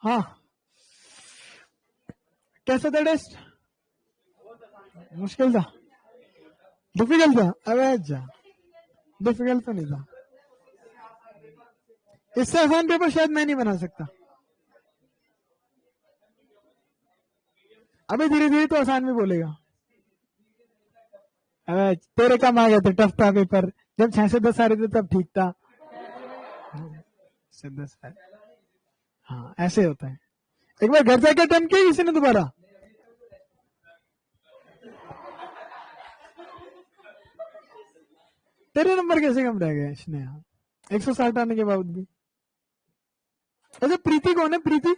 हाँ, कैसा था टेस्ट? मुश्किल था, डिफिकल्ट था? अबे जा, डिफिकल्ट तो नहीं था। इससे आसान पेपर शायद मैं नहीं बना सकता। अबे धीरे धीरे तो आसान भी बोलेगा। अबे तेरे कम आ गए थे, टफ था पेपर। जब 6 से 10 आ रहे थे तब ठीक था। 10 है। हाँ ऐसे होता है। एक बार घर जाके अटेम्प्ट किया किसी ने दोबारा? तेरे नंबर कैसे कम रह गए स्नेहा 160 आने के बावजूद भी? अच्छा प्रीति कौन है? प्रीति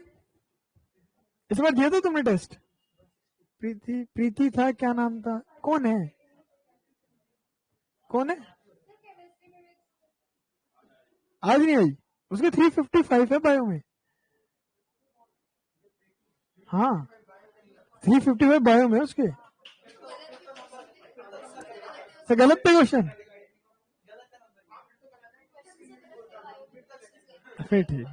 इस बार दिया था तुमने टेस्ट? प्रीति, प्रीति था, क्या नाम था? कौन है? कौन है? आज नहीं आई? उसके 355 है बायो में। हाँ 355 बायो में उसके। तो गलत था क्वेश्चन? फिर ठीक।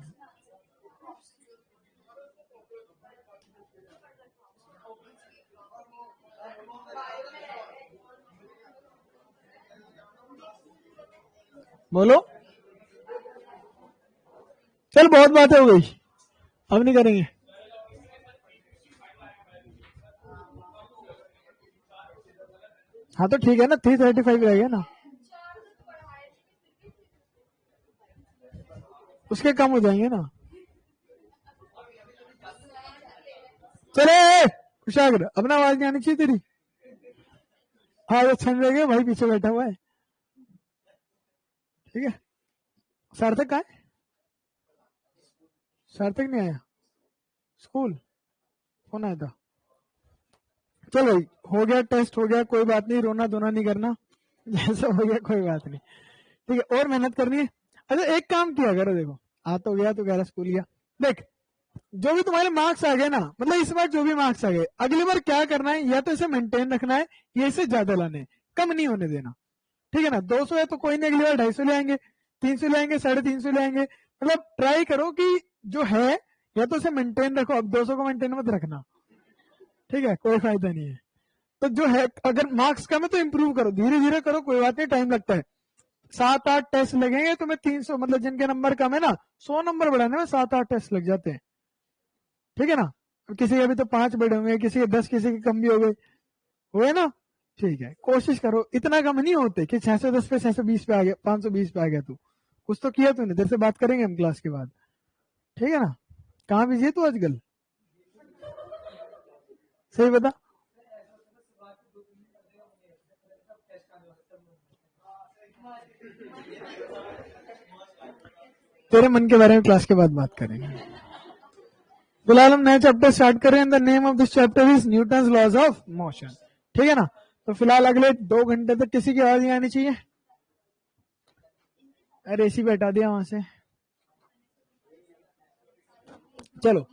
बोलो। चल बहुत बातें हो गई, अब नहीं करेंगे। हाँ तो ठीक है ना, 335 रह गया ना, उसके कम हो जाएंगे ना। चले कुशाग्र, अपना आवाज नहीं आनी चाहिए तेरी। हाँ वो छन रह गया भाई, पीछे बैठा हुआ है। ठीक है, सार्थक कहाँ है? सार्थक नहीं आया, स्कूल फोन आया था। चल भाई हो गया, टेस्ट हो गया, कोई बात नहीं, रोना धोना नहीं करना। जैसा हो गया कोई बात नहीं, ठीक है, और मेहनत करनी है। अच्छा एक काम किया करो, देखो आ तो गया तो कह रहा स्कूल गया, देख जो भी तुम्हारे मार्क्स आ गए ना, मतलब इस बार जो भी मार्क्स आ गए, अगली बार क्या करना है, या तो इसे मेंटेन रखना है या इसे ज्यादा लाने हैं, कम नहीं होने देना। ठीक है ना, 200 है तो कोई नहीं, अगली बार 250 ले आएंगे, 300 ले आएंगे, 350 ले आएंगे। मतलब ट्राई करो कि जो है, या तो उसे मेंटेन रखो, अब 200 को मेंटेन मत रखना। ठीक है, कोई फायदा नहीं है। तो जो है, अगर मार्क्स कम है तो इंप्रूव करो, धीरे धीरे करो, कोई बात नहीं, टाइम लगता है। 7-8 टेस्ट लगेंगे तुम्हें, 300 मतलब जिनके नंबर कम है ना, 100 नंबर बढ़ाने में 7-8 टेस्ट लग जाते हैं। ठीक है ना, किसी के अभी तो 5 बढ़े होंगे, किसी के 10, किसी के कम भी हो गए, हुए ना। ठीक है, कोशिश करो, इतना कम नहीं होते कि 610 पे 620 पे आ गया, 520 पे आ गया। तू कुछ तो किया तूने, तेरे से बात करेंगे हम क्लास के बाद। ठीक है ना, कहाँ बिजी है तू आजकल? सही बता। तेरे मन के बारे में क्लास के बाद बात करेंगे। फिलहाल हम नया चैप्टर स्टार्ट कर रहे हैं। The name of this chapter is Newton's laws of motion. ठीक है ना, तो फिलहाल अगले 2 घंटे तक किसी की आवाज नहीं आनी चाहिए। अरे एसी पे हटा दिया वहां से। चलो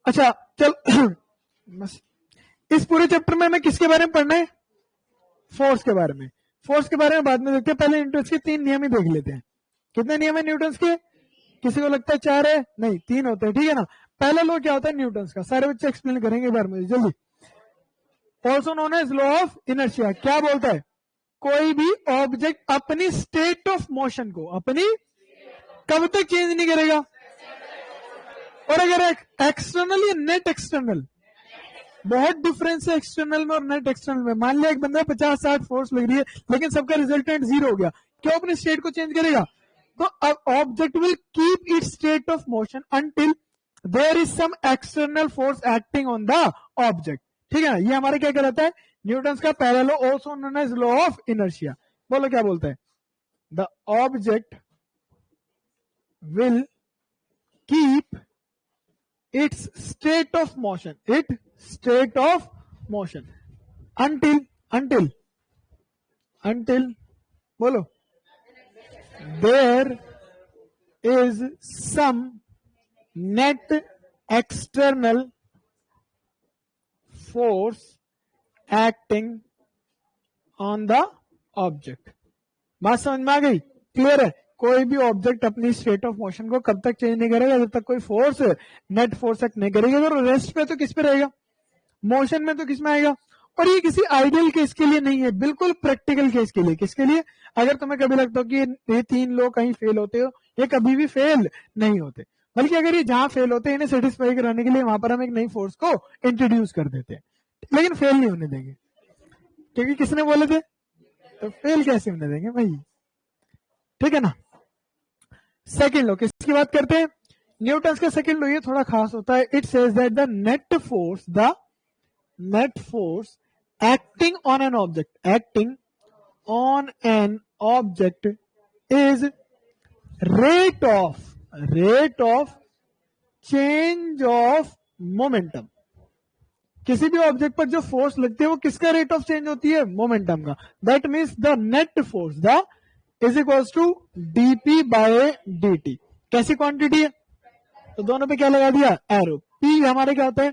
अच्छा चल बस इस पूरे चैप्टर में हमें किसके बारे में पढ़ना है? फोर्स के बारे में। फोर्स के बारे में बाद में देखते हैं, पहले न्यूटन्स के 3 नियम ही देख लेते हैं। कितने नियम है न्यूटन्स के? किसी को लगता है 4 है? नहीं, 3 होते हैं। ठीक है ना, पहला लॉ क्या होता है न्यूटन्स का, सारे बच्चे एक्सप्लेन करेंगे एक बार मुझे जल्दी। Also known as law of inertia. क्या बोलता है? कोई भी ऑब्जेक्ट अपनी स्टेट ऑफ मोशन को अपनी कब तक चेंज नहीं करेगा। और अगर एक्सटर्नल या नेट एक्सटर्नल, बहुत डिफरेंस है एक्सटर्नल में और नेट एक्सटर्नल में। मान लिया एक बंदा 50-60 फोर्स लग रही है, लेकिन सबका रिजल्टेंट 0 हो गया, क्या अपने स्टेट को चेंज करेगा? तो object will keep its state of motion until there is some external force acting on the object. ठीक है ना, ये हमारे क्या कहलाता है? न्यूटन्स का पहला law, also known as law of inertia. बोलो क्या बोलता है? The object will keep its state of motion, its state of motion until बोलो there is some net external force acting on the object। बात समझ में आ गई? क्लियर है? कोई भी ऑब्जेक्ट अपनी स्टेट ऑफ मोशन को कब तक चेंज नहीं करेगा जब तक कोई फोर्स नेट फोर्स एक्ट नहीं करेगी। अगर रेस्ट पे तो किस पे रहेगा, मोशन में तो किस में आएगा। और ये किसी आइडियल केस के लिए नहीं है, बिल्कुल प्रैक्टिकल केस के लिए। किसके लिए, अगर तुम्हें कभी लगता हो कि ये 3 लोग कहीं फेल होते हो, ये कभी भी फेल नहीं होते, बल्कि अगर ये जहां फेल होते हैं इन्हें सेटिस्फाई कराने के लिए वहां पर हम एक नई फोर्स को इंट्रोड्यूस कर देते हैं, लेकिन फेल नहीं होने देंगे, क्योंकि किसने बोले थे, तो फेल कैसे होने देंगे भाई, ठीक है ना। सेकेंड लॉ किसकी बात करते हैं, न्यूटन का सेकेंड लॉ, ये थोड़ा खास होता है। It says that the net force acting on an object is rate of change of momentum। किसी भी ऑब्जेक्ट पर जो फोर्स लगती है वो किसका रेट ऑफ चेंज होती है, मोमेंटम का। That means the net force the is equals to dp by dt। कैसी क्वांटिटी है, तो दोनों पे क्या लगा दिया, एरो। p हमारे क्या होता है,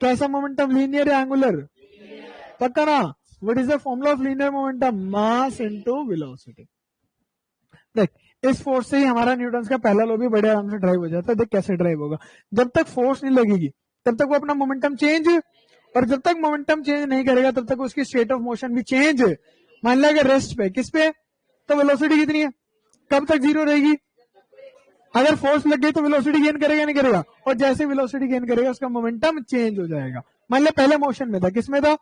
कैसा मोमेंटम, लीनियर या एंगुलर, पक्का ना। What is the formula of linear momentum, mass into velocity. देख इस फोर्स से ही हमारा न्यूटन का पहला लॉ भी बड़े आराम से ड्राइव हो जाता है। देख कैसे ड्राइव होगा, जब तक फोर्स नहीं लगेगी तब तक वो अपना मोमेंटम चेंज, और जब तक मोमेंटम चेंज नहीं करेगा तब तक उसकी स्टेट ऑफ मोशन भी चेंज। मान लिया अगर रेस्ट पे, किस पे, तो वेलोसिटी कितनी है, कब तक जीरो रहेगी। अगर फोर्स लग गई तो वेलोसिटी गेन करेगा नहीं करेगा, और जैसे वेलोसिटी गेन करेगा उसका मोमेंटम चेंज हो जाएगा। मान लिया पहले मोशन में था, किसमें था,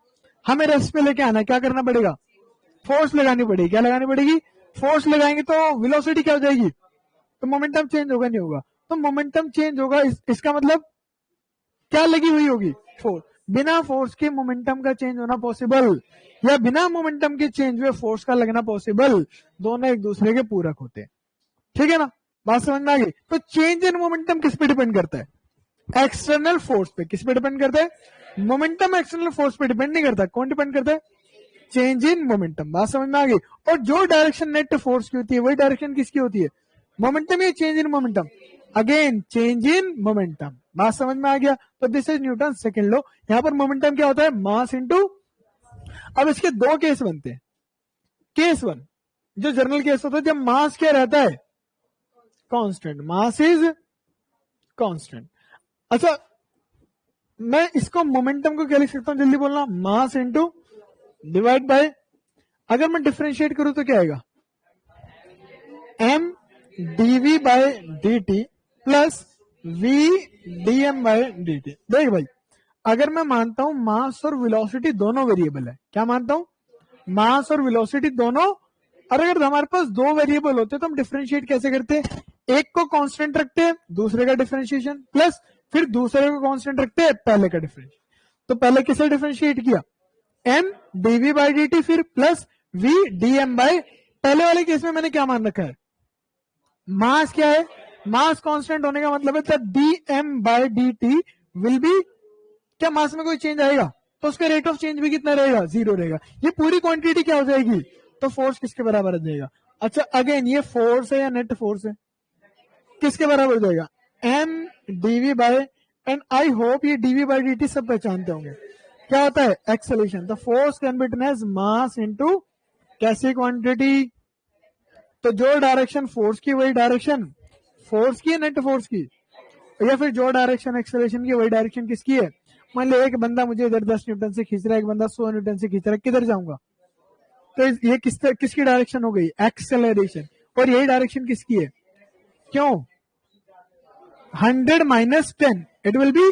हमें रेस्ट पे लेके आना, क्या करना पड़ेगा, फोर्स लगानी पड़ेगी। क्या लगानी पड़ेगी, फोर्स लगाएंगे तो वेलोसिटी क्या हो जाएगी, तो मोमेंटम चेंज होगा नहीं होगा, तो मोमेंटम चेंज होगा। इसका मतलब क्या लगी हुई होगी, फोर्स। बिना फोर्स के मोमेंटम का चेंज होना पॉसिबल, या बिना मोमेंटम के चेंज हुए फोर्स का लगना पॉसिबल, दोनों एक दूसरे के पूरक होते हैं, ठीक है ना। बात समझ में आ गई। तो चेंज इन मोमेंटम किस पे डिपेंड करता है, एक्सटर्नल फोर्स पे। किस पे डिपेंड करता है, मोमेंटम एक्सटर्नल फोर्स पे डिपेंड नहीं करता, कौन डिपेंड करता है, चेंज इन मोमेंटम। बात समझ में आ गई। और जो डायरेक्शन नेट फोर्स की होती है वही डायरेक्शन किसकी होती है, मोमेंटम या change in momentum, again change in momentum. बात समझ में आ गया। तो this is Newton second law. यहां पर मोमेंटम क्या होता है, मास इनटू। अब इसके दो केस बनते हैं। केस वन जो जनरल केस होता है, जब मास क्या रहता है, कांस्टेंट, मास इज कांस्टेंट। अच्छा मैं इसको मोमेंटम को क्या लिख सकता हूं, जल्दी बोलना, मास इनटू डिवाइड बाय, अगर मैं डिफरेंशिएट करूं तो क्या आएगा, m dv by dt plus v dm by dt। देख भाई अगर मैं मानता हूं मास और वेलोसिटी दोनों वेरिएबल है, क्या मानता हूं, मास और वेलोसिटी दोनों, और अगर हमारे पास दो वेरिएबल होते तो हम डिफरेंशिएट कैसे करते, एक को कांस्टेंट रखते हैं दूसरे का डिफरेंशिएशन, प्लस फिर दूसरे को कांस्टेंट रखते हैं पहले का डिफरेंशिएशन। तो पहले किसे डिफरेंशिएट किया, m dv बाई dt, फिर प्लस v dm बाय, पहले वाले केस में मैंने क्या मान रखा है, मास क्या है, मास कांस्टेंट होने का मतलब है dm by dt will be, क्या मास में कोई चेंज आएगा तो उसका रेट ऑफ चेंज भी कितना रहेगा, 0 रहेगा। ये पूरी क्वांटिटी क्या हो जाएगी, तो फोर्स किसके बराबर हो जाएगा। अच्छा अगेन ये फोर्स है या नेट फोर्स है, किसके बराबर हो जाएगा, m dv by, and I hope ये dv बाय dt सब पहचानते होंगे, क्या होता है, acceleration. The force can be written as mass into कैसी क्वांटिटी, तो जो डायरेक्शन फोर्स की वही डायरेक्शन फोर्स की है, नेट फोर्स की, या फिर जो डायरेक्शन एक्सेलरेशन की वही डायरेक्शन किसकी है। मान लो एक बंदा मुझे इधर 10 न्यूटन से खींच रहा है, एक बंदा 100 न्यूटन से खींच रहा है, किधर जाऊंगा, तो ये किसकी डायरेक्शन हो गई, एक्सेलरेशन। और यही डायरेक्शन किसकी है, क्यों, 100 माइनस 10 इट विल बी,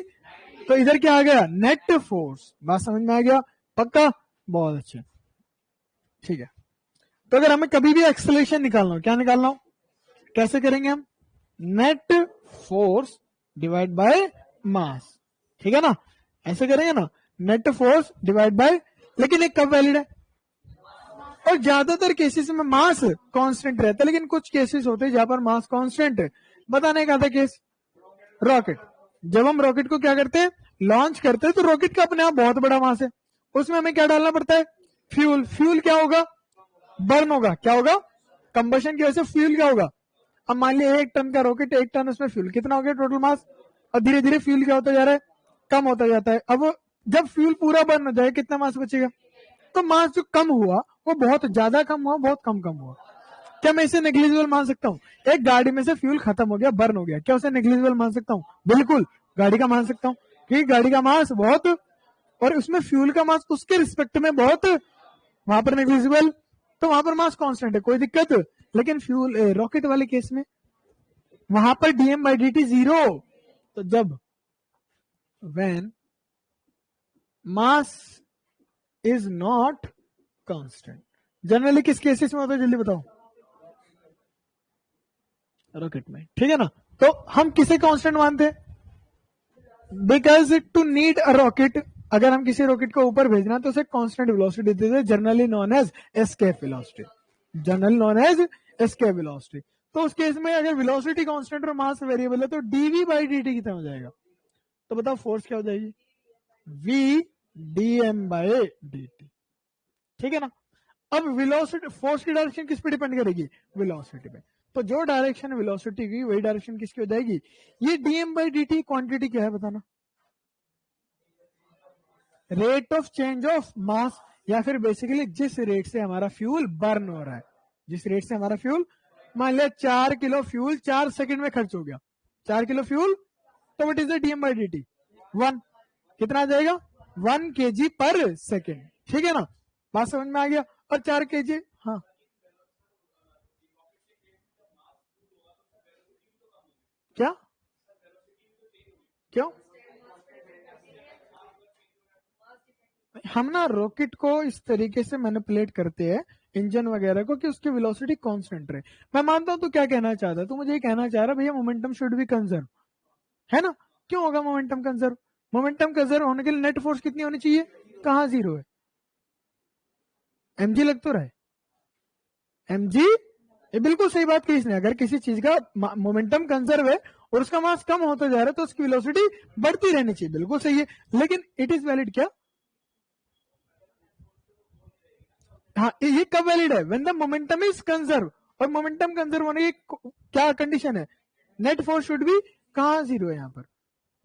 तो इधर क्या आ गया, नेट फोर्स। बात समझ में आ गया, पक्का, बहुत अच्छा, ठीक है। तो अगर हमें कभी भी एक्सेलरेशन निकालना हो, क्या निकालना हो, कैसे करेंगे हम, net force divide by mass, ठीक है ना, ऐसे करेंगे ना, नेट फोर्स डिवाइड बाय, लेकिन एक कब वैलिड है, और ज्यादातर केसेस में मास कांस्टेंट रहता है, लेकिन कुछ केसेस होते हैं जहां पर मास कांस्टेंट है। बताने का था केस, रॉकेट, जब हम रॉकेट को क्या करते हैं, लॉन्च करते हैं, तो रॉकेट का अपने आप बहुत बड़ा मास है, उसमें हमें क्या डालना पड़ता है, फ्यूल। फ्यूल क्या होगा, बर्न होगा, क्या होगा, कंबशन की वजह से फ्यूल क्या होगा। अब मान लिया 1 टन का रॉकेट, 1 टन उसमें फ्यूल, कितना हो गया टोटल मास, और धीरे धीरे फ्यूल क्या होता जा रहा है, कम होता जाता है। अब जब फ्यूल पूरा बर्न हो जाए कितना मास बचेगा, तो मास जो कम हुआ वो बहुत ज्यादा कम हुआ, बहुत कम हुआ। क्या मैं इसे नेग्लिजिबल मान सकता हूँ? एक गाड़ी में से फ्यूल खत्म हो गया, बर्न हो गया, क्या उसे नेग्लिजिबल मान सकता हूँ? बिल्कुल गाड़ी का मान सकता हूँ, क्योंकि गाड़ी का मास बहुत और उसमें फ्यूल का मास उसके रिस्पेक्ट में बहुत, वहां पर नेग्लिजिबल, तो वहां पर मास कांस्टेंट है, कोई दिक्कत। लेकिन फ्यूल रॉकेट वाले केस में वहां पर DM by D T zero. तो जब when mass is not constant, generally किस केसेस में होता है, जल्दी बताओ? रॉकेट में, ठीक है ना। तो हम किसे कांस्टेंट मानते हैं? Because to need a rocket, अगर हम किसी रॉकेट को ऊपर भेजना तो उसे कांस्टेंट वेलोसिटी देते हैं, generally known as escape velocity, generally known as escape velocity. तो उस केस में अगर वेलोसिटी कांस्टेंट और मास वेरिएबल है तो डीवी बाई डी टी कितना हो जाएगा? तो बताओ फोर्स क्या हो जाएगी? V D M by D T, ठीक है ना। अब वेलोसिटी, फोर्स की डायरेक्शन किस पे डिपेंड करेगी? वेलोसिटी पे। तो जो डायरेक्शन वेलोसिटी की वही डायरेक्शन किसकी हो जाएगी? ये DM by D T quantity क्या है बताना? Rate of change of mass, या फिर बेसिकली जिस रेट से हमारा फ्यूल बर्न हो रहा है, जिस रेट से हमारा फ्यूल, मान लिया 4 किलो फ्यूल 4 सेकंड में खर्च हो गया, 4 किलो फ्यूल, तो what is the DM by D T? 1, कितना आ जाएगा? 1 kg पर सेकेंड, ठीक है ना। बात समझ में आ गया। और 4 kg, हाँ क्या, क्यों? हम ना रॉकेट को इस तरीके से मैनिपुलेट करते हैं इंजन वगैरह को कि उसकी वेलोसिटी कांस्टेंट रहे। मैं मानता हूं तू क्या कहना चाहता है, तू मुझे ये कहना चाह रहा है भैया मोमेंटम शुड बी कंजर्व, है ना। क्यों होगा मोमेंटम कंजर्व? मोमेंटम कंजर्व होने के लिए नेट फोर्स कितनी होनी चाहिए? कहाँ जीरो है? एमजी लग तो रहा है, एमजी। ये बिल्कुल सही बात की इसने, अगर किसी चीज का मोमेंटम कंजर्व है और उसका मास कम होता जा रहा है तो उसकी वेलोसिटी बढ़ती रहनी चाहिए, बिल्कुल सही है। लेकिन इट इज वैलिड क्या? हाँ, ये कब वैलिड है? When the momentum is conserve. और मोमेंटम कंजर्व होने की क्या कंडीशन है? नेट फोर्स शुड बी, कहां जीरो है यहाँ पर?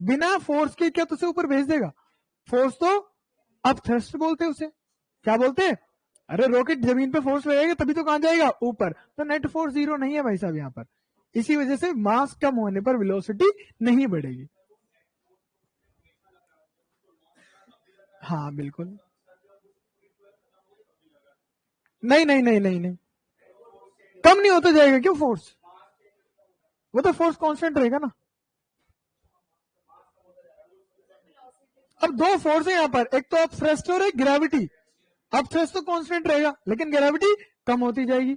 बिना फोर्स के क्या तुझे ऊपर भेज देगा? फोर्स तो अब थ्रस्ट बोलते हैं उसे, क्या बोलते हैं? अरे रॉकेट जमीन पे फोर्स लगेगा तभी तो कहां जाएगा? ऊपर। तो नेट फोर्स जीरो नहीं है भाई साहब यहाँ पर। इसी वजह से मास कम होने पर वेलोसिटी नहीं बढ़ेगी। हाँ बिल्कुल, नहीं नहीं नहीं नहीं नहीं, कम नहीं होता जाएगा क्यों फोर्स? वो तो फोर्स कांस्टेंट रहेगा ना। अब दो फोर्स है यहाँ पर, एक तो अब थ्रस्ट और एक ग्रेविटी। अब थ्रस्ट तो कांस्टेंट रहेगा लेकिन ग्रेविटी कम होती जाएगी,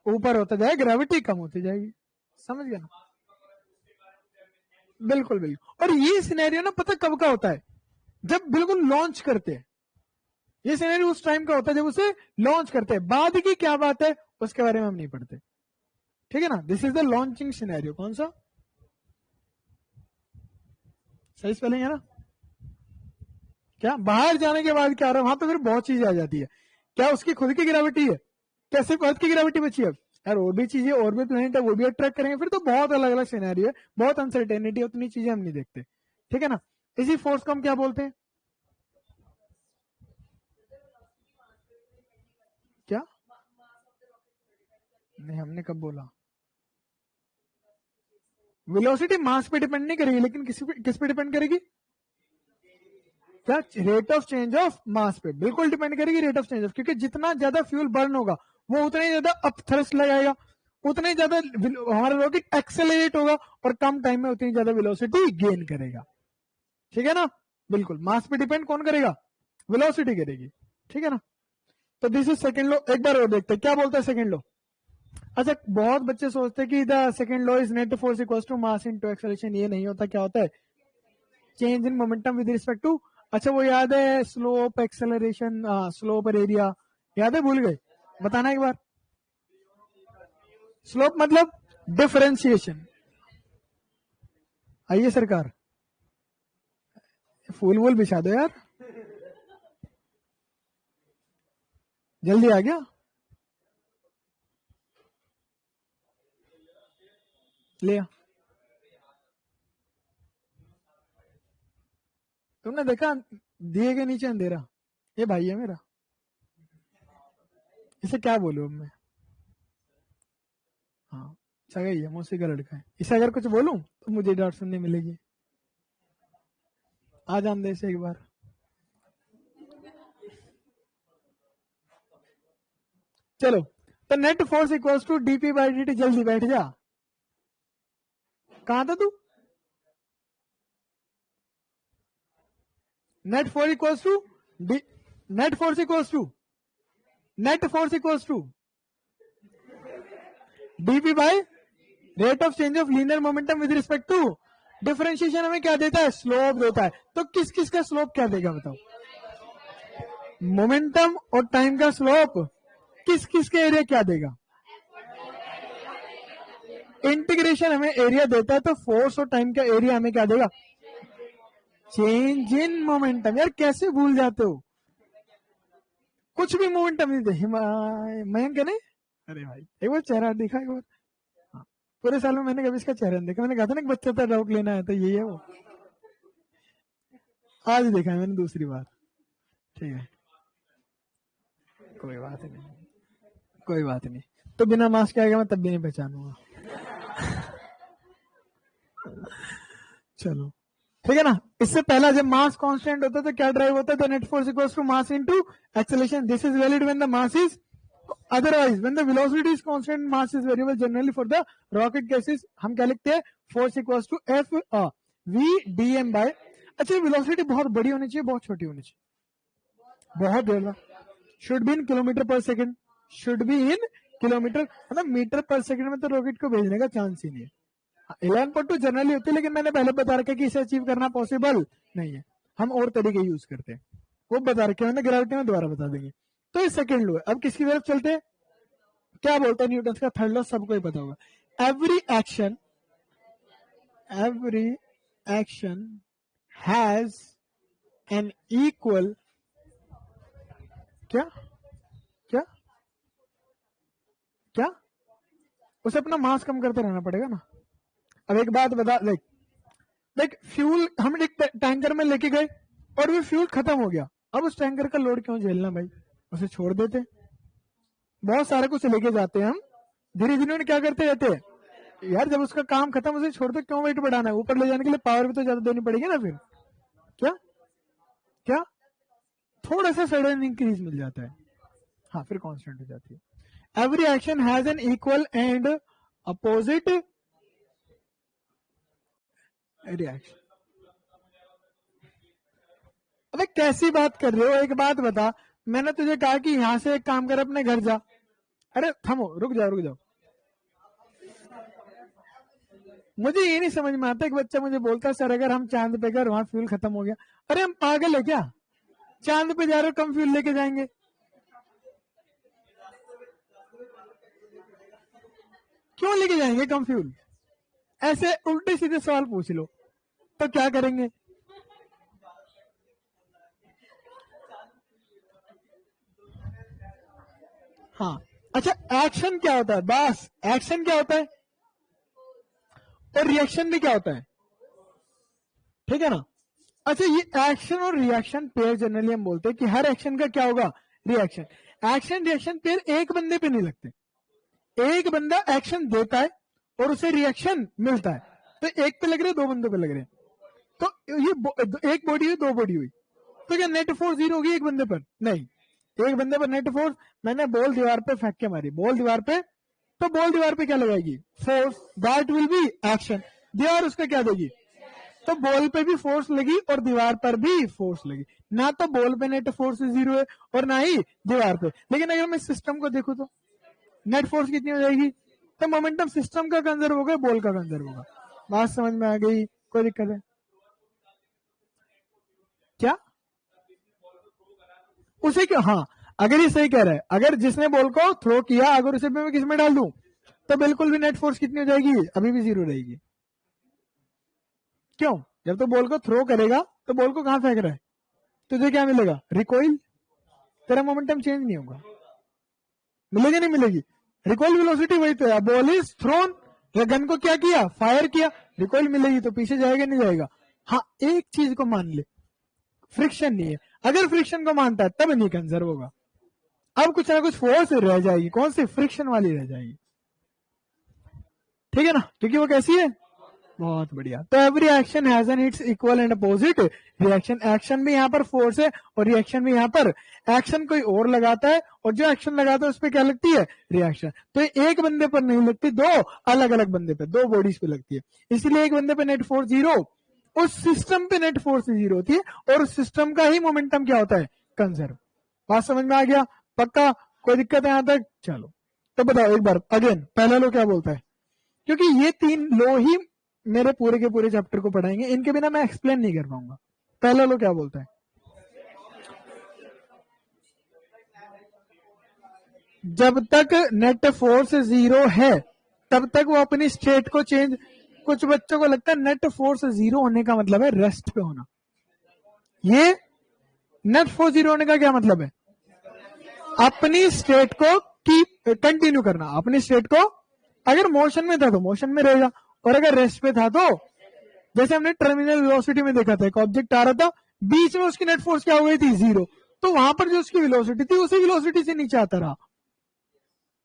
ऊपर होता जाएगा, ग्रेविटी कम होती जाएगी। समझ गया ना? बिल्कुल बिल्कुल। और ये सिनेरियो ना पता कब का होता है? जब बिल्कुल लॉन्च करते हैं। ये सिनेरियो उस टाइम का होता है जब उसे लॉन्च करते हैं, बाद की क्या बात है उसके बारे में हम नहीं पढ़ते, ठीक है ना। This is the launching scenario. कौन सा? सही स्पेलिंग है ना? क्या बाहर जाने के बाद क्या आ रहा है? वहां तो फिर बहुत चीजें आ जाती है। क्या उसकी खुद की ग्रेविटी है? क्या सिर्फ अर्थ की ग्रेविटी बची है? यार और भी चीजें, और भी प्लेनेट है, वो भी अट्रैक्ट करेंगे, फिर तो बहुत अलग अलग सिनेरियो है, बहुत अनसर्टेनिटी है, उतनी चीजें हम नहीं देखते, ठीक है ना। इसी फोर्स को हम क्या बोलते हैं? क्या? नहीं, हमने कब बोला? वेलोसिटी मास पे डिपेंड नहीं करेगी, लेकिन किस पे डिपेंड करेगी? क्या? Rate of change of mass पे बिल्कुल डिपेंड करेगी, रेट ऑफ चेंज ऑफ, क्योंकि जितना ज्यादा फ्यूल बर्न होगा वो उतना ही ज्यादा अप थ्रस्ट लगाएगा, उतना ही ज्यादा हमारा रॉकेट एक्सेलरेट होगा और कम टाइम में उतनी ज्यादा वेलोसिटी गेन करेगा, ठीक है ना। बिल्कुल मास पे डिपेंड कौन करेगा? वेलोसिटी करेगी, ठीक है ना। तो दिस इज सेकंड लॉ। एक बार और देखते हैं क्या बोलता है सेकंड लॉ। अच्छा, बहुत बच्चे सोचते हैं कि the second law is net force equals to mass into acceleration. ये नहीं होता, क्या होता है? Change in momentum with respect to, अच्छा वो याद है स्लोप एक्सेलरेशन, स्लोप और एरिया याद है? भूल गए? बताना एक बार। स्लोप मतलब डिफरेंशिएशन। आइए सरकार, फूल वूल बिछा दो यार, जल्दी आ गया। ले आ। तुमने देखा दिए के नीचे अंधेरा? ये भाई है मेरा, इसे क्या बोलूं अब मैं? सगा ही है, मौसी का लड़का है। इसे अगर कुछ बोलूं तो मुझे डांट सुनने मिलेगी। आ जान दे इसे एक बार। चलो, तो net force equals to DP by D T. जल्दी बैठ जा, कहां था तू? Net force equals to net force equals to net force equals to DP by rate of change of linear momentum with respect to differentiation. हमें क्या देता है? स्लोप देता है। तो किस किस का स्लोप क्या देगा बताओ? मोमेंटम और टाइम का स्लोप किस किस के एरिया क्या देगा? इंटीग्रेशन हमें एरिया देता है, तो फोर्स और टाइम का एरिया हमें क्या देगा? Change in momentum. यार कैसे भूल जाते हो? कुछ भी मोमेंटम नहीं दे। मयंक नहीं? अरे भाई एक बार चेहरा दिखा एक बार। हाँ, पूरे साल में मैंने कभी इसका चेहरा नहीं देखा। मैंने कहा था ना कि बच्चा था, डाउट लेना है, तो यही है वो। आज देखा है मैंने दूसरी बार। ठीक है, कोई बात नहीं, कोई बात नहीं। तो बिना मास्क के आएगा मैं तब भी नहीं पहचानूंगा। चलो ठीक है ना। इससे पहला जब मास कांस्टेंट होता है तो क्या ड्राइव होता है? तो net force equals to mass into acceleration. This is valid when the mass is otherwise when the velocity is constant mass is variable. Generally for the rocket cases हम क्या लिखते हैं? Force equals to F V D M by. अच्छा, velocity बहुत बड़ी होनी चाहिए, बहुत छोटी होनी चाहिए? बहुत ज्यादा। शुड बी इन किलोमीटर पर second. Should be in kilometre, मतलब मीटर पर सेकंड में तो रॉकेट को भेजने का चांस ही नहीं है। 11.2 जनरली होती है, लेकिन मैंने पहले बता रखा कि इसे अचीव करना पॉसिबल नहीं है। हम और तरीके यूज करते हैं, वो बता रखे मैंने ग्रेविटी में, दोबारा बता देंगे। तो ये सेकंड लॉ है। अब किसकी तरफ चलते हैं? क्या बोलता है न्यूटन का थर्ड लॉ? सबको ही पता होगा। Every action has an equal क्या क्या क्या उसे अपना मास कम करते रहना पड़ेगा ना। अब एक बात बता, लाइक फ्यूल हम एक टैंकर में लेके गए और वो फ्यूल खत्म हो गया। अब उस टैंकर का लोड क्यों झेलना भाई? उसे छोड़ देते। बहुत सारे कुछ लेके जाते हैं हम, धीरे धीरे क्या करते रहते हैं यार। जब उसका काम खत्म, उसे छोड़ दो, क्यों वेट बढ़ाना है? ऊपर ले जाने के लिए पावर भी तो ज्यादा देनी पड़ेगी ना फिर। क्या क्या थोड़ा सा सडन इंक्रीज मिल जाता है, हाँ फिर कांस्टेंट हो जाती है। Every action has an equal and opposite reaction. अबे कैसी बात कर रहे हो? एक बात बता, मैंने तुझे कहा कि यहां से एक काम कर, अपने घर जा। अरे थमो, रुक जाओ रुक जाओ। मुझे ये नहीं समझ में आता, एक बच्चा मुझे बोलता है सर अगर हम चांद पे गए वहां फ्यूल खत्म हो गया। अरे हम पागल है क्या? चांद पे जा रहे हो, कम फ्यूल लेके जाएंगे? क्यों लेके जाएंगे कम फ्यूल? ऐसे उल्टे सीधे सवाल पूछ लो तो क्या करेंगे? हाँ अच्छा, एक्शन क्या होता है? बस एक्शन क्या होता है और रिएक्शन भी क्या होता है, ठीक है ना। अच्छा, ये एक्शन और रिएक्शन पेयर जनरली हम बोलते हैं कि हर एक्शन का क्या होगा? रिएक्शन। एक्शन रिएक्शन पेयर एक बंदे पे नहीं लगते। एक बंदा एक्शन देता है और उसे रिएक्शन मिलता है, तो एक पे लग रहे, दो बंदों पे लग रहे हैं। तो ये एक बॉडी हुई, दो बॉडी हुई, तो क्या नेट फोर्स जीरो होगी एक बंदे पर? नहीं। एक बंदे पर नेट फोर्स, मैंने बॉल दीवार पे फेंक के मारी, बॉल दीवार पे, तो बॉल दीवार पे क्या लगाएगी? Force. That will B action. दीवार उसका क्या देगी? तो बॉल पे भी फोर्स लगी और दीवार पर भी फोर्स लगी। ना तो बॉल पे नेट फोर्स जीरो है और ना ही दीवार पे। लेकिन अगर मैं सिस्टम को देखूं तो नेट फोर्स कितनी हो जाएगी? तो मोमेंटम सिस्टम का कंजर्व होगा, बॉल का कंजर्व होगा। बात समझ में आ गई? कोई दिक्कत है क्या? उसे क्यों? हाँ, अगर ये सही कह रहा है, अगर जिसने बॉल को थ्रो किया अगर उसे मैं किस में डाल दूं तो बिल्कुल भी नेट फोर्स कितनी हो जाएगी? अभी भी जीरो रहेगी। क्यों? जब तो बॉल को थ्रो करेगा तो बॉल को कहां फेंक रहा है, तुझे क्या मिलेगा? रिकॉइल। तेरा मोमेंटम चेंज नहीं होगा। मिलेगी नहीं मिलेगी? रिकॉइल वेलोसिटी वही तो है। बॉल इज थ्रोन, या गन को क्या किया? फायर किया, रिकॉइल मिलेगी तो पीछे जाएगा नहीं जाएगा? हाँ, एक चीज को मान ले, फ्रिक्शन नहीं है। अगर फ्रिक्शन को मानता है तब नहीं कंजर्व होगा। अब कुछ ना कुछ फोर्स रह जाएगी, कौन सी? फ्रिक्शन वाली रह जाएगी। ठीक है ना, क्योंकि वो कैसी है, बहुत बढ़िया। तो every action has an it's equal and opposite reaction. Action भी यहाँ पर फोर्स है और रिएक्शन भी यहाँ पर। एक्शन कोई और लगाता है और जो एक्शन लगाता है उस पर क्या लगती है, रिएक्शन। तो एक बंदे पर नहीं लगती, दो अलग अलग बंदे पे, दो बॉडीज पे लगती है। इसलिए एक बंदे पे नेट फोर्स 0, उस सिस्टम पे नेट फोर्स 0 होती है और उस सिस्टम का ही मोमेंटम क्या होता है, कंजर्व। बात समझ में आ गया, पक्का, कोई दिक्कत है यहां तक? चलो तो बताओ एक बार अगेन, पहला लो क्या बोलता है, क्योंकि ये 3 लो ही मेरे पूरे के पूरे चैप्टर को पढ़ाएंगे, इनके बिना मैं एक्सप्लेन नहीं कर पाऊंगा। पहला लो क्या बोलता है, जब तक नेट फोर्स 0 है तब तक वो अपनी स्टेट को चेंज। कुछ बच्चों को लगता है नेट फोर्स 0 होने का मतलब है रेस्ट पे होना। ये नेट फोर्स 0 होने का क्या मतलब है, अपनी स्टेट को कीप कंटिन्यू करना, अपनी स्टेट को। अगर मोशन में था तो मोशन में रहेगा, और अगर रेस्ट पे था तो, जैसे हमने टर्मिनल वेलोसिटी में देखा था, एक ऑब्जेक्ट आ रहा था, बीच में उसकी नेट फोर्स क्या हो गई थी, 0, तो वहां पर जो उसकी वेलोसिटी थी उसी वेलोसिटी से नीचे आता रहा,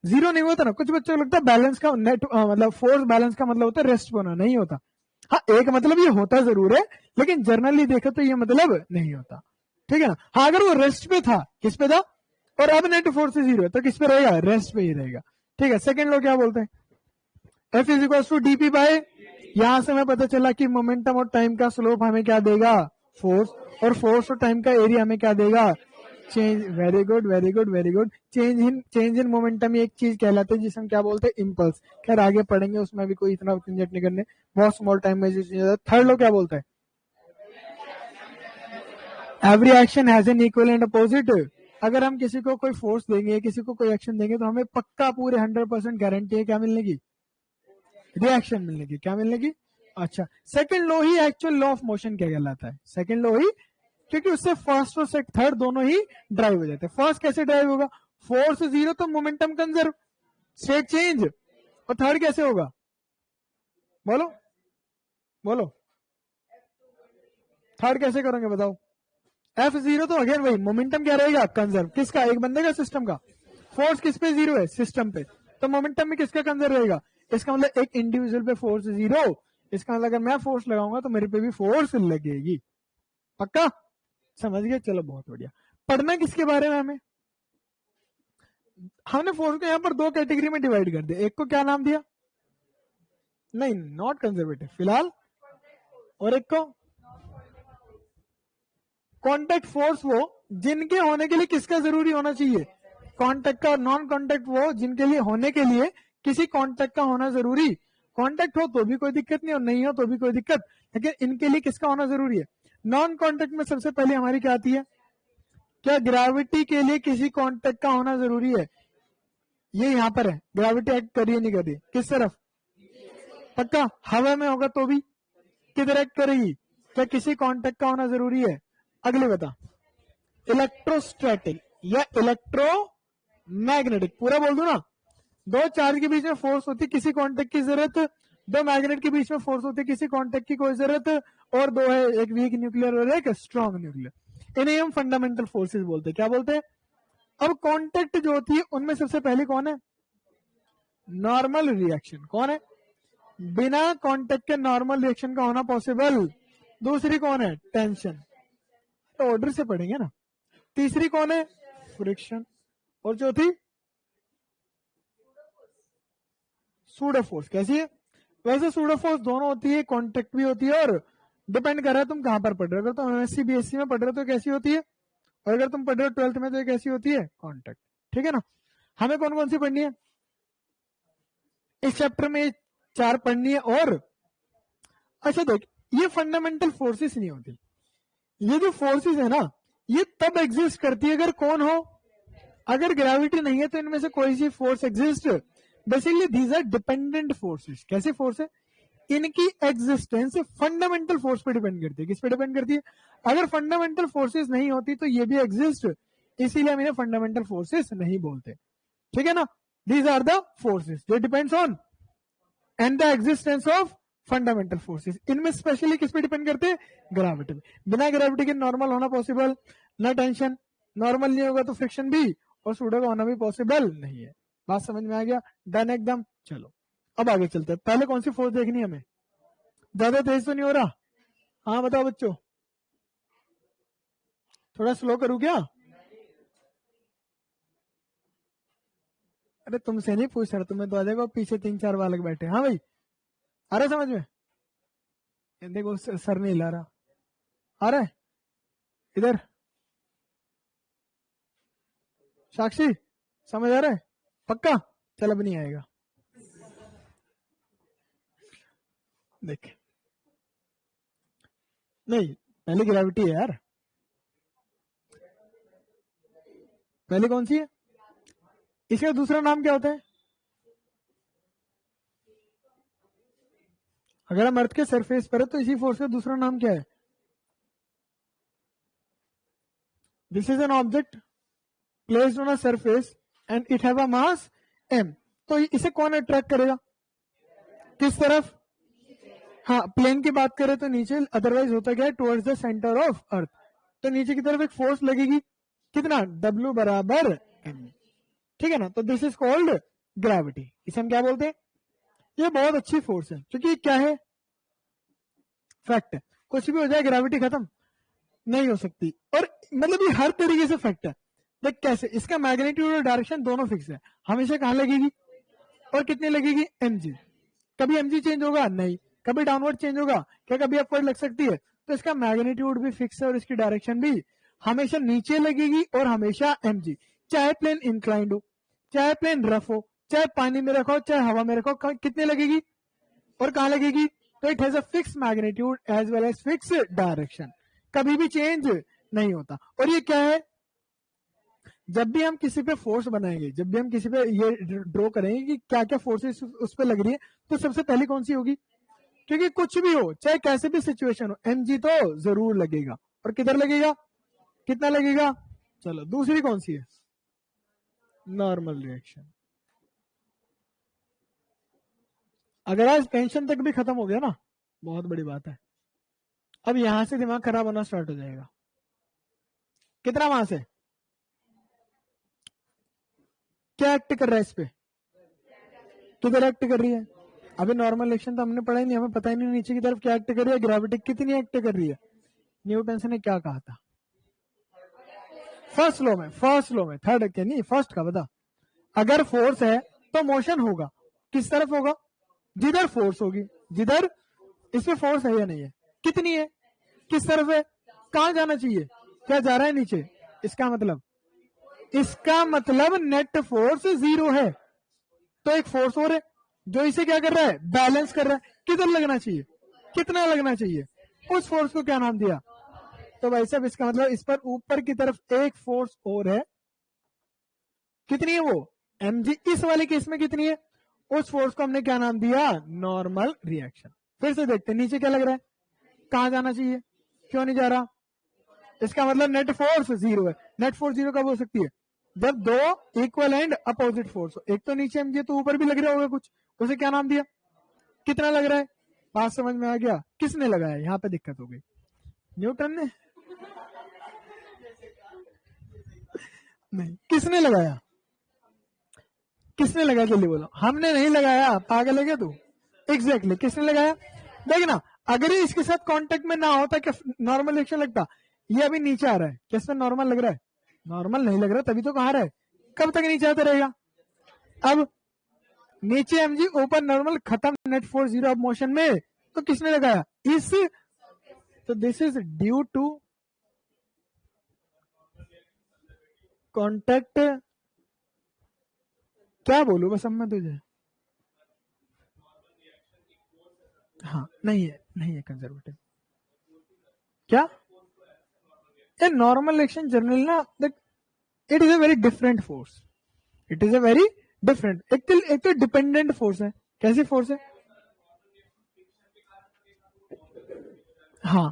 0 नहीं होता ना। कुछ बच्चों को लगता है बैलेंस का नेट मतलब फोर्स बैलेंस का मतलब होता है रेस्ट पे होना, नहीं होता। हाँ एक मतलब ये होता जरूर है, लेकिन जनरली देखो तो ये मतलब नहीं होता, ठीक है ना। हाँ अगर वो रेस्ट पे था, किस पे था, और अब नेट फोर्स 0 है तो किस पे रहेगा, रेस्ट पे ही रहेगा, ठीक है। सेकंड लोग क्या बोलते हैं, F is equal to D P by, यहां से हमें पता चला कि मोमेंटम और टाइम का स्लोप हमें क्या देगा, फोर्स, और फोर्स और टाइम का एरिया हमें क्या देगा, change. Very good very good very good. Change in momentum एक चीज कहलाते हैं जिसे हम क्या बोलते हैं, इम्पल्स। खैर आगे पढ़ेंगे, उसमें भी कोई इतना झंझट नहीं करने, बहुत स्मॉल टाइम में जो चीज होता है। थर्ड लोग क्या बोलता है, every action has an equal and opposite. अगर हम किसी को कोई फोर्स देंगे, किसी को कोई एक्शन देंगे, तो हमें पक्का पूरे 100% गारंटी है क्या मिलने की, रिएक्शन मिलने की। क्या मिलने की, अच्छा। Second law he actual law of motion क्या कहलाता है, सेकंड लॉ ही, क्योंकि उससे फर्स्ट और थर्ड दोनों ही ड्राइव हो जाते हैं। फर्स्ट कैसे ड्राइव होगा, फोर्स 0 तो मोमेंटम कंजर्व, स्टेट चेंज। और थर्ड कैसे होगा, बोलो बोलो, थर्ड कैसे करोगे बताओ। F0 तो अगेन वही, मोमेंटम क्या रहेगा, कंजर्व। किसका, एक बंदे का, सिस्टम का। फोर्स किस पे 0 है, सिस्टम पे, तो मोमेंटम में किसका कंजर्व रहेगा। इसका मतलब एक इंडिविजुअल पे फोर्स 0, इसका मतलब अगर मैं फोर्स लगाऊंगा तो मेरे पे भी फोर्स लगेगी, पक्का समझ गए। चलो बहुत बढ़िया। पढ़ना किसके बारे में हमें, हमने फोर्स को यहाँ पर 2 कैटेगरी में डिवाइड कर दिया। एक को क्या नाम दिया, नहीं नॉट कंजर्वेटिव फिलहाल, और एक को कॉन्टेक्ट फोर्स, वो जिनके होने के लिए किसका जरूरी होना चाहिए, कॉन्टेक्ट का। नॉन कॉन्टेक्ट वो जिनके लिए होने के लिए किसी कॉन्टेक्ट का होना जरूरी। कॉन्टेक्ट हो तो भी कोई दिक्कत नहीं, और नहीं हो तो भी कोई दिक्कत, लेकिन इनके लिए किसका होना जरूरी है। नॉन कॉन्टेक्ट में सबसे पहले हमारी क्या आती है, क्या ग्रेविटी के लिए किसी कॉन्टेक्ट का होना जरूरी है। ये यहाँ पर है, ग्रेविटी एक्ट करिए नहीं करिए, किस तरफ, पक्का हवा में होगा तो भी किधर एक्ट करेगी, क्या किसी कॉन्टेक्ट का होना जरूरी है। अगले बता, इलेक्ट्रोस्टैटिक या इलेक्ट्रोमैग्नेटिक, पूरा बोल दू ना। 2 चार्ज के बीच में फोर्स होती है, किसी कॉन्टेक्ट की जरूरत। 2 मैग्नेट के बीच में फोर्स होती है, किसी कॉन्टेक्ट की कोई जरूरत। और 2 है, एक वीक न्यूक्लियर और एक स्ट्रॉन्ग न्यूक्लियर। इन्हें हम फंडामेंटल फोर्सेस बोलते हैं। क्या बोलते हैं, अब कॉन्टेक्ट जो होती है उनमें सबसे पहले कौन है, नॉर्मल रिएक्शन। कौन है, बिना कॉन्टेक्ट के नॉर्मल रिएक्शन का होना पॉसिबल। दूसरी कौन है, टेंशन, तो ऑर्डर से पढ़ेंगे ना। तीसरी कौन है, फ्रिक्शन, और चौथी सूडो फोर्स। कैसी है, वैसे सूडो फोर्स दोनों होती है, कॉन्टेक्ट भी होती है, और डिपेंड कर रहा है तुम कहां पर पढ़ रहे हो। अगर तुम एमएससी बीएससी में पढ़ रहे हो तो कैसी होती है, और अगर तुम पढ़ रहे हो 12th में तो ये कैसी होती है, कॉन्टेक्ट। ठीक है ना। हमें कौन कौन सी पढ़नी है इस चैप्टर में, 4 पढ़नी है। और अच्छा देख, ये फंडामेंटल फोर्सेस नहीं होती, ये जो फोर्सेस है ना, ये तब एग्जिस्ट करती है अगर कौन हो, अगर ग्रेविटी नहीं है तो इनमें से कोई सी force exist. Basically these are dependent forces. कैसे फोर्स है, इनकी एग्जिस्टेंस फंडामेंटल फोर्स पे डिपेंड करती है। किस पे डिपेंड करती है, अगर फंडामेंटल फोर्सेस नहीं होती तो ये भी एग्जिस्ट, इसीलिए हम इन्हें फंडामेंटल फोर्सेस नहीं बोलते। ठीक है ना, दीज आर द फोर्सेस जो depends on and the existence of fundamental forces. इनमें स्पेशली किस पे डिपेंड करते हैं, ग्रेविटी पे। बिना ग्रेविटी के नॉर्मल होना पॉसिबल, ना टेंशन, नॉर्मल नहीं होगा तो फ्रिक्शन भी, और सूडो का होना भी पॉसिबल नहीं है। बात समझ में आ गया, डन एकदम। चलो अब आगे चलते हैं, पहले कौन सी फोर्स देखनी है हमें, ज्यादा तेज तो नहीं हो रहा, हाँ बताओ बच्चों, थोड़ा स्लो करूँ क्या? अरे तुमसे नहीं पूछ रहा, तुम्हें तो आ जाएगा, पीछे 3-4 बालक बैठे, हाँ भाई आ रहा समझ में? देखो सर नहीं हिला रहा, आ रहा है इधर, साक्षी समझ आ रहा है पक्का? चल अब नहीं आएगा, देख नहीं, पहली ग्रेविटी है यार, पहले कौन सी है, इसका दूसरा नाम क्या होता है? अगर हम अर्थ के सरफेस पर है तो इसी फोर्स का दूसरा नाम क्या है? This is an object placed on a surface and it have a mass m, तो इसे कौन अट्रैक्ट करेगा, किस तरफ? हाँ प्लेन की बात करें तो नीचे, अदरवाइज होता क्या है, towards the centre of earth, तो नीचे की तरफ एक फोर्स लगेगी, कितना, W बराबर m, ठीक है ना, तो दिस इज कॉल्ड ग्रेविटी, इसे हम क्या बोलते हैं? ये बहुत अच्छी फोर्स है, क्योंकि क्या है, फैक्ट है, कुछ भी हो जाए ग्रेविटी खत्म नहीं हो सकती, और मतलब ये हर तरीके से फैक्ट है। देख कैसे, इसका मैग्नीट्यूड और डायरेक्शन दोनों फिक्स है, हमेशा कहाँ लगेगी और कितनी लगेगी, mg, कभी mg चेंज होगा नहीं, कभी डाउनवर्ड चेंज होगा क्या, कभी अपवर्ड लग सकती है, तो इसका मैग्नीट्यूड भी फिक्स है और इसकी डायरेक्शन भी हमेशा नीचे लगेगी और हमेशा mg, चाहे प्लेन इंक्लाइंड हो, चाहे प्लेन रफ हो, चाहे पानी में रखो, चाहे हवा में रखो, कितने लगेगी और कहाँ लगेगी, तो it has a fix magnitude as well as fix direction, कभी भी चेंज नहीं होता। और ये क्या है, जब भी हम किसी पे फोर्स बनाएंगे, जब भी हम किसी पे ये ड्रॉ करेंगे कि क्या क्या फोर्सेस उस पे लग रही है, तो सबसे पहले कौन सी होगी, क्योंकि कुछ भी हो, चाहे कैसे भी सिचुएशन हो, mg तो जरूर लगेगा, और किधर लगेगा, कितना लगेगा। चलो दूसरी कौन सी है, नॉर्मल रिएक्शन। अगर आज टेंशन तक भी खत्म हो गया ना, बहुत बड़ी बात है, अब यहां से दिमाग खराब होना स्टार्ट हो जाएगा, कितना वहां से, क्या एक्ट कर रहा है इस पे, किधर एक्ट कर रही है, अभी नॉर्मल रिएक्शन तो हमने पढ़ा ही नहीं, हमें पता ही नहीं नीचे की तरफ क्या एक्ट कर रही है, ग्रेविटी कितनी एक्ट कर रही है। न्यूटन ने क्या कहा था, फर्स्ट लॉ में थर्ड क्या नहीं, फर्स्ट का बता, अगर फोर्स है तो मोशन होगा, किस तरफ होगा, जिधर फोर्स होगी, जिधर, इसमें फोर्स है या नहीं है, कितनी है, किस तरफ है, कहां जाना चाहिए, क्या जा रहा है नीचे, इसका मतलब नेट फोर्स 0 है, तो एक फोर्स और है जो इसे क्या कर रहा है, बैलेंस कर रहा है, किधर लगना चाहिए, कितना लगना चाहिए, उस फोर्स को क्या नाम दिया, तो भाई साहब इसका मतलब इस पर ऊपर की तरफ एक फोर्स और है, कितनी है वो, mg, इस वाले केस में कितनी है, उस फोर्स को हमने क्या नाम दिया, नॉर्मल रिएक्शन। फिर से देखते हैं नीचे क्या लग रहा है, कहां जाना चाहिए, क्यों नहीं जा रहा, इसका मतलब नेट फोर्स 0 है, नेट फोर्स 0 कब हो सकती है, जब दो इक्वल एंड अपोजिट फोर्स हो, एक तो नीचे mg तो ऊपर भी लग रहा होगा कुछ, उसे क्या नाम दिया, कितना लग रहा है, बात समझ में आ गया, किसने लगाया, यहाँ पे दिक्कत हो गई, न्यूटन ने नहीं, किसने लगाया, किसने लगाया, जल्दी बोलो, हमने नहीं लगाया, पागल है क्या तू, एग्जैक्टली किसने लगाया, देखना, अगर ये इसके साथ कांटेक्ट में ना होता क्या नॉर्मल रिएक्शन लगता, ये अभी नीचे आ रहा है, क्या इसमें नॉर्मल लग रहा है, नॉर्मल नहीं लग रहा, तभी तो कहा रहा है, कब तक नीचे आता रहेगा, अब नीचे mg ऊपर नॉर्मल, खत्म, नेट फोर्स 0 ऑफ मोशन में, तो किसने लगाया, इस, तो this is due to contact, क्या बोलूं बस अब मैं तुझे, हाँ नहीं है कंजर्वेटिव, क्या, ए नॉर्मल रिएक्शन जनरली ना, it is a very different force, it is a very different, एक तो डिपेंडेंट फोर्स है, कैसी फोर्स है, हाँ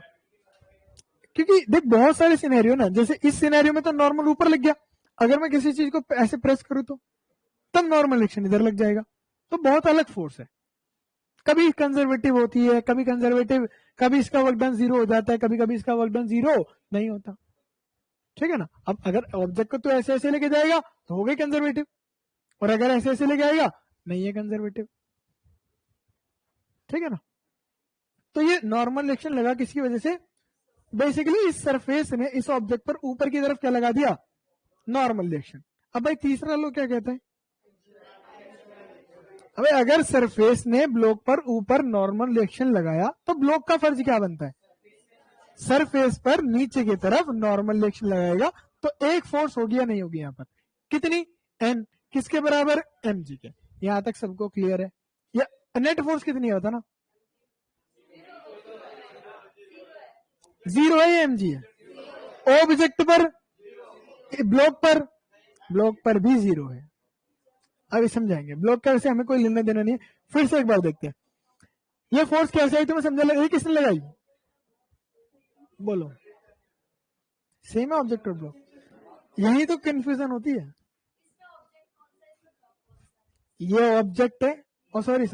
क्योंकि देख बहुत सारे सिनेरियो ना, जैसे इस सिनेरियो में तो नॉर्मल ऊपर लग गया, अगर मैं किसी चीज को ऐसे प्रेस करूं तो तब नॉर्मल रिएक्शन इधर लग जाएगा, तो बहुत अलग फोर्स है, कभी कंजर्वेटिव होती है, कभी कंजर्वेटिव, कभी इसका वर्क डन 0 हो जाता है, कभी कभी इसका वर्क डन 0 नहीं होता, ठीक है ना। अब अगर ऑब्जेक्ट को तो ऐसे ऐसे लेके जाएगा तो हो गई कंजर्वेटिव, और अगर ऐसे ऐसे लेके आएगा नहीं है कंजर्वेटिव, ठीक है ना। तो ये नॉर्मल रिएक्शन लगा किसकी वजह से, बेसिकली इस सरफेस ने इस ऑब्जेक्ट पर ऊपर की तरफ क्या लगा दिया, नॉर्मल रिएक्शन। अब भाई तीसरा लोग क्या कहते हैं, अबे अगर सरफेस ने ब्लॉक पर ऊपर नॉर्मल रिएक्शन लगाया तो ब्लॉक का फर्ज क्या बनता है, सरफेस पर नीचे की तरफ नॉर्मल रिएक्शन लगाएगा। तो एक फोर्स होगी या नहीं होगी यहाँ पर, कितनी, एन, किसके बराबर, एम जी के। यहां तक सबको क्लियर है। या नेट फोर्स कितनी होता ना, 0 है या एम जी है। ऑब्जेक्ट पर, ब्लॉक पर भी 0 है। अभी समझाएंगे ब्लॉक का, वैसे हमें कोई लेना देना नहीं है। फिर से एक बार देखते हैं, ये फोर्स कैसे आई तुम्हें समझा लगा, किसने लगाई, बोलो, सेम है ऑब्जेक्ट और ब्लॉक, यही तो कंफ्यूजन होती है। ये ऑब्जेक्ट है, और सॉरी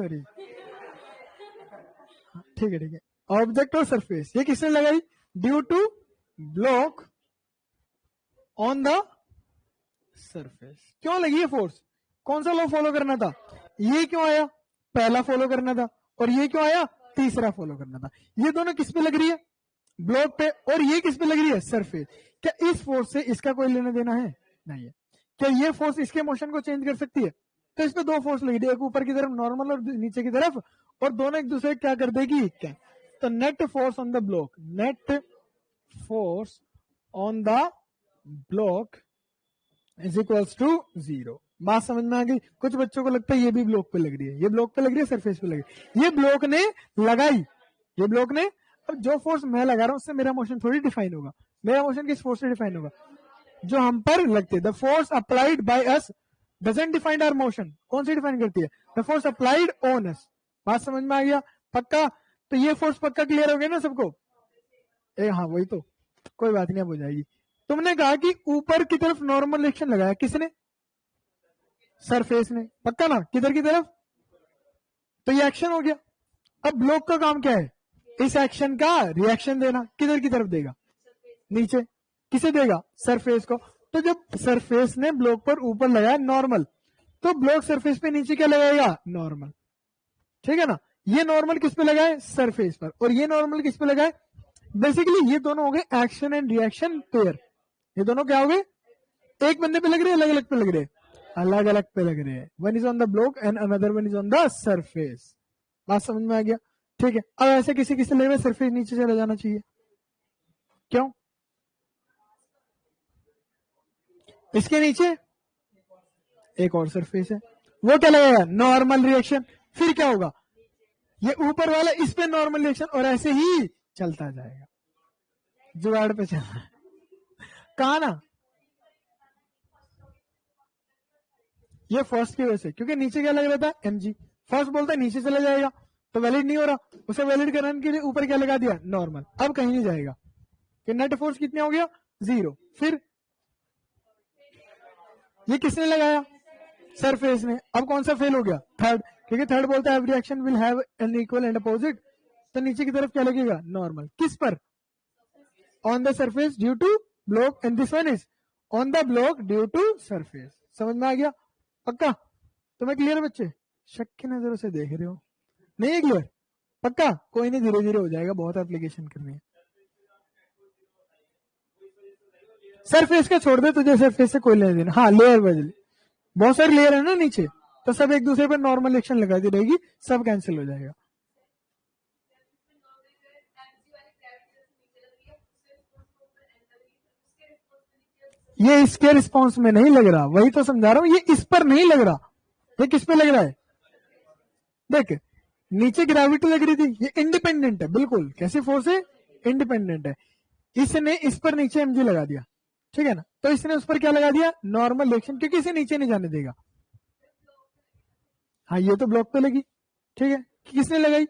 ठीक है, ऑब्जेक्ट और सरफेस, ये किसने लगाई, due to block on the surface. क्यों लगी ये फोर्स, कौन सा लॉ फॉलो करना था, ये क्यों आया, पहला फॉलो करना था, और ये क्यों आया, तीसरा फॉलो करना था। ये दोनों किस पे लग रही है, ब्लॉक पे, और ये किस पे लग रही है, सरफेस। क्या इस फोर्स से इसका कोई लेना देना है, नहीं है। क्या ये फोर्स इसके मोशन को चेंज कर सकती है, तो इस पे दो फोर्स लगी थी, एक ऊपर की तरफ नॉर्मल और नीचे की तरफ, और दोनों एक दूसरे क्या कर देगी, क्या। तो net force on the block, net force on the block is equals to 0। बात समझ में आ गई। कुछ बच्चों को लगता है ये भी ब्लॉक पे लग रही है, ये ब्लॉक पे लग रही है, सरफेस पे लग रही है, ये ब्लॉक ने लगाई, ये ब्लॉक ने। अब जो फोर्स मैं लगा रहा हूं उससे मेरा मोशन थोड़ी डिफाइन होगा, मेरा मोशन किस फोर्स से डिफाइन होगा, जो हम पर लगते। The force applied by us doesn't define our motion. कौन सी डिफाइन करती है, the force applied on us. बात समझ में आ गया, पक्का। तो ये फोर्स पक्का क्लियर हो गया ना सबको, हाँ वही तो, कोई बात नहीं, अब हो जाएगी। तुमने कहा कि ऊपर की तरफ नॉर्मल रिएक्शन लगाया, किसने, सरफेस ने, पक्का ना, किधर की तरफ, तो ये एक्शन हो गया। अब ब्लॉक का काम क्या है, इस एक्शन का रिएक्शन देना, किधर की तरफ देगा, नीचे, किसे देगा, सरफेस को। तो जब सरफेस ने ब्लॉक पर ऊपर लगाया नॉर्मल, तो ब्लॉक सरफेस पे नीचे क्या लगाएगा, नॉर्मल, ठीक है ना। ये नॉर्मल किस पे लगाए, सरफेस पर, और ये नॉर्मल किस पे लगाए, बेसिकली ये दोनों हो गए एक्शन एंड रिएक्शन पेयर। ये दोनों क्या हो गए, एक बंदे पे लग रहे हैं, अलग अलग पे लग रहे हैं, अलग अलग पे लग रहे हैं। One is on the block and another one is on the surface. बात समझ में आ गया, ठीक है। अब ऐसे किसी किसी लग रहा है सरफेस नीचे चला जाना चाहिए, क्यों, इसके नीचे एक और सरफेस है, वो क्या लगेगा, नॉर्मल रिएक्शन। फिर क्या होगा, ये ऊपर वाला इस पे नॉर्मल रिएक्शन, और ऐसे ही चलता जाएगा, जुगाड़ पे चलना है। कहा ना, ये फर्स्ट की वजह से, क्योंकि नीचे क्या लग रहा था, एमजी। फर्स्ट बोलता है नीचे चला जाएगा, तो वैलिड नहीं हो रहा, उसे वैलिड कराने के लिए ऊपर क्या लगा दिया, नॉर्मल। अब कहीं नहीं जाएगा, कि नेट फोर्स कितने हो गया, 0। फिर ये किसने लगाया, सरफेस ने। अब कौन सा फेल हो गया, थर्ड, क्योंकि थर्ड बोलता है every action will have an equal and opposite. तो नीचे की तरफ क्या लगेगा, नॉर्मल, किस पर, on the surface due to block, and this one is on the block due to surface. समझ में आ गया, पक्का। तुम्हें क्लियर बच्चे, शक की नजरों से देख रहे हो, नहीं है क्लियर, पक्का, कोई नहीं, धीरे धीरे हो जाएगा, बहुत एप्लीकेशन करनी है। सरफेस का छोड़ दे, तुझे सरफेस से कोई लेना देना। हाँ, लेयर बदल, बहुत सारे लेयर है ना नीचे, तो सब एक दूसरे पर नॉर्मल रिएक्शन लगाती रहेगी, सब कैंसिल हो जाएगा। ये इसके रिस्पॉन्स में नहीं लग रहा, वही तो समझा रहा हूं, ये इस पर नहीं लग रहा, ये किस पे लग रहा है, देख, नीचे ग्रेविटी लग रही थी, ये इंडिपेंडेंट है बिल्कुल। कैसी फोर्स है, इंडिपेंडेंट है। इसने इस पर नीचे एमजी लगा दिया, ठीक है ना, तो इसने उस पर क्या लगा दिया, नॉर्मल रिएक्शन, क्योंकि इसे नीचे नहीं जाने देगा। हाँ, ये तो ब्लॉक पे लगी, ठीक है, किसने लगाई,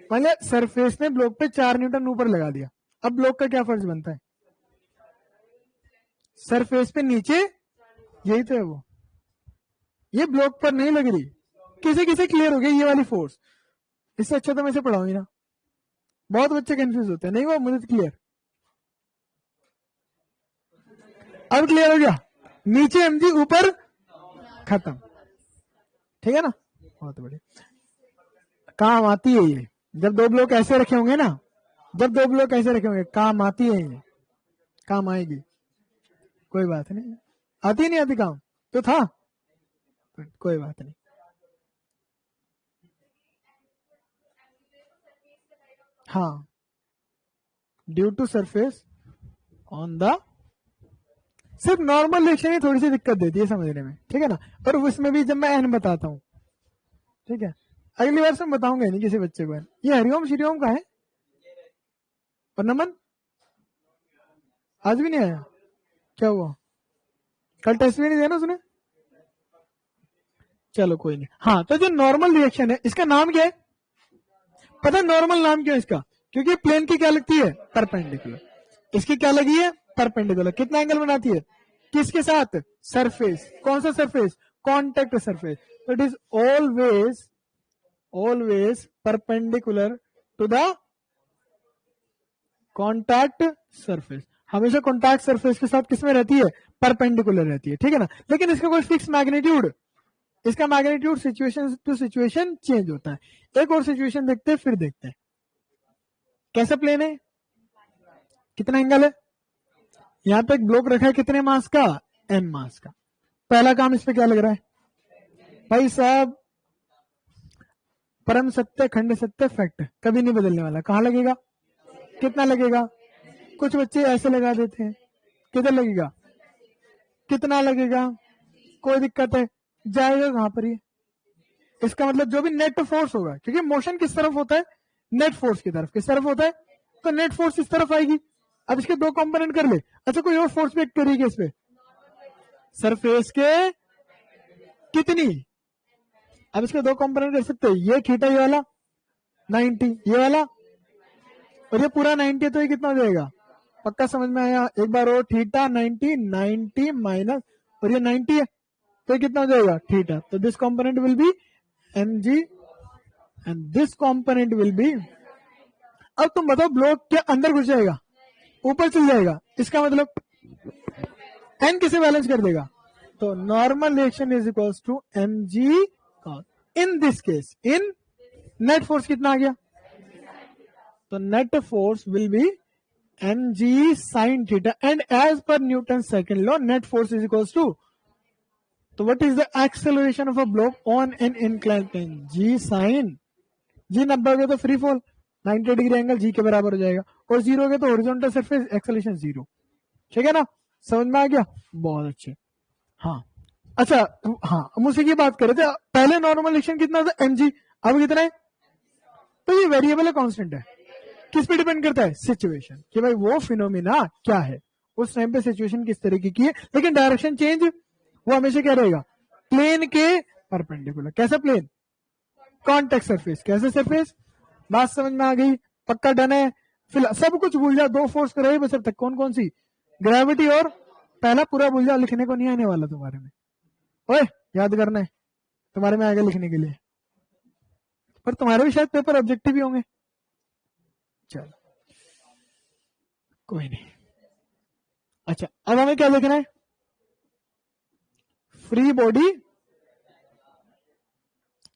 मतलब सरफेस ने ब्लॉक पे 4 न्यूटन ऊपर लगा दिया। अब ब्लॉक का क्या फर्ज बनता है, सरफेस पे नीचे, यही तो है वो, ये ब्लॉक पर नहीं लग रही। किसे किसे क्लियर हो गया ये वाली फोर्स, इससे अच्छा तो मैं इसे पढ़ाऊंगी ना, बहुत बच्चे कंफ्यूज होते हैं, नहीं वो मुझे क्लियर, अब क्लियर हो गया, नीचे एमजी ऊपर खत्म, ठीक है ना, बहुत बढ़िया। काम आती है ये, जब दो ब्लॉक ऐसे रखे होंगे ना, जब दो ब्लॉक ऐसे रखे होंगे काम आती है ये, काम आएगी, कोई बात नहीं, आती नहीं आती काम तो था, कोई बात नहीं। हाँ, due to surface on the, सिर्फ नॉर्मल रिएक्शन ही थोड़ी सी दिक्कत देती है समझने में, ठीक है ना। और उसमें भी जब मैं एन बताता हूँ, ठीक है, अगली बार से मैं बताऊंगा नहीं किसी बच्चे को एन। ये हरिओम श्रीओम का है, और नमन आज भी नहीं आया, क्या हुआ, कल टेस्ट भी नहीं दिया ना उसने, चलो कोई नहीं। हाँ, तो जो नॉर्मल रिएक्शन है इसका नाम क्या है पता है, नॉर्मल नाम क्यों है इसका, क्योंकि प्लेन की क्या लगती है, परपेंडिकुलर, इसकी क्या लगी है, परपेंडिकुलर, कितना एंगल बनाती है, किसके साथ, सरफेस, कौन सा सरफेस, कॉन्टेक्ट सरफेस, तो it is always always perpendicular to the contact surface, हमेशा कॉन्टैक्ट सरफेस के साथ किसमें रहती है, परपेंडिकुलर रहती है, ठीक है ना। लेकिन इसका कोई फिक्स मैग्नीट्यूड, इसका magnitude situation to situation change होता है। एक और सिचुएशन देखते हैं, फिर देखते हैं कैसा प्लेन है, कितना एंगल है, यहां पे एक ब्लॉक रखा है कितने मास का, एम मास का। पहला काम इस पे क्या लग रहा है भाई साहब, परम सत्य खंड सत्य फैक्ट कभी नहीं बदलने वाला, कहां लगेगा, कितना लगेगा, कुछ बच्चे ऐसे लगा देते हैं, किधर लगेगा, कितना लगेगा, कोई दिक्कत है, जाएगा कहां पर ये, इसका मतलब जो भी नेट फोर्स होगा, क्योंकि मोशन किस तरफ होता है, नेट फोर्स की तरफ, किस तरफ होता है, तो नेट फोर्स इस तरफ आएगी। अब इसके दो कंपोनेंट कर ले, अच्छा कोई और फोर्स भी एक करेगी इस पे, सरफेस के कितनी, अब इसके दो कंपोनेंट कर सकते हैं, ये थीटा ये वाला 90, ये वाला, और ये पूरा 90 है, तो ये कितना हो जाएगा, पक्का समझ में आया, एक बार और, थीटा 90, 90 माइनस, और ये 90 है, तो ये कितना हो जाएगा, थीटा, तो this component will be mg and this component will be, अब तुम बताओ ब्लॉक के अंदर घुस जाएगा, ऊपर चल जाएगा, इसका मतलब n किसे बैलेंस कर देगा, तो normal reaction is equals to mg, in this case in net force कितना आ गया, तो net force will be mg sin theta, and as per Newton second law net force is equals to, तो what is the acceleration of a block on an inclined plane, g sin, G 90 हो गया तो free fall 90 degree angle G के बराबर हो जाएगा, और 0 हो गया तो हॉरिजॉन्टल सरफेस एक्सेलरेशन 0, ठीक है ना, समझ में आ गया, बहुत अच्छे। हाँ अच्छा, हाँ हम उसी की बात कर रहे थे, पहले नॉर्मल रिएक्शन कितना था mg, अब कितना है, तो ये वेरिएबल है, कांस्टेंट है, किस पे डिपेंड करता है, सिचुएशन, कि भाई वो फिनोमिना क्या है, उस टाइम पे सिचुएशन किस तरीके की है, लेकिन डायरेक्शन चेंज वो हमेशा क्या रहेगा, प्लेन के परपेंडिकुलर, कैसा प्लेन, कॉन्टेक्ट सरफेस, कैसे सरफेस, बात समझ में आ गई, पक्का डन है, फिलहाल सब कुछ भूल जाओ, दो फोर्स कर रही है बस अब तक, कौन कौन सी, ग्रेविटी और पहला पूरा भूल जाओ, लिखने को नहीं आने वाला तुम्हारे में, ओए याद करना है, तुम्हारे में आएगा लिखने के लिए, पर तुम्हारे भी शायद पेपर ऑब्जेक्टिव ही होंगे, चलो कोई नहीं। अच्छा अब हमें क्या देखना है, फ्री बॉडी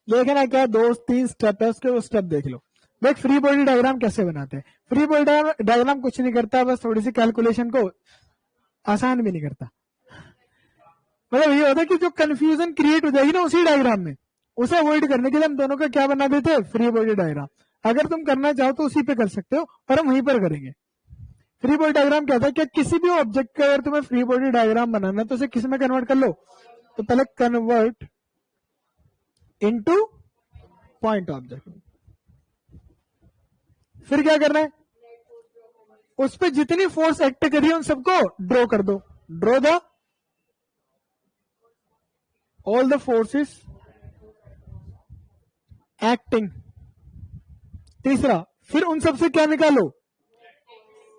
देखना है, क्या दो तीन स्टेप है उसके, वो स्टेप देख लो। देख फ्री बॉडी डायग्राम कैसे बनाते हैं, फ्री बॉडी डायग्राम कुछ नहीं करता, बस थोड़ी सी कैलकुलेशन को आसान भी नहीं करता, मतलब ये होता है कि जो कंफ्यूजन क्रिएट हो जाएगी ना उसी डायग्राम में, उसे अवॉइड करने के लिए हम दोनों का क्या बना देते हैं, फ्री बॉडी डायग्राम। अगर तुम करना चाहो तो उसी पे कर सकते हो, और हम वहीं पर करेंगे। फ्री बॉडी डायग्राम क्या था, कि किसी भी ऑब्जेक्ट का अगर तुम्हें फ्री बॉडी डायग्राम बनाना है तो उसे किस में कन्वर्ट कर लो, तो पहले कन्वर्ट इनटू पॉइंट ऑब्जेक्ट, फिर क्या करना है, उस पर जितनी फोर्स एक्ट करी है उन सबको ड्रॉ कर दो, draw the all the forces acting. तीसरा, फिर उन सबसे क्या निकालो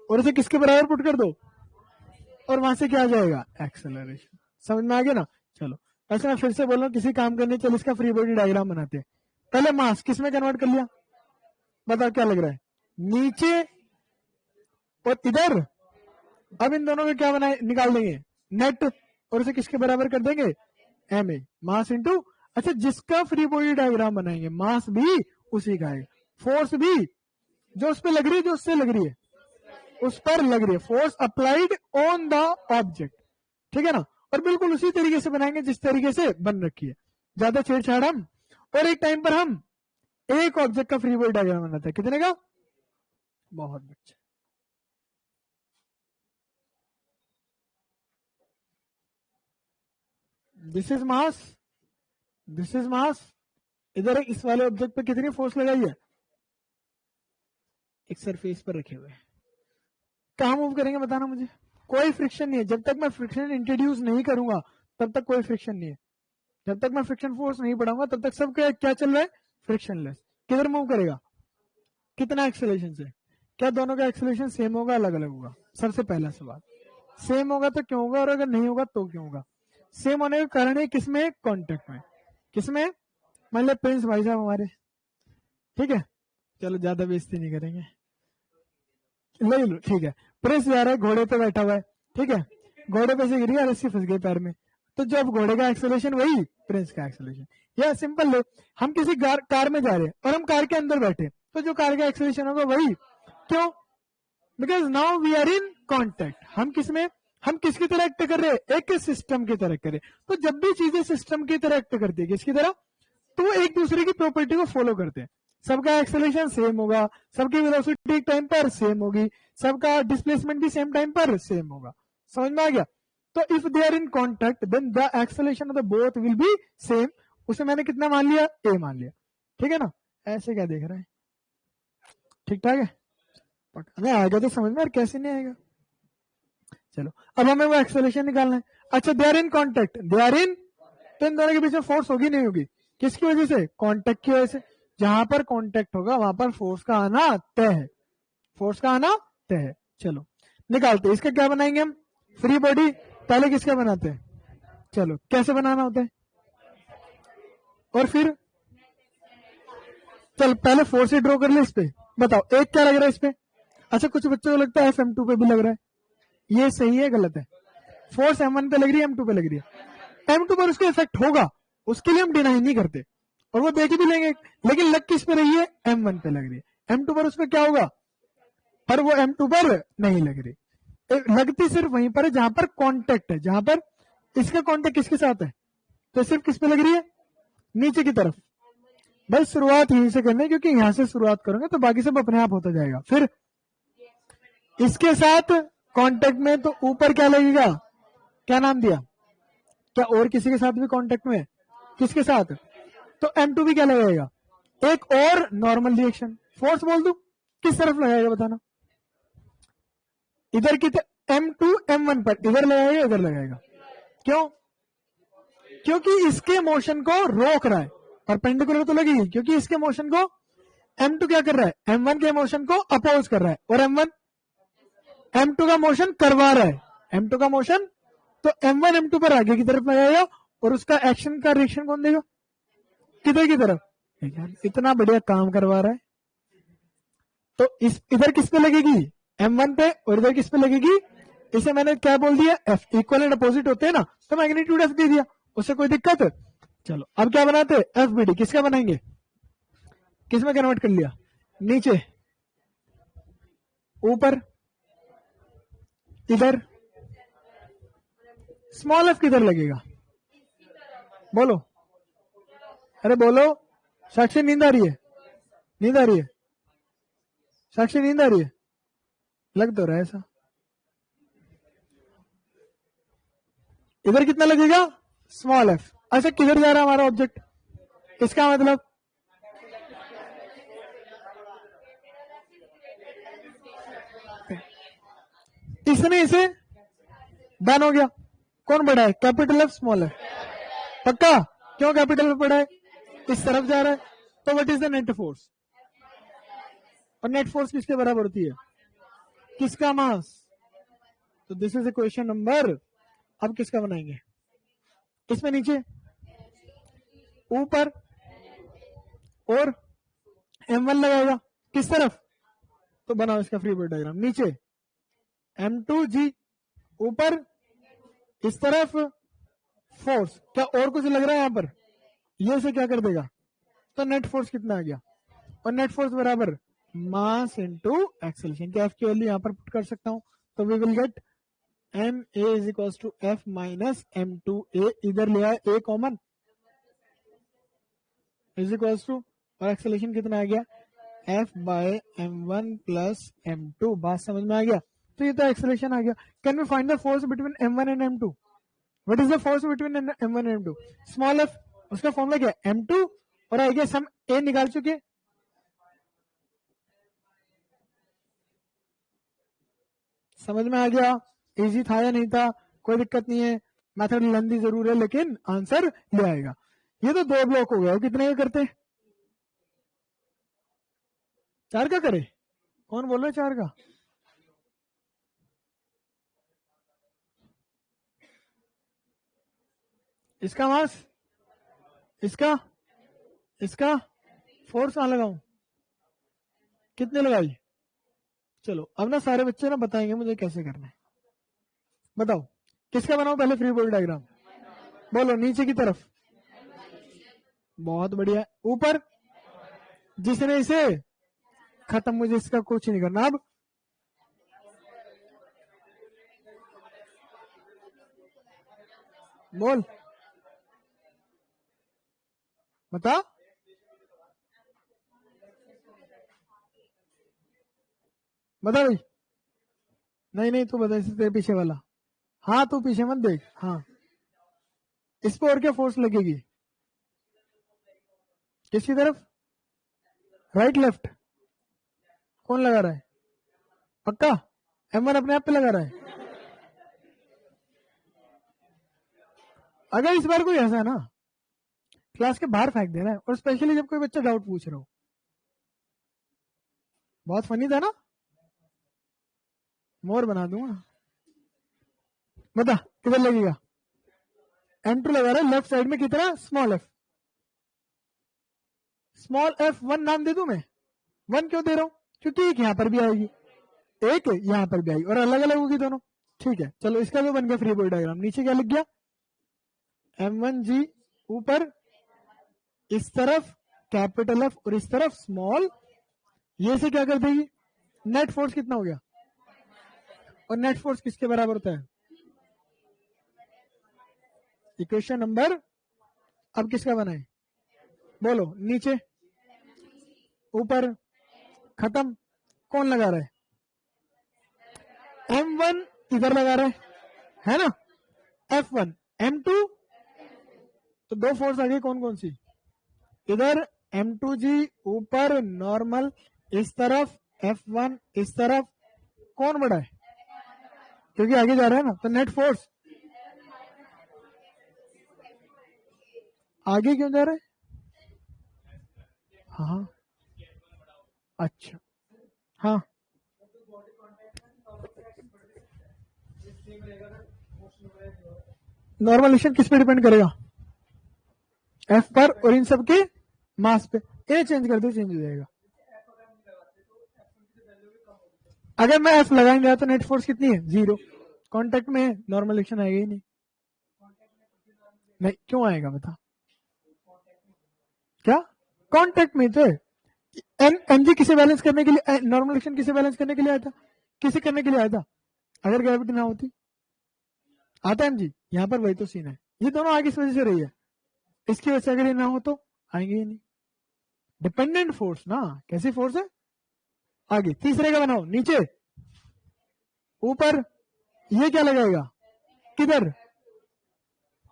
और उसे किसके बराबर पुट कर दो, और वहां से क्या आ जाएगा, एक्सेलरेशन। समझ में आ गया ना, चलो ऐसे मैं फिर से बोल रहा हूं, किसी काम करने चलो इसका फ्री बॉडी डायग्राम बनाते हैं। पहले मास किस में कन्वर्ट कर लिया, बताओ क्या लग रहा है, नीचे और इधर, अब इन दोनों में क्या बनाए, निकाल देंगे नेट, और उसे किसके बराबर कर देंगे, एम ए, मास इंटू, अच्छा जिसका फ्री बॉडी डायग्राम बनाएंगे मास भी उसी का आएगा। फोर्स भी जो उस पर लग रही है, जो उससे लग रही है उस पर लग रही है, force applied on the object, ठीक है ना। और बिल्कुल उसी तरीके से बनाएंगे जिस तरीके से बन रखी है, ज्यादा छेड़छाड़ हम। और एक टाइम पर हम एक ऑब्जेक्ट का फ्री बॉडी डायग्राम बनाते हैं, कितने का, बहुत बच्चे। This is mass, this is mass, इधर इस वाले ऑब्जेक्ट पे कितनी फोर्स लगाई है, एक सरफेस पर रखे हुए। कहां मूव करेंगे बताना मुझे, कोई फ्रिक्शन नहीं है। जब तक मैं फ्रिक्शन इंट्रोड्यूस नहीं करूंगा तब तक कोई फ्रिक्शन नहीं है। जब तक मैं फ्रिक्शन फोर्स नहीं बढ़ाऊंगा तब तक सब क्या चल रहा है, फ्रिक्शनलेस। किधर मूव करेगा, कितना एक्सेलरेशन से, क्या दोनों का एक्सेलरेशन सेम होगा अलग अलग होगा। सबसे पहला सवाल, सेम होगा तो क्यों होगा, और अगर नहीं होगा तो क्यों होगा। सेम होने का कारण है किसमें, कॉन्टेक्ट में। किसमें, मान लिया प्रिंस भाई साहब हमारे, ठीक है, चलो ज्यादा बेइज्जती नहीं करेंगे, ले लो ठीक है। प्रिंस जा रहा है, घोड़े पे बैठा हुआ है, ठीक है, घोड़े पे से गिर गया, रस्सी फंस गई पैर में, तो जब घोड़े का एक्सेलरेशन वही प्रिंस का एक्सेलरेशन। या सिंपल लो, हम किसी कार में जा रहे हैं और हम कार के अंदर बैठे, तो जो कार का एक्सेलरेशन होगा वही, क्यों, because now we are in contact. हम किसमें, हम किसकी तरह एक्ट कर रहे हैं, एक सिस्टम की तरह कर रहे हैं। तो जब भी चीजें सिस्टम की तरह एक्ट करती है, किसकी तरह, तो वो एक दूसरे की प्रॉपर्टी को फॉलो करते हैं। सबका एक्सेलरेशन सेम होगा, सबकी वेलोसिटी एक टाइम पर सेम होगी, सबका डिस्प्लेसमेंट भी सेम टाइम पर सेम होगा। समझ में आ गया। तो if they are in contact then the acceleration of the both will be same. उसे मैंने कितना मान लिया, ए मान लिया, ठीक है ना। ऐसे क्या देख रहा है, ठीक ठाक है, नहीं आएगा तो समझ में, और कैसे नहीं आएगा। चलो अब हमें वो एक्सेलरेशन निकालना है। अच्छा they are in contact, they are in, तो इन दोनों के बीच में फोर्स होगी नहीं होगी, किसकी वजह से, कॉन्टेक्ट की वजह से। जहां पर कॉन्टेक्ट होगा वहां पर फोर्स का आना तय है, फोर्स का आना तय है। चलो निकालते, इसका क्या बनाएंगे हम, फ्री बॉडी। पहले किसका बनाते हैं, चलो कैसे बनाना होता है, और फिर चल पहले फोर्स ही ड्रॉ कर ले इस पे। बताओ एक क्या लग रहा है इस पे, अच्छा कुछ बच्चों को लगता है FM2 पे भी लग रहा है, ये सही है गलत है। फोर्स M1 पे लग रही है, M2 पे लग रही है, M2 पर उसका इफेक्ट होगा, उसके लिए हम डिनाई नहीं करते, और वो देख भी लेंगे। लेकिन लग किस पे रही है, M1 पे लग रही है, M2 पर उसमें क्या होगा, पर वो M2 पर नहीं लग रही। लगती सिर्फ वहीं पर है जहां पर कांटेक्ट है, जहां पर इसका कांटेक्ट किसके साथ है, तो सिर्फ किस पे लग रही है, नीचे की तरफ। भाई शुरुआत यहीं से करनी है, क्योंकि यहां से शुरुआत करोगे तो बाकी सब अपने आप होता जाएगा। फिर इसके साथ कांटेक्ट में, तो ऊपर क्या लगेगा, क्या नाम दिया, क्या और किसी के साथ भी कांटेक्ट में, किसके साथ, तो M2 भी क्या लगाएगा, एक और नॉर्मल रिएक्शन। फोर्स बोल दू, किस तरफ लगाएगा बताना, इधर की M2 M1 पर, इधर लगाएगा इधर लगाएगा, क्यों, क्योंकि इसके मोशन को रोक रहा है, और पेंडिकुलर तो लगेगी, क्योंकि इसके मोशन को M2 क्या कर रहा है, M1 के मोशन को अपोज कर रहा है, और M1 M2 का मोशन करवा रहा है, M2 का मोशन, तो M1 M2 पर आगे की तरफ लगाएगा, और उसका एक्शन का रिएक्शन कौन देगा, किधर की तरफ, इतना बढ़िया काम करवा रहा है। तो इस इधर किस पे लगेगी, M1 पे, और इधर किस पे लगेगी, इसे मैंने क्या बोल दिया, F, इक्वल एंड अपोजिट होते हैं ना, तो मैग्नीट्यूड F दे दिया, उससे कोई दिक्कत है। चलो अब क्या बनाते हैं, FBD किसका बनाएंगे, किस में कन्वर्ट कर लिया, नीचे, ऊपर, इधर, स्मॉल f किधर लगेगा, बोलो, अरे बोलो, साक्षी नींद आ रही है, नींद आ रही है, साक्षी नींद आ रही है, लग तो रहा है ऐसा। इधर कितना लगेगा, स्मॉल f। अच्छा किधर जा रहा है हमारा ऑब्जेक्ट, इसका मतलब इसने इसे डन हो गया, कौन बड़ा है, कैपिटल F स्मॉल f, पक्का, क्यों कैपिटल F बड़ा है, इस तरफ जा रहा है, तो what is the net force, और नेट फोर्स किसके बराबर होती है, किसका मास, तो दिस इज इक्वेशन नंबर। अब किसका बनाएंगे, इसमें नीचे, ऊपर, और M1 लगाएगा किस तरफ, तो बनाओ इसका फ्री बॉडी डायग्राम, नीचे M2G, ऊपर इस तरफ फोर्स, क्या और कुछ लग रहा है यहां पर, ये से क्या कर देगा, तो नेट फोर्स कितना आ गया, और नेट फोर्स बराबर मास इनटू एक्सेलरेशन। क्या एफ की वैल्यू यहां पर पुट कर सकता हूं, तो we will get M A is equals to F minus M two A, इधर लिया A common, is equals to, और एक्सेलरेशन कितना आ गया F by M one plus M two. बात समझ में आ गया, तो ये तो एक्सेलरेशन आ गया। Can we find the force between M one and M two? What is the force between M one and M two? Small F, उसका फॉर्मूला क्या है M2, और आई गेस हम ए निकाल चुके। समझ में आ गया, इजी था या नहीं था, कोई दिक्कत नहीं है, मेथड लंबी जरूर है लेकिन आंसर ले आएगा। ये तो 2 ब्लॉक हो गया, कितने का करते? 4 का करे? कौन बोल रहा है 4 का? इसका मास, इसका इसका फोर्स कहां लगाऊं, कितने लगाई? चलो अब ना सारे बच्चे ना बताएंगे मुझे कैसे करना है। बताओ किसका बनाओ पहले फ्री बॉडी डायग्राम? बोलो नीचे की तरफ, बहुत बढ़िया। ऊपर जिसने इसे खत्म, मुझे इसका कुछ नहीं करना। अब बोल, बता। बता भाई। नहीं नहीं तू बता, इससे तेरे पीछे वाला। हाँ तू पीछे मत देख। हाँ इस पर और क्या फोर्स लगेगी? किसकी तरफ? Right left? कौन लगा रहा है? पक्का M1 अपने आप पे लगा रहा है? अगर इस बार कोई ऐसा ना क्लास के बाहर फेंक देना है, और स्पेशली जब कोई बच्चा डाउट पूछ रहा हो। बहुत फनी था ना, मोर बना दूंगा। बता किधर लगेगा? M2 लगा रहा है लेफ्ट साइड में, कितना? Small F. स्मॉल एफ 1 नाम दे दूं मैं? 1 क्यों दे रहा हूं? क्योंकि एक यहां पर भी आएगी, एक यहां पर भी आएगी, और अलग अलग होगी दोनों। ठीक है चलो, इसका भी बन गया फ्री बॉडी डायग्राम। नीचे क्या लिख गया? M1G ऊपर इस तरफ कैपिटल एफ और इस तरफ स्मॉल, ये से क्या कर देगी? नेट फोर्स कितना हो गया? और नेट फोर्स किसके बराबर होता है? इक्वेशन नंबर, अब किसका बनाए? बोलो नीचे ऊपर खत्म। कौन लगा रहा है? M1 इधर लगा रहा है ना? F1 M2, तो 2 फोर्स आ गई, कौन कौन सी? इधर M2G ऊपर नॉर्मल, इस तरफ F1 इस तरफ। कौन बड़ा है? क्योंकि आगे जा रहा है ना, तो नेट फोर्स आगे क्यों जा रहा है? हाँ अच्छा हाँ, नॉर्मलाइजेशन किस पे डिपेंड करेगा? एफ पर, और इन सब के मास पे। ए चेंज कर दो, चेंज हो जाएगा। अगर मैं एफ लगाएंगे तो नेट फोर्स कितनी है? 0। कांटेक्ट में है, नॉर्मलाइजेशन आएगा ही नहीं। नहीं क्यों आएगा बता? क्या कांटेक्ट में तो एमजी किसे बैलेंस करने के लिए, नॉर्मलाइजेशन किसे बैलेंस करने के लिए आया था? किसे करने के लिए आया था? अगर ग्रेविटी ना होती आता एमजी, यहाँ पर वही तो सीन है। ये दोनों आगे इस वजह से रही है, इसकी वजह से अगर ये ना हो तो आएंगे ही नहीं। डिपेंडेंट फोर्स ना, कैसी फोर्स है? आगे तीसरे का बनाओ, नीचे ऊपर, ये क्या लगाएगा? किधर?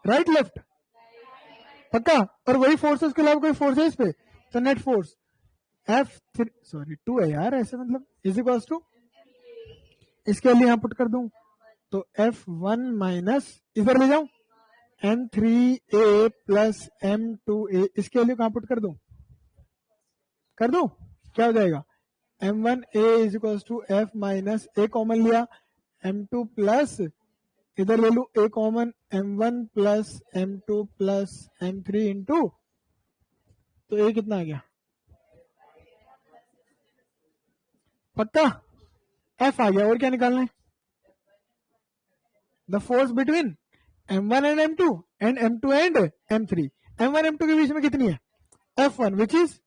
Right left? पक्का? और वही फोर्सेस के अलावा कोई फोर्स है इस पे? तो नेट फोर्स F3 सॉरी 2 है यार, ऐसे मतलब इज इक्वल्स टू, इसके लिए यहां पुट कर दूं तो F1 माइनस, इधर ले जाऊं M3A प्लस M2A, इसके लिए कहां पुट कर दूं? क्या हो जाएगा? M1A is equals to F minus A common लिया, M2 प्लस, इधर ले लू A common, M1 plus M2 plus M3 into, तो A कितना आ गया? पक्का F आ गया। और क्या निकालना है? The force between M1 and M2 and M2 and M3। M1 M2 के बीच में कितनी है? F1 which is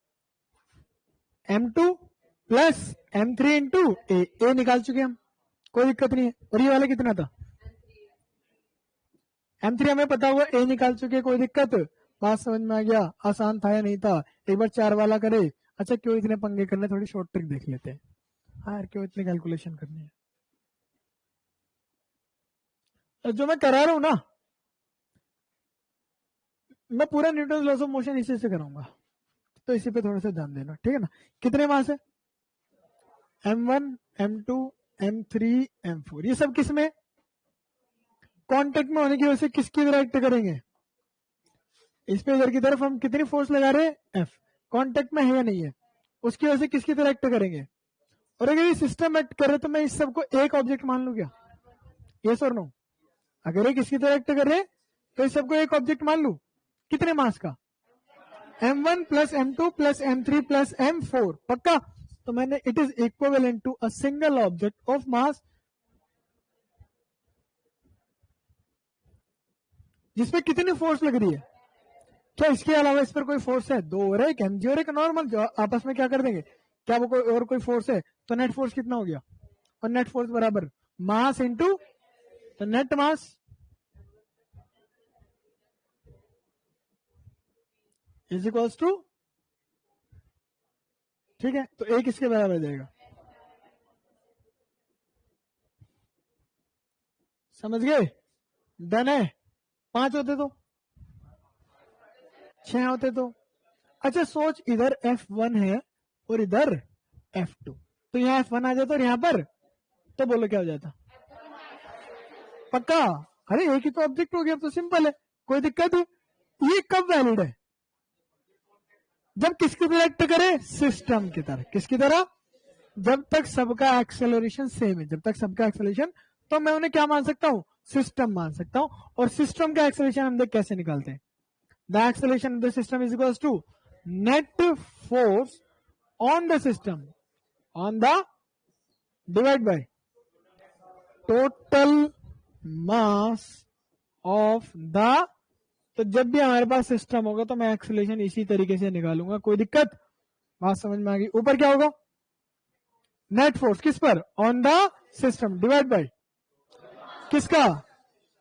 m2 plus m3 into A निकाल चुके हम, कोई दिक्कत नहीं है। और ये वाला कितना था, m3 हमें पता हुआ, ए निकाल चुके, कोई दिक्कत, बात समझ में आ गया, आसान था या नहीं था, एक बार 4 वाला करे। अच्छा क्यों इतने पंगे करने, थोड़ी शॉर्ट ट्रिक देख लेते हैं। हाँ यार क्यों इतनी कैलकुलेशन करनी है, जो मैं करा रहा हूं ना, मैं पूरा न्यूटन लॉस ऑफ मोशन इसी से कराऊंगा, तो इसी पे थोड़ा सा ध्यान देना, ठीक है ना। कितने मास है, m1 m2 m3 m4, ये सब किस में, कांटेक्ट में होने की वजह से किसकी तरह एक्ट करेंगे, इस पे इधर की तरफ हम कितनी फोर्स लगा रहे हैं, F, कांटेक्ट में है या नहीं है, उसकी वजह से किसकी तरह एक्ट करेंगे। और अगर ये सिस्टम एक्ट करे तो मैं इस सबको एक ऑब्जेक्ट मान लू क्या, यस और नो, अगर ये किसकी तरह एक्ट करे तो इस सबको एक ऑब्जेक्ट मान लू, कितने मास का, m1 plus m2 plus m3 plus m4, पक्का। तो मैंने it is equivalent to a single object of mass जिसपे कितनी फोर्स लग रही है, क्या इसके अलावा इस पर कोई फोर्स है, दो और एक mg और एक नॉर्मल, जो आपस में क्या कर देंगे, क्या वो कोई और कोई फोर्स है, तो नेट फोर्स कितना हो गया, और नेट फोर्स बराबर मास इंटू, तो net mass is equals to, ठीक है, तो एक इसके बराबर आ जाएगा, समझ गए, डन है। 5 होते तो, 6 होते तो, अच्छा सोच इधर F1 है और इधर F2, तो यहाँ F1 आ जाता और यहाँ पर, तो बोलो क्या हो जाता, पक्का। अरे एक ही तो ऑब्जेक्ट हो गया, तो सिंपल है, कोई दिक्कत है। ये कब वैलिड है, जब किसकी तरह एक्ट करे, सिस्टम की तरह, किसकी तरह, जब तक सबका एक्सेलरेशन सेम है, जब तक सबका एक्सेलरेशन, तो मैं उन्हें क्या मान सकता हूं, सिस्टम मान सकता हूं। और सिस्टम का एक्सेलरेशन हम देख कैसे निकालते हैं, the acceleration of the system is equals to net force on the system on the divide by total mass of the, तो जब भी हमारे पास सिस्टम होगा तो मैं एक्सेलरेशन इसी तरीके से निकालूंगा, कोई दिक्कत, बात समझ में आ गई। ऊपर क्या होगा, नेट फोर्स किस पर, on the system divide by किसका,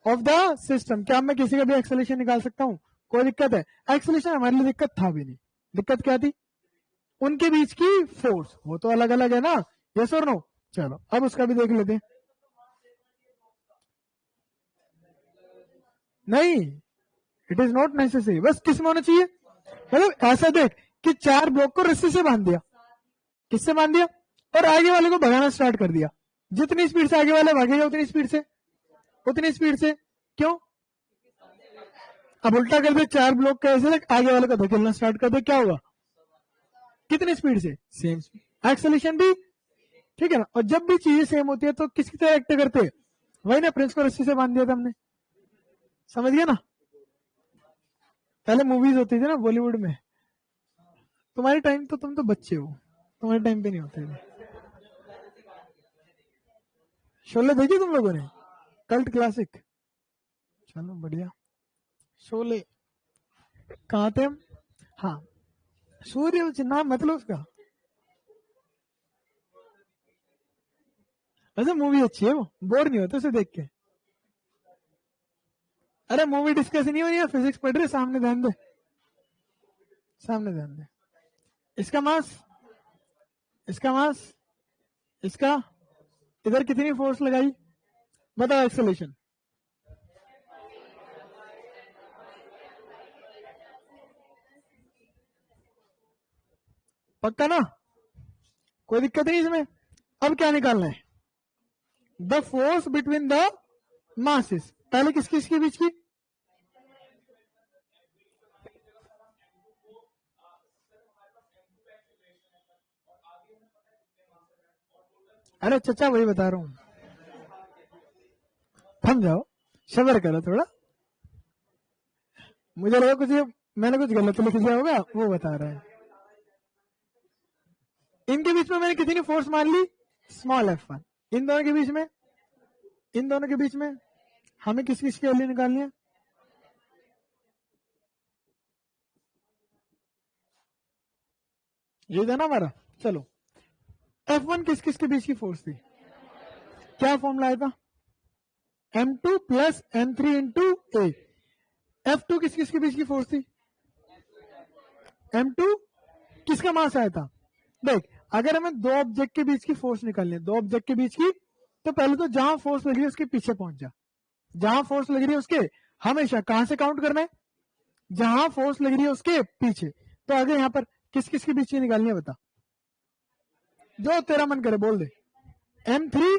ऑफ द सिस्टम। क्या मैं किसी का भी एक्सेलरेशन निकाल सकता हूं, कोई दिक्कत है, एक्सेलरेशन हमारे लिए दिक्कत था भी नहीं, दिक्कत क्या थी, उनके बीच की फोर्स, वो तो अलग अलग है ना, यस और नो। चलो अब उसका भी देख लेते हैं, नहीं इट इज नॉट नेसेसरी, बस किस में होना चाहिए, मतलब ऐसा देख कि 4 ब्लॉक को रस्सी से बांध दिया, किससे बांध दिया, और आगे वाले को भगाना स्टार्ट कर दिया, जितनी स्पीड से आगे वाले भागेगा उतनी स्पीड से, क्यों, अब उल्टा कर दे, 4 ब्लॉक का ऐसे आगे वाले को धकेलना स्टार्ट कर दे, क्या होगा, कितनी स्पीड से, सेम स्पीड, एक्सेलरेशन भी, ठीक है ना। और जब भी चीजें सेम होती है तो किसकी तरह एक्ट करते हैं, वही ना, प्रिंस को रस्सी से बांध दिया था हमने, समझ गया ना। पहले मूवीज होती थी ना बॉलीवुड में, तुम्हारे टाइम तो, तुम तो बच्चे हो, तुम्हारे टाइम पे नहीं होते थे। शोले देखी तुम लोगों ने, कल्ट क्लासिक, चलो बढ़िया, शोले, कहाँ थे हम, हाँ, सूर्य नाम मतलब उसका, वैसे मूवी अच्छी है, वो बोर नहीं होते उसे देख के। अरे मूवी डिस्कस नहीं हो रही है, फिजिक्स पढ़ रहे, सामने ध्यान दे, सामने ध्यान दे, इसका मास, इसका मास, इसका, इधर कितनी फोर्स लगाई, बताओ एक्सेलरेशन, पक्का ना, कोई दिक्कत नहीं इसमें। अब क्या निकालना है, the force between the masses, पहले किस किस के बीच की, अरे चचा वही बता रहा हूं, थम जाओ, सबर करो थोड़ा, मुझे लगा कुछ मैंने कुछ गलत लिख दिया होगा, वो बता रहा है। इनके बीच में मैंने कितनी फोर्स मान ली, स्मॉल f1, इन दोनों के बीच में, इन दोनों के बीच में हमें किस किस की वैल्यू निकालनी है, ये था ना हमारा, चलो F1 किस किस के बीच की फोर्स थी, क्या फॉर्मूला आया था, M2 प्लस M3 इंटू ए। F2 किस किस के बीच की फोर्स थी, M2 किसका मास आया था। देख अगर हमें दो ऑब्जेक्ट के बीच की फोर्स निकालनी है, दो ऑब्जेक्ट के बीच की, तो पहले तो जहां फोर्स लग रही है उसके पीछे पहुंच जा, जहां फोर्स लग रही है उसके, हमेशा कहां से काउंट करना है, जहां फोर्स लग रही है उसके पीछे। तो आगे यहां पर किस किस के बीच की निकालनी है बता, जो तेरा मन करे बोल दे। M3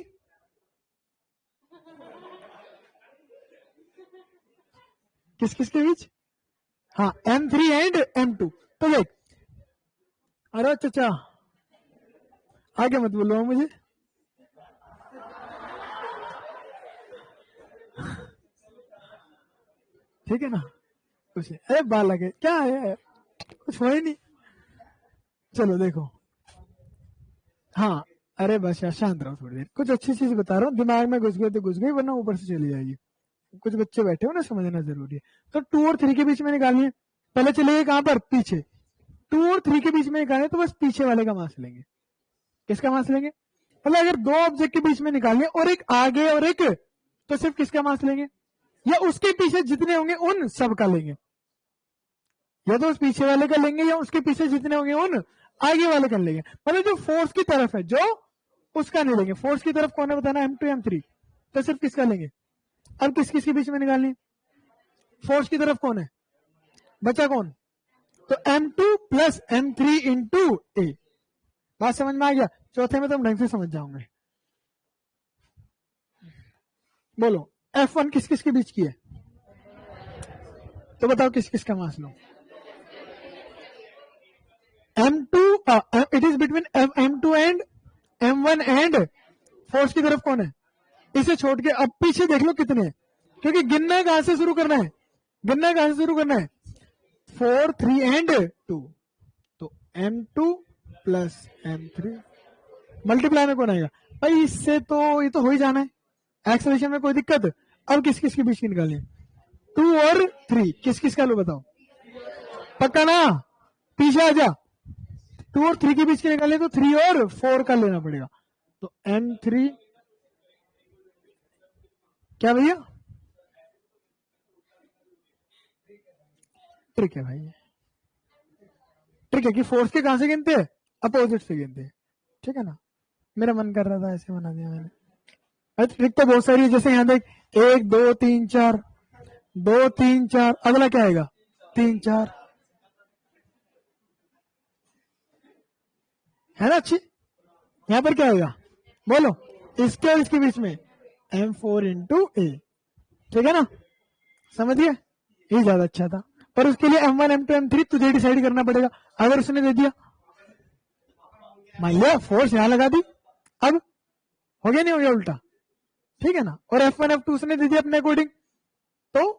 किस किस के बीच, हाँ M3 एंड M2। तो देख, अरे चाचा आगे मत बोलो मुझे, ठीक है ना, कुछ नहीं, अरे बालक है क्या है, कुछ हो ही नहीं। चलो देखो, हाँ अरे बस यार शांत रहो थोड़ी देर, कुछ अच्छी चीज बता रहा हूँ, दिमाग में घुस गई तो घुस गई, वरना ऊपर से चली जाएगी। कुछ बच्चे बैठे हो ना, समझना जरूरी है। तो 2 और 3 के बीच में निकालनी है, पहले चलेगा कहां पर, पीछे। 2 और 3 के बीच में निकालने तो बस पीछे वाले का मास लेंगे। किसका मास लेंगे, मतलब अगर दो ऑब्जेक्ट के बीच में निकालने और एक आगे और एक, तो सिर्फ किसका मास लेंगे, या उसके पीछे जितने होंगे उन सब का लेंगे, या तो उस पीछे वाले का लेंगे या उसके पीछे जितने होंगे उन आगे वाले का लेंगे। मतलब जो फोर्स की तरफ है जो, उसका नहीं लेंगे। फोर्स की तरफ कौन है बताना, M2 M3, तो सिर्फ किसका लेंगे। अब किस किस के बीच में निकालनी, फोर्स की तरफ कौन है, बचा कौन, तो M2 प्लस M3 इंटू ए। बात समझ में आ गया, चौथे में तुम ढंग से समझ जाओगे। बोलो F1 किस किस के बीच की है, तो बताओ किस किस का मास लो। M2 it is between M2 and M1 and force की तरफ कौन है, इसे छोड़ के अब पीछे देख लो कितने हैं, क्योंकि गिनना कहां से शुरू करना है, गिनना कहां से शुरू करना है, 4 3 एंड 2। तो M2 प्लस M3 मल्टीप्लाई में कौन आएगा भाई, इससे तो ये तो हो ही जाना है, एक्सेलरेशन में कोई दिक्कत। अब किस किस के बीच की निकालनी है, 2 और 3 किस किस का लो बताओ, पक्का ना, पीछे आ जा। 2 और 3 के बीच की निकालनी तो 3 और 4 का लेना पड़ेगा। तो M3 क्या भैया, ट्रिक है भाई, ट्रिक है कि फोर्स के कहां से गिनते हैं, अपोजिट से गिनते हैं, ठीक है ना। मेरा मन कर रहा था ऐसे बना दिया मैंने। अरे ट्रिक तो बहुत सारी है, जैसे यहाँ देख 1 2 3 4, 2 3 4, अगला क्या आएगा 3 4, है ना अच्छी। यहाँ पर क्या आएगा बोलो, इसके और इसके बीच में M4 इंटू ए, ठीक है ना, समझिए, ये ज्यादा अच्छा था। पर उसके लिए M1 M2 M3 तुझे डिसाइड करना पड़ेगा। अगर उसने दे दिया, मान लिया फोर्स यहां लगा दी, अब हो गया नहीं हो गया उल्टा, ठीक है ना। और F1 F2 उसने दे दिया अपने अकॉर्डिंग, तो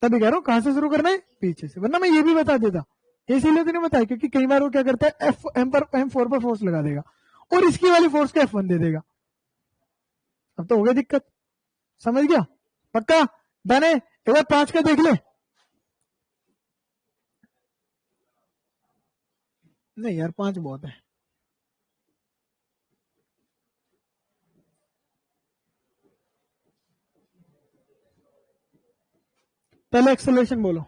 तभी कह रहा हूं कहां से शुरू करना है, पीछे से, वरना मैं ये भी बता देता, इसीलिए तो नहीं बताया, क्योंकि कई बार वो क्या करता है M4 पर फोर्स लगा देगा और इसकी वाली फोर्स को F1 दे देगा, अब तो हो गया दिक्कत, समझ गया, पक्का डन है। एक बार 5 का देख ले, नहीं यार 5 बहुत है। पहले एक्सेलरेशन बोलो,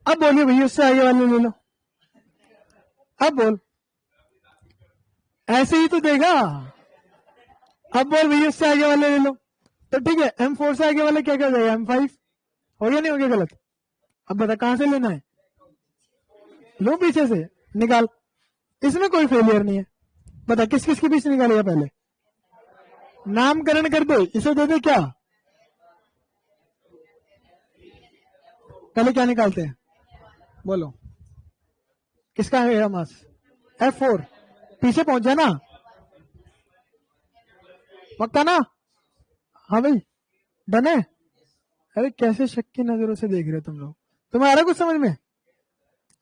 अब बोलिए भैया उससे आगे वाले ले लो, अब बोल, ऐसे ही तो देगा, अब बोल भैया उससे आगे वाले ले लो, तो ठीक है M4 से आगे वाले क्या क्या जाएगा, M5, हो गया नहीं हो गया गलत। अब बता कहां से लेना है, लो पीछे से निकाल, इसमें कोई फेलियर नहीं है। बता किस किस के बीच निकालेगा, पहले नामकरण कर दे, इसे दे दे क्या, पहले क्या निकालते हैं बोलो, किसका है मास, F4, पीछे पहुंच जाना, पक्का ना, हाँ भाई डन है। अरे कैसे शक की नजरों से देख रहे हो तुम लोग, तुम्हें आ रहा कुछ समझ में,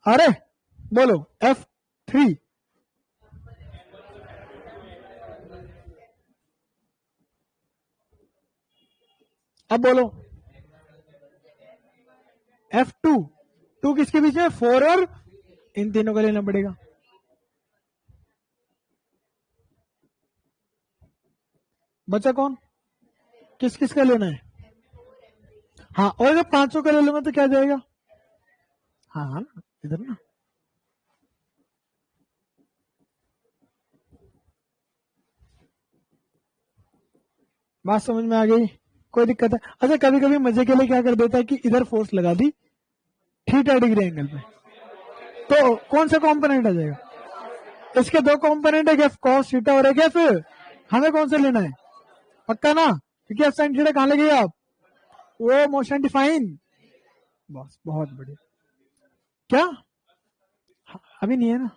अरे बोलो F3, अब बोलो F2, टू किसके बीच में, 4 और इन तीनों को लेना पड़ेगा। बचा कौन, किस किस का लेना है? हाँ, और अगर 500 का ले लूंगा तो क्या जाएगा? हाँ हाँ ना, इधर ना। बात समझ में आ गई? कोई दिक्कत है? अच्छा, कभी कभी मजे के लिए क्या कर देता है कि इधर फोर्स लगा दी थीटा डिग्री एंगल पे, तो कौन सा कंपोनेंट आ जाएगा? इसके दो कंपोनेंट है, एफ कॉस थीटा और एक एफ, हमें कौन सा लेना है? पक्का ना? क्योंकि एफ साइन थीटा कहां लगेगा आप, वो मोशन डिफाइन। बस बहुत बढ़िया। क्या अभी नहीं है ना?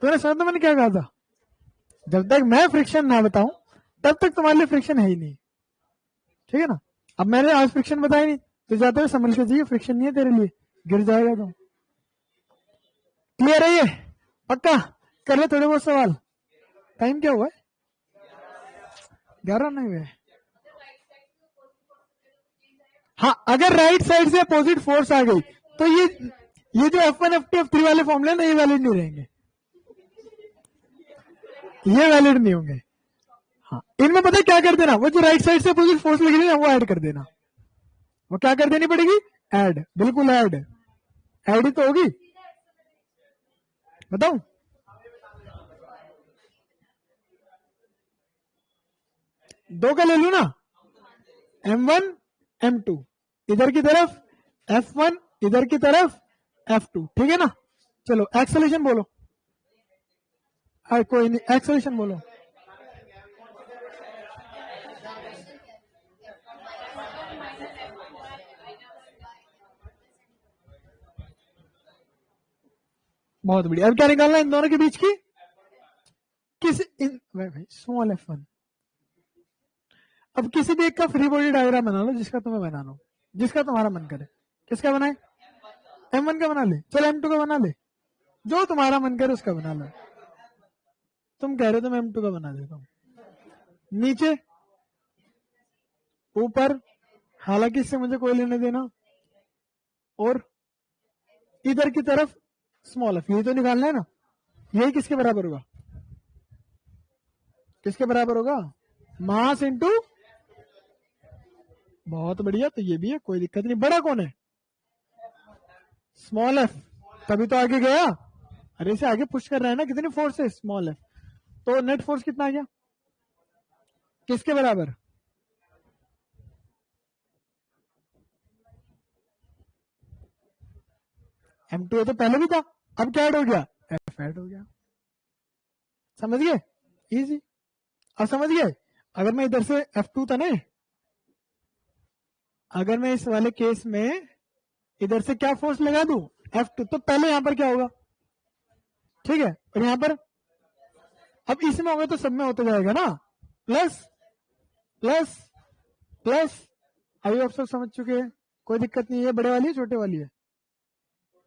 तूने समझ, तो मैंने क्या कहा था, जब तक मैं फ्रिक्शन ना बताऊं तब तक तुम्हारे लिए फ्रिक्शन है ही नहीं, ठीक है ना? अब मैंने आज फ्रिक्शन बताया नहीं तो जाते हुए समझ के चाहिए फ्रिक्शन नहीं है तेरे लिए, गिर जाएगा तो। क्लियर है ये? पक्का? कर ले थोड़े बहुत सवाल। टाइम क्या हुआ है? 11 नहीं हुए। हाँ, अगर राइट साइड से अपोजिट फोर्स आ गई तो ये जो F1 F2 F3 वाले फॉर्मूले ना, ये वैलिड नहीं रहेंगे, ये वैलिड नहीं होंगे। हाँ, इनमें पता है क्या कर देना, वो जो राइट साइड से अपोजिट फोर्स लगी ना, वो ऐड कर देना। वो क्या कर देनी पड़ेगी? ऐड, बिल्कुल ऐड। ऐड ही तो होगी, बताऊं? दो का ले लू ना, M1 M2 इधर की तरफ, F1 इधर की तरफ, F2, ठीक है ना? चलो एक्सेलरेशन बोलो। कोई नहीं, एक्सेलरेशन बोलो। बहुत बढ़िया। अब क्या निकालना है इन दोनों के बीच की? किसी स्मॉल F1। अब किसी भी एक का फ्री बॉडी डायग्राम बना लो, जिसका तुम्हें बनाना हो, जिसका तुम्हारा मन करे। किसका बनाए? M1 का बना ले, चल M2 का बना ले, जो तुम्हारा मन करे उसका बना लो। तुम कह रहे हो तो मैं M2 का बना देता हूँ। नीचे ऊपर, हालांकि इससे मुझे कोई लेने देना, और इधर की तरफ स्मॉल एफ, यही तो निकालना है ना। यही किसके बराबर होगा? किसके बराबर होगा? मास इंटू, बहुत बढ़िया, तो ये भी है, कोई दिक्कत नहीं। बड़ा कौन है? स्मॉल एफ, तभी तो आगे गया। अरे इसे आगे पुश कर रहा है ना, कितनी फोर्स है? स्मॉल एफ, तो नेट फोर्स कितना आ गया? किसके बराबर? M2 तो पहले भी था, अब क्या ऐड हो गया? एफ ऐड हो गया। समझ गए? इजी। अब समझ गए? अगर मैं इधर से F2 था ना, अगर मैं इस वाले केस में इधर से क्या फोर्स लगा दूं? F2, तो पहले यहां पर क्या होगा? ठीक है, और यहां पर अब इसमें होगा तो सब में होता जाएगा ना, प्लस प्लस प्लस। अभी आप सब समझ चुके हैं, कोई दिक्कत नहीं है। बड़े वाली है छोटे वाली है?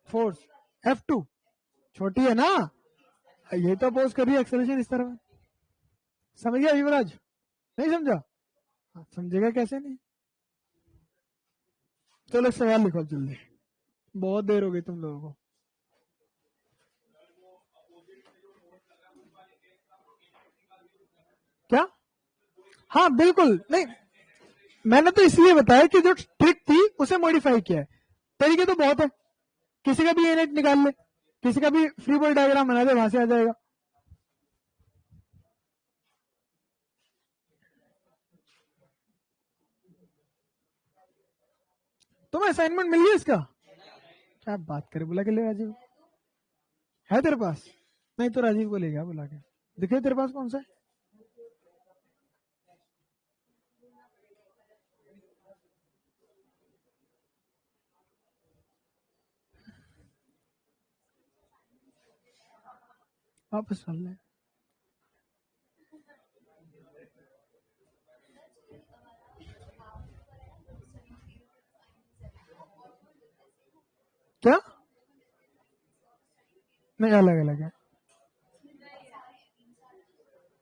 फोर्स F2 छोटी है ना, ये तो अपोज कर रही है एक्सेलरेशन इस तरह। समझ गया युवराज? नहीं समझा? समझेगा कैसे नहीं। चलो सवाल लिखो जल्दी, बहुत देर हो गई तुम लोगों को। क्या? हाँ बिल्कुल नहीं, मैंने तो इसलिए बताया कि जो ट्रिक थी उसे मॉडिफाई किया है। तरीके तो बहुत है, किसी का भी ये नेट निकाल ले, किसी का भी फ्री बॉडी डायग्राम बना दे, वहां से आ जाएगा। तुम्हें असाइनमेंट मिल गया इसका? क्या बात करे, बुला के ले राजीव, है तेरे पास? नहीं तो राजीव को ले गया बुला के, दिखे तेरे पास कौन सा है? वापस चल ले। क्या? नहीं, अलग अलग है।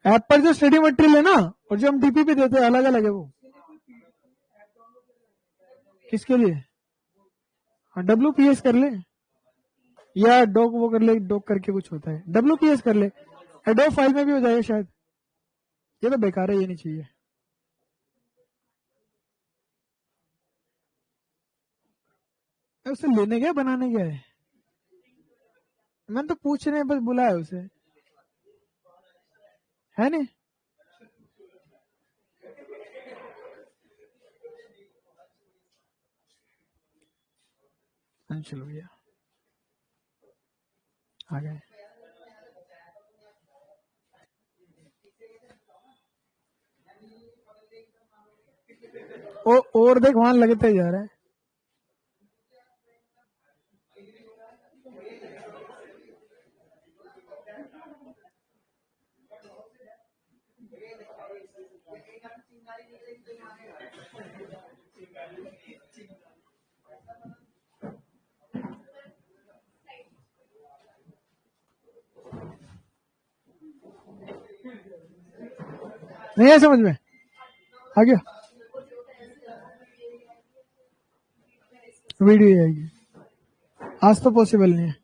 ऐप पर जो स्टडी मटेरियल है ना, और जो हम डीपी पे देते हैं, अलग अलग है वो। किसके लिए? हाँ WPS कर ले, या डॉक वो कर ले, डॉक करके कुछ होता है, WPS कर ले, एडोब फाइल में भी हो जाएगा शायद। ये तो बेकार है, ये नहीं चाहिए। उसे लेने गया, बनाने गया है? मैंने तो पूछने बस बुलाया उसे, है नहीं? चलो भैया आ गए। और देख वहां लगते जा रहा है। नहीं है समझ में? आ गया, वीडियो आएगी। आज तो पॉसिबल नहीं है।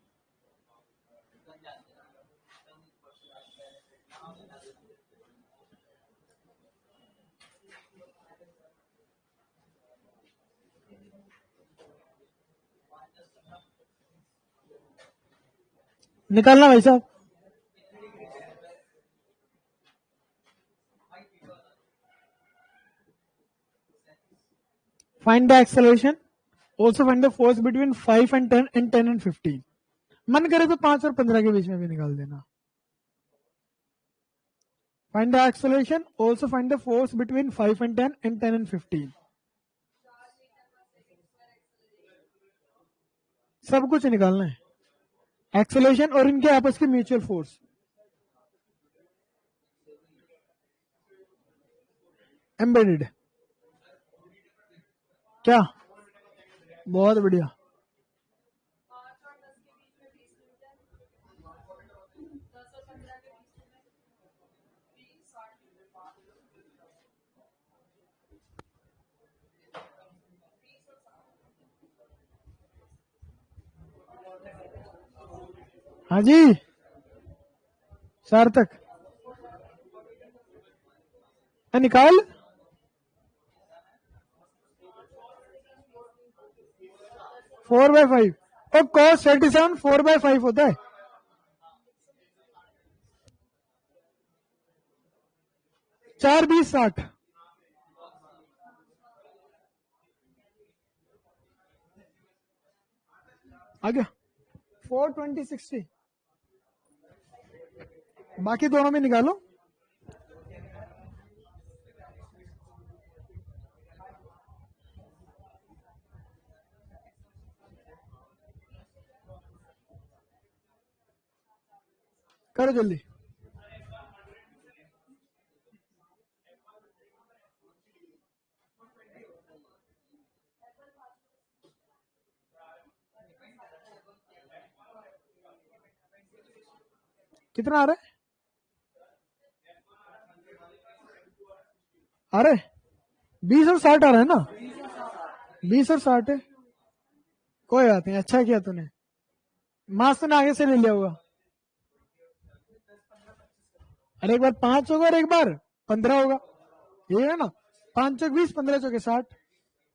निकालना भाई साहब। Find the acceleration. Also find the force between 5 and 10 and 10 and 15. मन करे तो 5 और 15 के बीच में भी निकाल देना। Find the acceleration. Also find the force between 5 and 10 and 10 and 15. सब कुछ निकालना है, एक्सेलरेशन और इनके आपस की म्यूचुअल फोर्स। एम्बेडेड क्या? बहुत बढ़िया। हाँ जी सार्थक, निकाल। फोर बाय फाइव, और cos 37 4/5 होता है। चार 20 60, आ गया 420 60। बाकी दोनों में निकालो। करो जल्दी। कितना आ रहा है? अरे 20 और 60 आ रहा है ना? 20 और 60 है, कोई बात नहीं, अच्छा किया तूने। मास तूने आगे से ले लिया होगा। अरे एक बार 5 होगा और एक बार 15 होगा, ये है ना? 5 चौक 20, 15 चौके 60।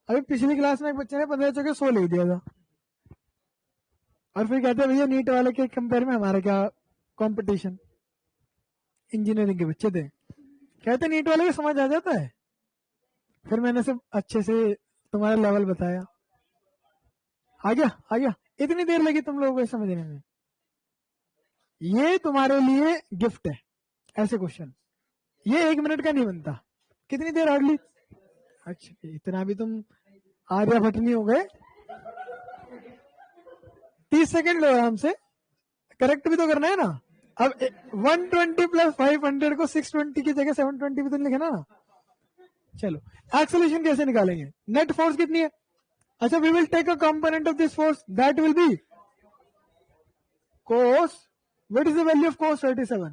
अभी पिछली क्लास में एक बच्चे ने 15 चौके 100 लिख दिया था, और फिर कहते हैं भैया नीट वाले के कंपेयर में हमारा क्या कंपटीशन। इंजीनियरिंग के बच्चे थे, कहते नीट वाले को समझ आ जाता है। फिर मैंने सब अच्छे से तुम्हारा लेवल बताया। आ गया आ गया। इतनी देर लगी तुम लोगों को समझने में? ये तुम्हारे लिए गिफ्ट है, ऐसे क्वेश्चन। ये 1 मिनट का नहीं बनता। कितनी देर हार्डली? अच्छा इतना भी तुम आर्यभट्ट नहीं हो गए। 30 सेकंड लो आराम से, करेक्ट भी तो करना है ना। अब 120 प्लस 500 को 620 की जगह 720 भी तो लिखना ना। चलो एक्सेलरेशन कैसे निकालेंगे? नेट फोर्स कितनी है? अच्छा we will take a component of this force that will be cos, what is the value of cos 37?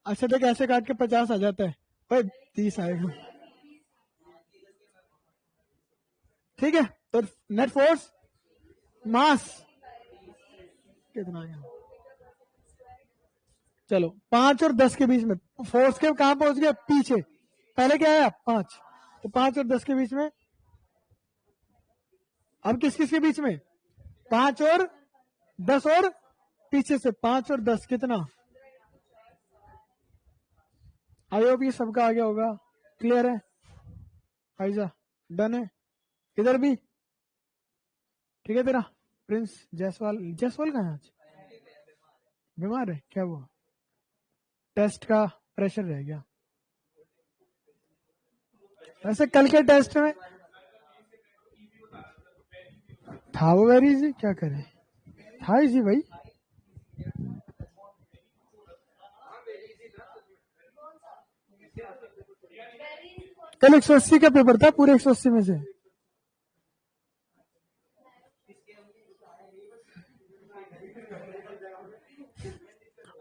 अच्छा देख ऐसे काट के 50 आ जाता है, भाई 30 आएगा। ठीक है, तो नेट फोर्स मास कितना है? चलो 5 और 10 के बीच में फोर्स के कहां पहुंच गया? पीछे। पहले क्या आया? 5, तो 5 और 10 के बीच में। अब किस किस के बीच में? 5 और 10 और पीछे से 5 और 10 कितना? आई होप ये सबका आ गया होगा। क्लियर है? आइजा डन है? इधर भी ठीक है तेरा? प्रिंस जायसवाल, जायसवाल कहाँ है आज? बीमार है क्या? वो टेस्ट का प्रेशर रह गया। वैसे कल के टेस्ट में था वो वेरी इजी, क्या करे, था इजी भाई। कल 180 का पेपर था, पूरे 180 में से।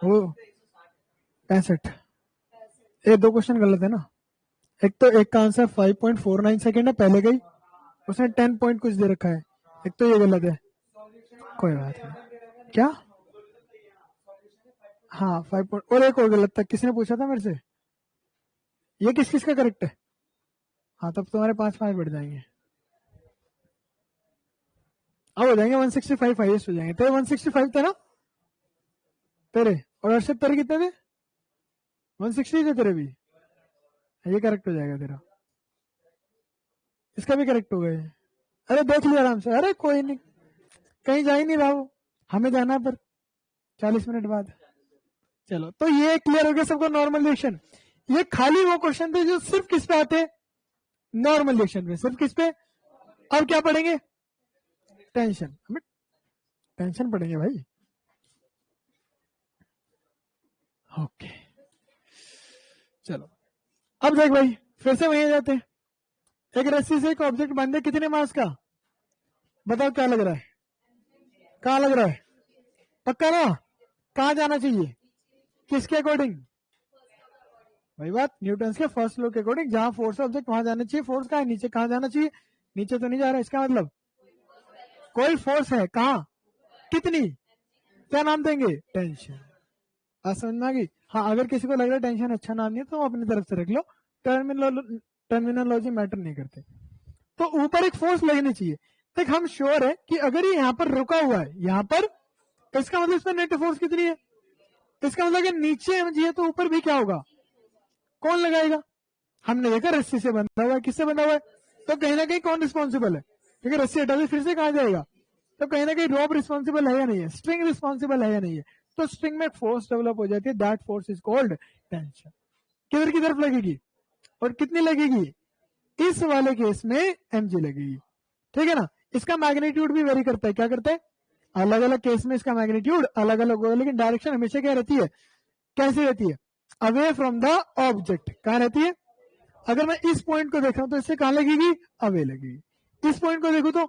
वो 65। ये 2 क्वेश्चन गलत है ना। एक तो एक का आंसर 5.49 सेकेंड है, पहले गई उसने 10 पॉइंट कुछ दे रखा है। एक तो ये गलत है, कोई बात नहीं। क्या? हाँ 5 पॉइंट, और एक और गलत था, किसने पूछा था मेरे से? ये किस किस का करेक्ट है? हाँ तब तुम्हारे 5-5 बढ़ जाएंगे। अब हो जाएंगे 165 हाईएस्ट हो जाएंगे। तेरे 165 थे ना तेरे, और अर्षद तेरे कितने थे? 160 थे तेरे भी। ये करेक्ट हो जाएगा तेरा, इसका भी करेक्ट हो गया। अरे देख लिया आराम से, अरे कोई नहीं, कहीं जा ही नहीं रहा वो, हमें जाना पर 40 मिनट बाद। चलो तो ये क्लियर हो गया सबको नॉर्मल रिएक्शन। ये खाली वो क्वेश्चन थे जो सिर्फ किस पे आते? नॉर्मल रिएक्शन पे, सिर्फ किस पे। अब क्या पढ़ेंगे? टेंशन, हमें टेंशन पढ़ेंगे भाई। ओके चलो अब देख भाई, फिर से वहीं जाते हैं। एक रस्सी से एक ऑब्जेक्ट बांधे, कितने मास का? बताओ क्या लग रहा है? कहाँ लग रहा है? पक्का ना? कहाँ जाना चाहिए? किसके अकॉर्डिंग? वही बात, न्यूटन के फर्स्ट लॉ के अकॉर्डिंग, जहां फोर्स ऑब्जेक्ट वहां जाना चाहिए। फोर्स कहाँ है? नीचे। कहाँ जाना चाहिए? नीचे तो नहीं जा रहा, इसका मतलब कोई फोर्स है। कहाँ? कितनी? क्या नाम देंगे? टेंशन। समझ में आ गई? हाँ अगर किसी को लग रहा है टेंशन अच्छा नाम नहीं है तो अपनी तरफ से रख लो, टर्मिनोलॉजी मैटर नहीं करते। तो ऊपर एक फोर्स लगनी चाहिए। तक हम श्योर है कि अगर ये यहाँ पर रुका हुआ है, यहाँ पर, इसका मतलब इसमें नेट फोर्स कितनी है? इसका मतलब अगर नीचे है तो ऊपर भी क्या होगा? कौन लगाएगा? हमने देखा रस्सी से बंधा हुआ है, किससे बंधा हुआ है? तो कहीं ना कहीं कौन रिस्पॉन्सिबल है? क्योंकि रस्सी हटा दी फिर से कहाँ जाएगा? तो कहीं ना कहीं रॉप रिस्पॉन्सिबल है या नहीं है? स्ट्रिंग रिस्पॉन्सिबल है या नहीं है? तो स्ट्रिंग में फोर्स डेवलप हो जाती है, that force is called tension. किधर की तरफ लगेगी और कितनी लगेगी? इस वाले केस में mg लगेगी, ठीक है ना। इसका मैग्नीट्यूड भी वेरी करता है। क्या करता है? अलग अलग केस में इसका मैग्नीट्यूड अलग अलग होगा, लेकिन डायरेक्शन हमेशा क्या रहती है? कैसे रहती है? Away from the object. कहां रहती है? अगर मैं इस पॉइंट को देख रहा हूं तो इससे कहां लगेगी? अवे लगेगी। इस पॉइंट को देखो तो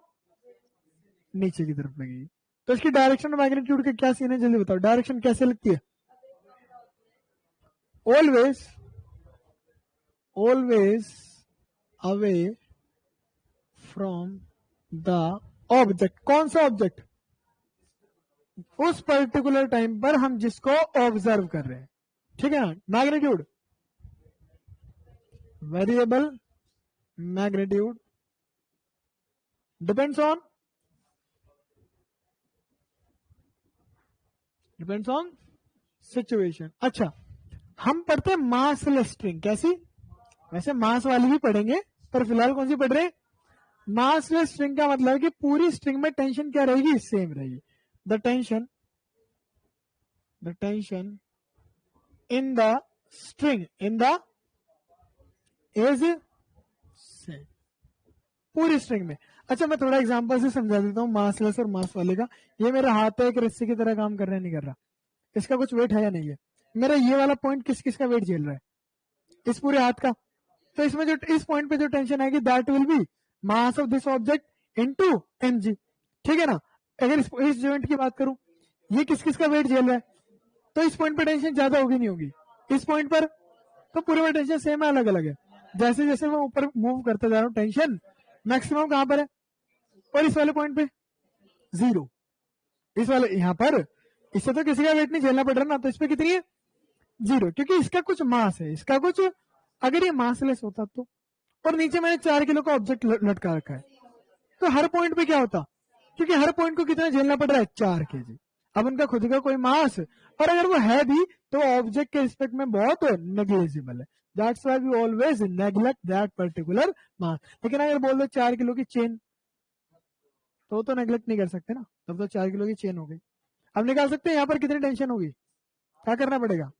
नीचे की तरफ लगेगी। तो इसकी डायरेक्शन और मैग्नीट्यूड का क्या सीन है, जल्दी बताओ। डायरेक्शन कैसे लगती है? Always away from the object. कौन सा ऑब्जेक्ट? उस पर्टिकुलर टाइम पर हम जिसको ऑब्जर्व कर रहे हैं, ठीक है ना। Magnitude, variable magnitude depends on situation. अच्छा हम पढ़ते हैं मासलेस स्ट्रिंग। कैसी? वैसे मास वाली भी पढ़ेंगे, पर फिलहाल कौन सी पढ़ रहे हैं? मासलेस स्ट्रिंग का मतलब है कि पूरी स्ट्रिंग में टेंशन क्या रहेगी? सेम रहेगी। The tension in the string is same, पूरी स्ट्रिंग में। अच्छा मैं थोड़ा एग्जांपल से समझा देता हूँ मासलेस और मास वाले का। ये मेरा हाथ है, एक रस्सी की तरह काम कर रहा है, नहीं कर रहा, इसका कुछ वेट है या नहीं है? मेरा ये वाला पॉइंट किस किस का वेट झेल रहा है? इस पूरे हाथ का। तो इसमें जो इस पॉइंट पे जो टेंशन आएगी that will B mass of this object into mg, ठीक है ना। अगर इस जॉइंट की बात करूं, ये किस किस का वेट झेल रहा है, तो इस पॉइंट पर टेंशन ज्यादा होगी नहीं होगी? इस पॉइंट पर तो पूरे में टेंशन सेम है, अलग अलग है। जैसे जैसे मैं ऊपर मूव करते जा रहा हूँ टेंशन मैक्सिमम कहां पर है? और इस वाले पॉइंट पे 0, इस वाले यहां पर इससे तो किसी का वेट नहीं झेलना पड़ रहा ना, तो इस पे कितनी है 0, क्योंकि इसका कुछ मास है, इसका कुछ, अगर ये मासलेस होता तो, और नीचे मैंने 4 किलो का ऑब्जेक्ट लटका रखा है, तो हर पॉइंट पे क्या होता, क्योंकि हर पॉइंट को कितना झेलना पड़ रहा है 4 kg। अब उनका खुद का कोई मास, और अगर वो है भी तो ऑब्जेक्ट के रिस्पेक्ट में बहुत नेग्लिजिबल है, that's why we always neglect that particular mass. लेकिन अगर बोल दो 4 किलो की चेन, तो नेग्लेक्ट नहीं कर सकते ना, तब तो 4 किलो की चेन हो गई। अब निकाल सकते हैं यहाँ पर कितनी टेंशन होगी, क्या करना पड़ेगा,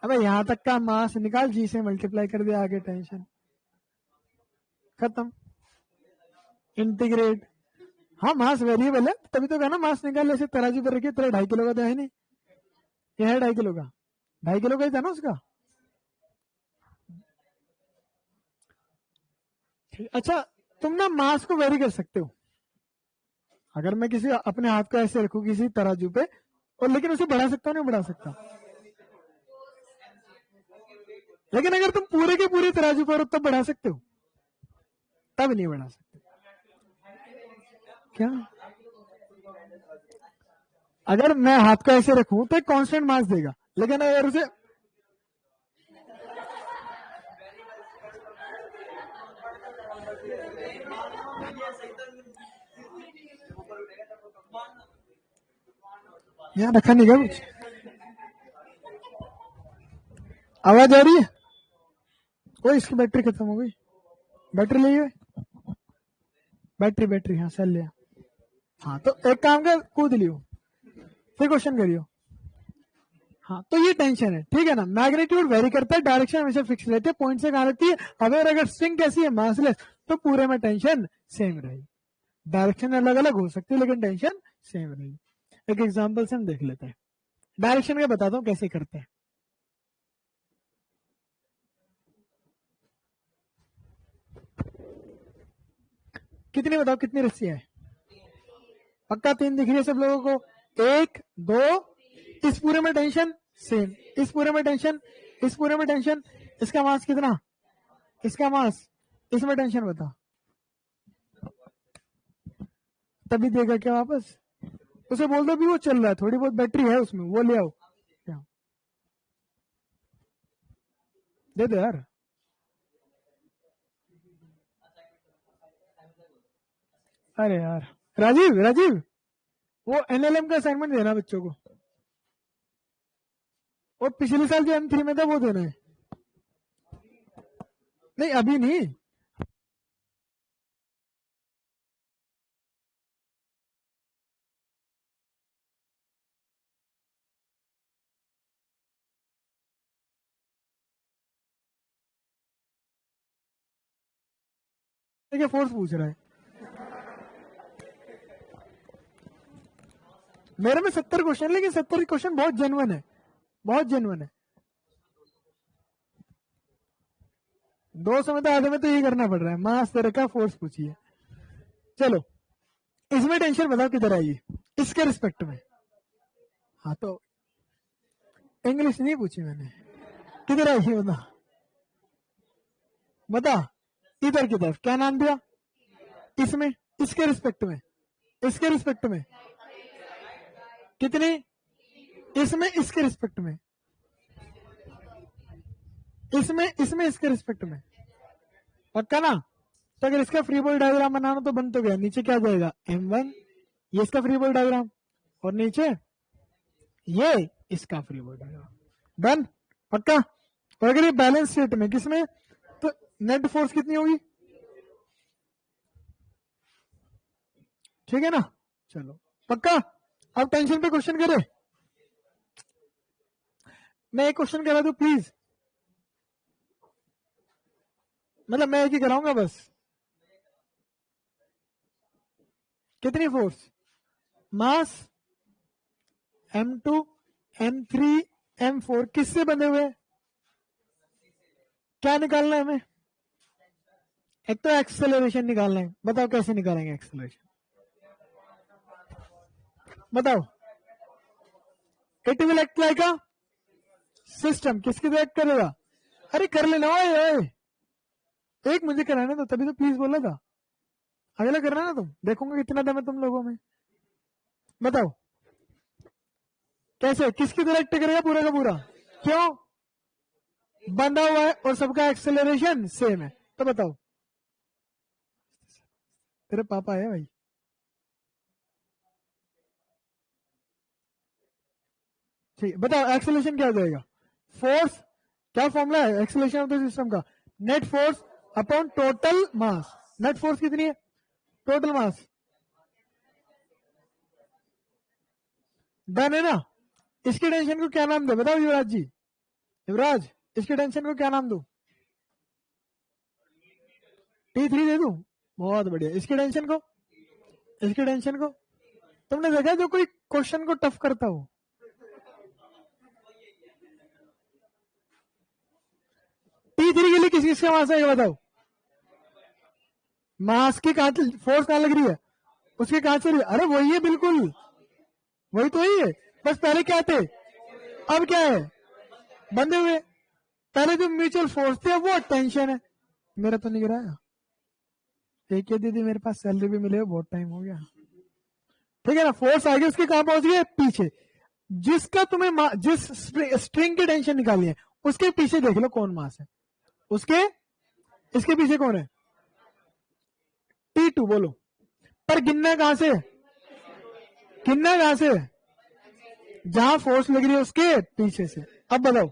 अबे यहां तक का मास निकाल, जी से मल्टीप्लाई कर दिया, आगे टेंशन खत्म, इंटीग्रेट। हाँ मास वेरिएबल है, तभी तो कहना मास निकाल, ऐसे तराजू पर रखिए, तेरा 2.5 किलो का तो है नहीं, ये है 2.5 किलो का, 2.5 किलो का ही था ना उसका। अच्छा तुम ना मास को वेरी कर सकते हो, अगर मैं किसी अपने हाथ को ऐसे रखूं किसी तराजू पे, और लेकिन उसे बढ़ा सकता हूँ नहीं बढ़ा सकता, लेकिन अगर तुम पूरे के पूरे तराजू पर हो तब बढ़ा सकते हो, तब नहीं बढ़ा सकते। क्या, अगर मैं हाथ को ऐसे रखूं तो एक कांस्टेंट मास देगा, लेकिन अगर उसे यहाँ रखा नहीं गया कुछ, आवाज आ रही है, ओ इसकी बैटरी खत्म हो गई, बैटरी लिए, बैटरी हाँ सेल लिया, हाँ तो एक काम कर कूद लियो, फिर क्वेश्चन करियो। हाँ तो ये टेंशन है, ठीक है ना, मैग्नीट्यूड वेरी करता है, डायरेक्शन हमेशा फिक्स रहती है, पॉइंट से कहां रहती है, अगर स्ट्रिंग कैसी है मासलेस, तो पूरे में टेंशन सेम रहेगी, डायरेक्शन अलग अलग हो सकती है लेकिन टेंशन सेम रहेगी। एक एग्जांपल से हम देख लेते हैं, डायरेक्शन का बताता हूँ कैसे करते हैं। कितनी बताओ, कितनी रस्सियां है, पक्का 3 दिख रही है सब लोगों को, 1 2, इस पूरे में टेंशन सेम, इस पूरे में टेंशन, इस पूरे में टेंशन, इसका मास कितना, इसका मास, इसमें टेंशन बता, तभी देगा क्या वापस, उसे बोल दो भी वो चल रहा है, थोड़ी बहुत बैटरी है उसमें, वो ले आओ, क्या दे दो यार, अरे यार राजीव राजीव, वो एनएलएम का असाइनमेंट देना बच्चों को, और पिछले साल जो M3 में था वो देना है, नहीं अभी नहीं, क्या फोर्स पूछ रहा है, मेरे में 70 क्वेश्चन, लेकिन 70 क्वेश्चन बहुत जेन्युइन है, बहुत जेन्युइन है, 200 में तो आधे में तो यही करना पड़ रहा है, मास तरह का फोर्स पूछिए। चलो इसमें टेंशन बताओ किधर आएगी, इसके रिस्पेक्ट में, हाँ तो इंग्लिश नहीं पूछी मैंने, किधर आएगी बता, बता इधर की तरफ, क्या नाम दिया, इसमें, इसके रिस्पेक्ट में, इसके रिस्पेक्ट में कितनी, इसमें इसके रिस्पेक्ट में, इसमें इसमें इसके रिस्पेक्ट में, पक्का ना, तो अगर इसका फ्री बॉडी डायग्राम बनाना तो बन तो गया, नीचे क्या जाएगा M1, ये इसका फ्री बॉडी डायग्राम, और नीचे ये इसका फ्री बॉडी डायग्राम, डन, पक्का। और अगर ये बैलेंस स्टेट में किसमें, तो नेट फोर्स कितनी होगी, ठीक है ना, चलो पक्का। अब टेंशन पे क्वेश्चन करे, मैं एक क्वेश्चन करा दूं प्लीज, मतलब मैं एक ही कराऊंगा बस, कितनी फोर्स, मास M2 M3 M4 किससे बने हुए, क्या निकालना है हमें, एक तो एक्सेलरेशन निकालना है, बताओ कैसे निकालेंगे एक्सेलरेशन, बताओ, it will act like a system, किसकी तरह एक्ट करेगा, अरे कर लेना ओए ओए, एक मुझे कराने दो, तभी तो प्लीज बोला था, अगला करना ना तुम, देखूंगा कितना दम है तुम लोगों में। बताओ कैसे, किसकी तरह टकरेगा पूरा का पूरा? क्यों? बंधा हुआ है और सबका एक्सेलरेशन सेम है, तो बताओ। तेरे पापा है भाई। ठीक है, बताओ एक्सेलरेशन क्या हो जाएगा? फोर्स, क्या फॉर्मूला है एक्सेलरेशन ऑफ द सिस्टम का? Net force upon total mass. Net force कितनी है? Total mass. डन है ना? इसकी टेंशन को क्या नाम दे, बताओ युवराज जी। युवराज, इसकी टेंशन को क्या नाम दो? T3 दे दूं? बहुत बढ़िया। इसकी टेंशन को, इसकी टेंशन को, तुमने देखा जो कोई क्वेश्चन को टफ करता हो? T3 के लिए किस किसका मास है बताओ? मास की कहां, फोर्स कहां लग रही है? उसके कहां से? अरे वही है, बिल्कुल वही तो ही है। बस पहले क्या थे, अब क्या है? बंधे हुए। पहले जो म्यूचुअल फोर्स थे वो टेंशन है। मेरा तो नहीं गिराया। एक ये दीदी मेरे पास सैलरी भी मिले, बहुत टाइम हो गया। ठीक है ना? फोर्स आ गई, उसके कहां पहुंच गए? पीछे। जिसका तुम्हें जिस स्ट्रिंग की टेंशन निकाली है उसके पीछे देख लो कौन मास है उसके। इसके पीछे कौन है? T2 बोलो। पर गिनना कहां से? गिनना कहां से? जहां फोर्स लग रही है उसके पीछे से। अब बताओ,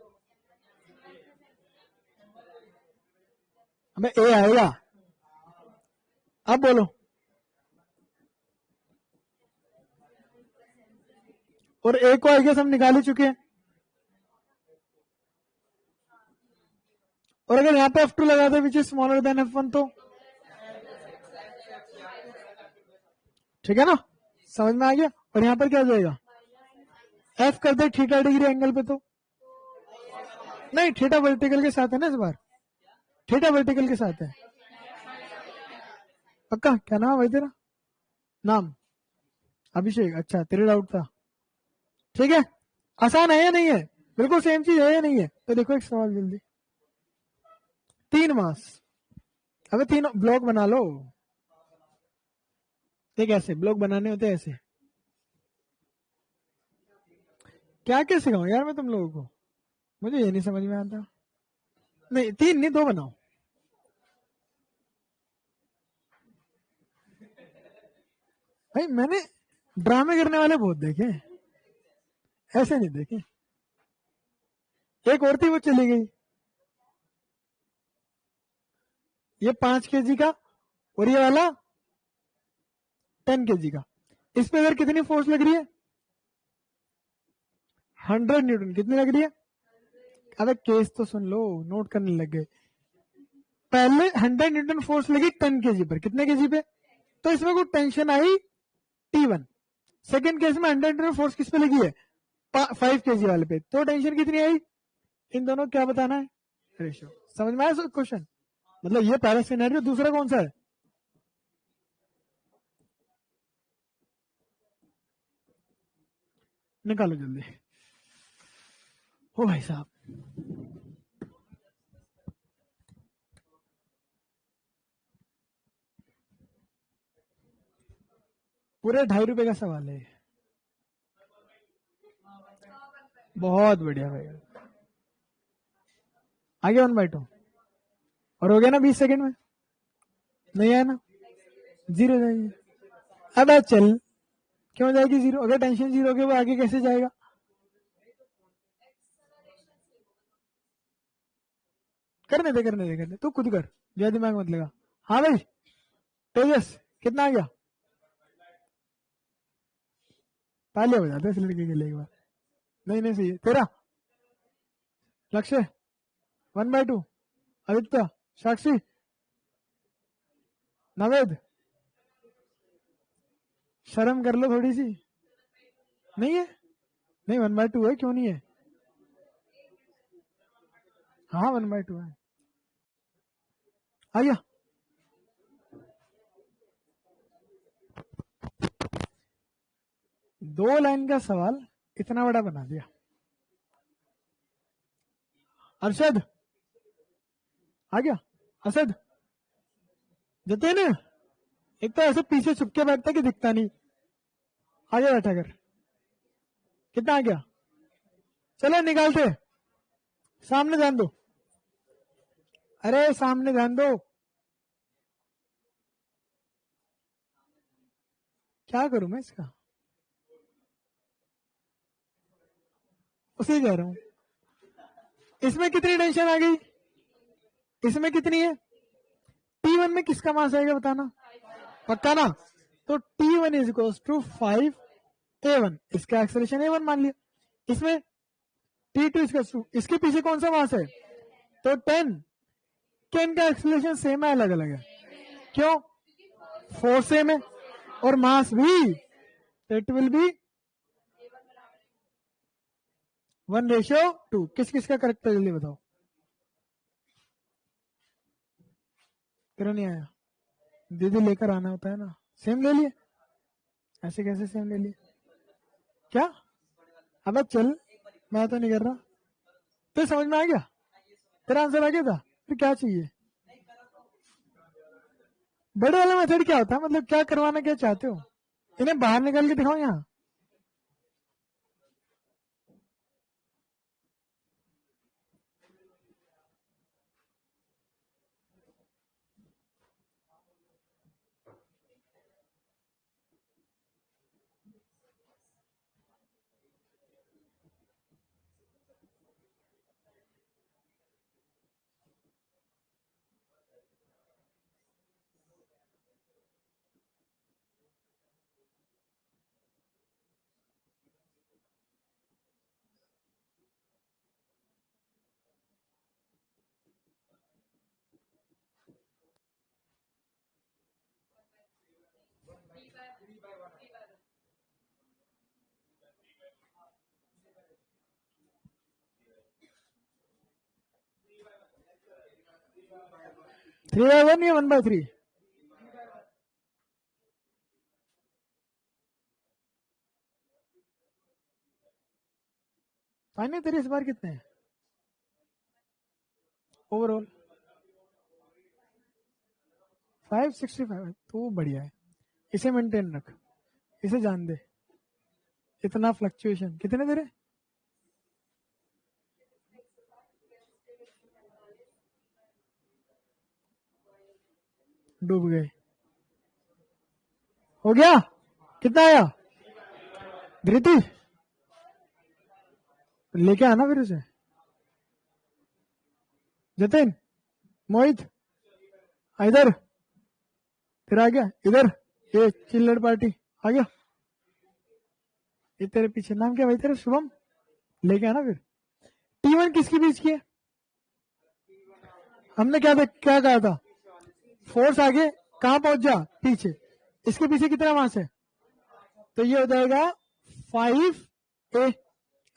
हमें ए आएगा। अब बोलो। और ए को आई गेस हम निकाल ही चुके हैं। और अगर यहां पे F2 लगा दे which is smaller than F1 तो ठीक है ना? समझ में आ गया? और यहां पर क्या हो जाएगा? F कर दे थीटा डिग्री एंगल पे तो नहीं, थीटा वर्टिकल के साथ है ना इस बार। थीटा वर्टिकल के साथ है पक्का। क्या नाम है भाई तेरा? नाम अभिषेक। अच्छा, तेरे डाउट था। ठीक है, आसान है या नहीं है? बिल्कुल सेम चीज है या नहीं है? तो देखो एक सवाल जल्दी। 3 मास, अबे 3 ब्लॉक बना लो। देख ऐसे ब्लॉक बनाने होते हैं ऐसे। क्या क्या सिखाऊं यार मैं तुम लोगों को, मुझे ये नहीं समझ में आता। नहीं 3 नहीं, 2 बनाओ। भाई मैंने ड्रामे करने वाले बहुत देखे, ऐसे नहीं देखे। एक और थी वो चली गई। ये 5 kg का और ये वाला 10 kg का। इस पे अगर कितनी फोर्स लग रही है? 100 न्यूटन। कितनी लग रही है? अबे केस तो सुन लो, नोट करने लग गए। पहले 100 न्यूटन फोर्स लगी 10 kg पर। कितने केजी पे? तो इसमें कोई टेंशन आई T1। सेकेंड केस में 100 न्यूटन फोर्स किस पे लगी है? 5 kg वाले पे। तो टेंशन कितनी आई? इन दोनों क्या बताना है? रेशियो। समझ में आया क्वेश्चन? मतलब ये पहला सिनेरियो। दूसरा कौन सा है? निकालो जल्दी। ओ भाई साहब, पूरे 2.5 रुपए का सवाल है। बहुत बढ़िया भाई। आगे 1/2 और हो गया ना 20 सेकंड में? नहीं आया ना? 0 जाएगी। अब चल, क्यों जाएगी 0? अगर टेंशन 0 के वो आगे कैसे जाएगा? करने दे करने दे करने, तू खुद कर, ज्यादा दिमाग मत लगा। हाँ भाई तेजस, कितना आ गया? तालियां बजाते इस लड़के के लिए एक बार। नहीं नहीं सही है तेरा। लक्ष्य 1/2। आदित्य, साक्षी, नवेद, शर्म कर लो थोड़ी सी। नहीं है? नहीं 1/2 है, क्यों नहीं है? हाँ 1/2 है। आइया, 2 लाइन का सवाल इतना बड़ा बना दिया। अरशद आ गया? असद, जतेन, एक तो ऐसे पीछे छुप के बैठता कि दिखता नहीं, आगे बैठा कर। कितना आ गया? चलो निकालते, सामने ध्यान दो, अरे सामने ध्यान दो। क्या करूं मैं इसका? उसे कह रहा हूं। इसमें कितनी टेंशन आ गई? इसमें कितनी है? T1 में किसका मास आएगा बताना, पक्का ना? तो T1 is equal to 5A1, इसका एक्सेलरेशन A1 मान लिया। इसमें T2 इसका, इसके पीछे कौन सा मास है? तो 10। क्या इनका एक्सेलरेशन सेम है अलग अलग है? क्यों? फोर्स सेम है और मास भी, तो इट विल बी 1:2। किस किस का करेक्ट है जल्दी बताओ। क्यों नहीं आया? दीदी लेकर आना होता है ना। सेम ले लिए? ऐसे कैसे सेम ले लिए? क्या? अब चल, मैं तो नहीं कर रहा। तो समझ में आ गया? तेरा आंसर आ गया था? फिर क्या चाहिए? बड़े वाला मेथड क्या होता है, मतलब क्या करवाना क्या चाहते हो? इन्हें बाहर निकाल के दिखाओ यहाँ। थ्री बाय वन या 1/3? फाइनल तेरे इस बार कितने हैं ओवरऑल? 565। तो बढ़िया है, इसे मेंटेन रख, इसे जान दे। इतना फ्लक्चुएशन कितने तेरे? डूब गए। हो गया? कितना आया? धृति लेके आना फिर उसे। जतिन, मोहित, इधर। फिर आ गया इधर, ये चिल्लर पार्टी आ गया। ये तेरे पीछे नाम क्या भाई तेरा? शुभम। लेके आना फिर। T1 किसके बीच की है? हमने क्या कहा था? फोर्स आगे, कहां पहुंच जा? पीछे। इसके पीछे कितना मास है? तो ये हो जाएगा 5A,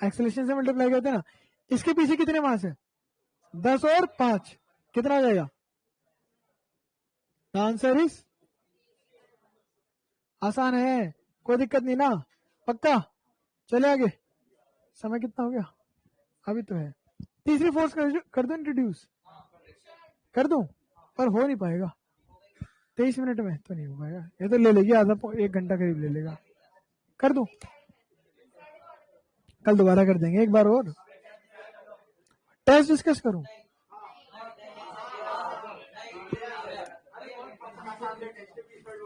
एक्सेलरेशन से मल्टीप्लाई करते हैं ना। इसके पीछे कितने मास है? 10 और 5, कितना आ जाएगा? आंसर इज, आसान है, कोई दिक्कत नहीं ना, पक्का। चले आगे। समय कितना हो गया? अभी तो है। तीसरी फोर्स कर दो इंट्रोड्यूस, कर दूं, पर हो नहीं पाएगा 23 मिनट में, तो नहीं हो पाएगा। ये तो ले लेगी आधा 1 घंटा करीब ले लेगा। कर दूं? कल दोबारा कर देंगे एक बार और। टेस्ट डिस्कस करूं?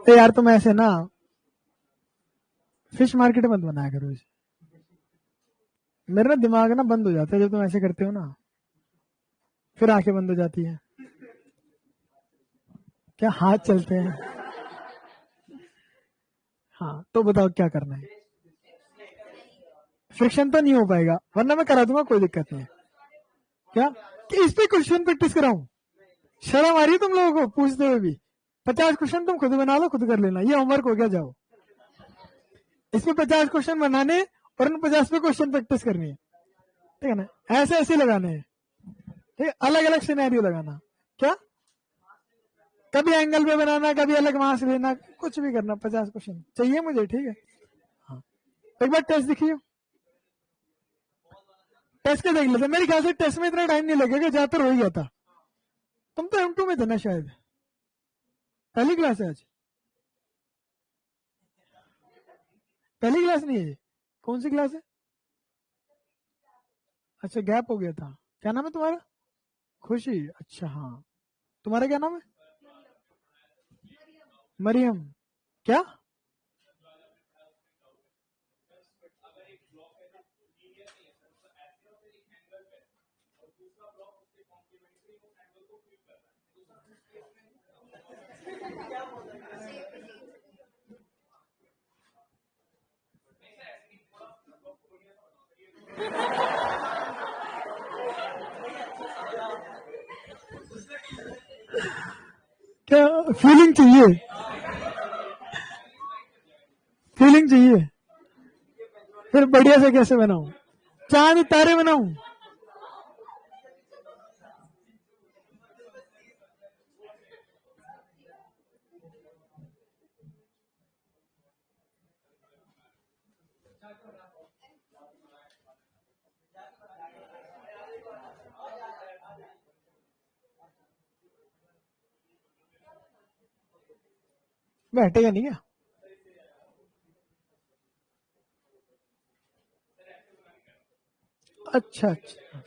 तो यार तुम ऐसे ना फिश मार्केट मत बनाया करो इसे। मेरा ना दिमाग ना बंद हो जाता है जब तुम ऐसे करते हो ना, फिर आंखें बंद हो जाती है। क्या हाथ चलते हैं? हाँ तो बताओ क्या करना है। फ्रिक्शन तो नहीं हो पाएगा, वरना मैं करा दूंगा, कोई दिक्कत नहीं है। क्या कि इस पे क्वेश्चन प्रैक्टिस कराऊं? शर्म आ रही है तुम लोगों को पूछते हुए भी? 50 क्वेश्चन तुम खुद बना लो, खुद कर लेना, ये होमवर्क हो गया। जाओ इसमें 50 क्वेश्चन बनाने और उन 50 पे क्वेश्चन प्रैक्टिस करनी है, ठीक है ना? ऐसे ऐसे लगाने हैं, ठीक है? अलग अलग सिनेरियो लगाना। क्या? कभी एंगल पे बनाना, कभी अलग मास लेना, कुछ भी करना। 50 क्वेश्चन चाहिए मुझे, ठीक है? हाँ एक बार टेस्ट दिखिए, टेस्ट के देख लेते। मेरे ख्याल से टेस्ट में इतना टाइम नहीं लगेगा, ज्यादातर हो ही गया था। तुम तो M2 में थे ना शायद, पहली क्लास है आज? पहली क्लास नहीं है ये? कौन सी क्लास है? अच्छा गैप हो गया था। क्या नाम है तुम्हारा? खुशी। अच्छा हाँ, तुम्हारा क्या नाम है? मरियम। क्या? क्या फीलिंग चाहिए? फीलिंग चाहिए? फिर बढ़िया से कैसे बनाऊं? चांद तारे बनाऊं? बैठेगा नहीं क्या? अच्छा अच्छा,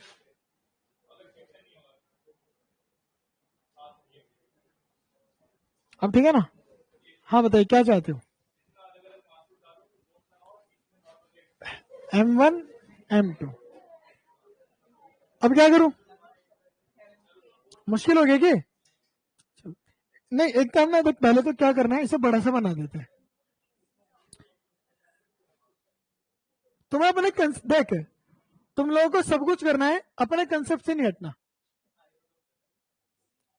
अब ठीक है ना? हाँ बताइए क्या चाहते हो? M1 M2। अब क्या करूं? मुश्किल हो गया कि नहीं? एक काम ना, देख पहले तो क्या करना है, इसे बड़ा सा बना देते हैं। तुम्हें अपने देख, तुम लोगों को सब कुछ करना है, अपने कंसेप्ट से नहीं हटना,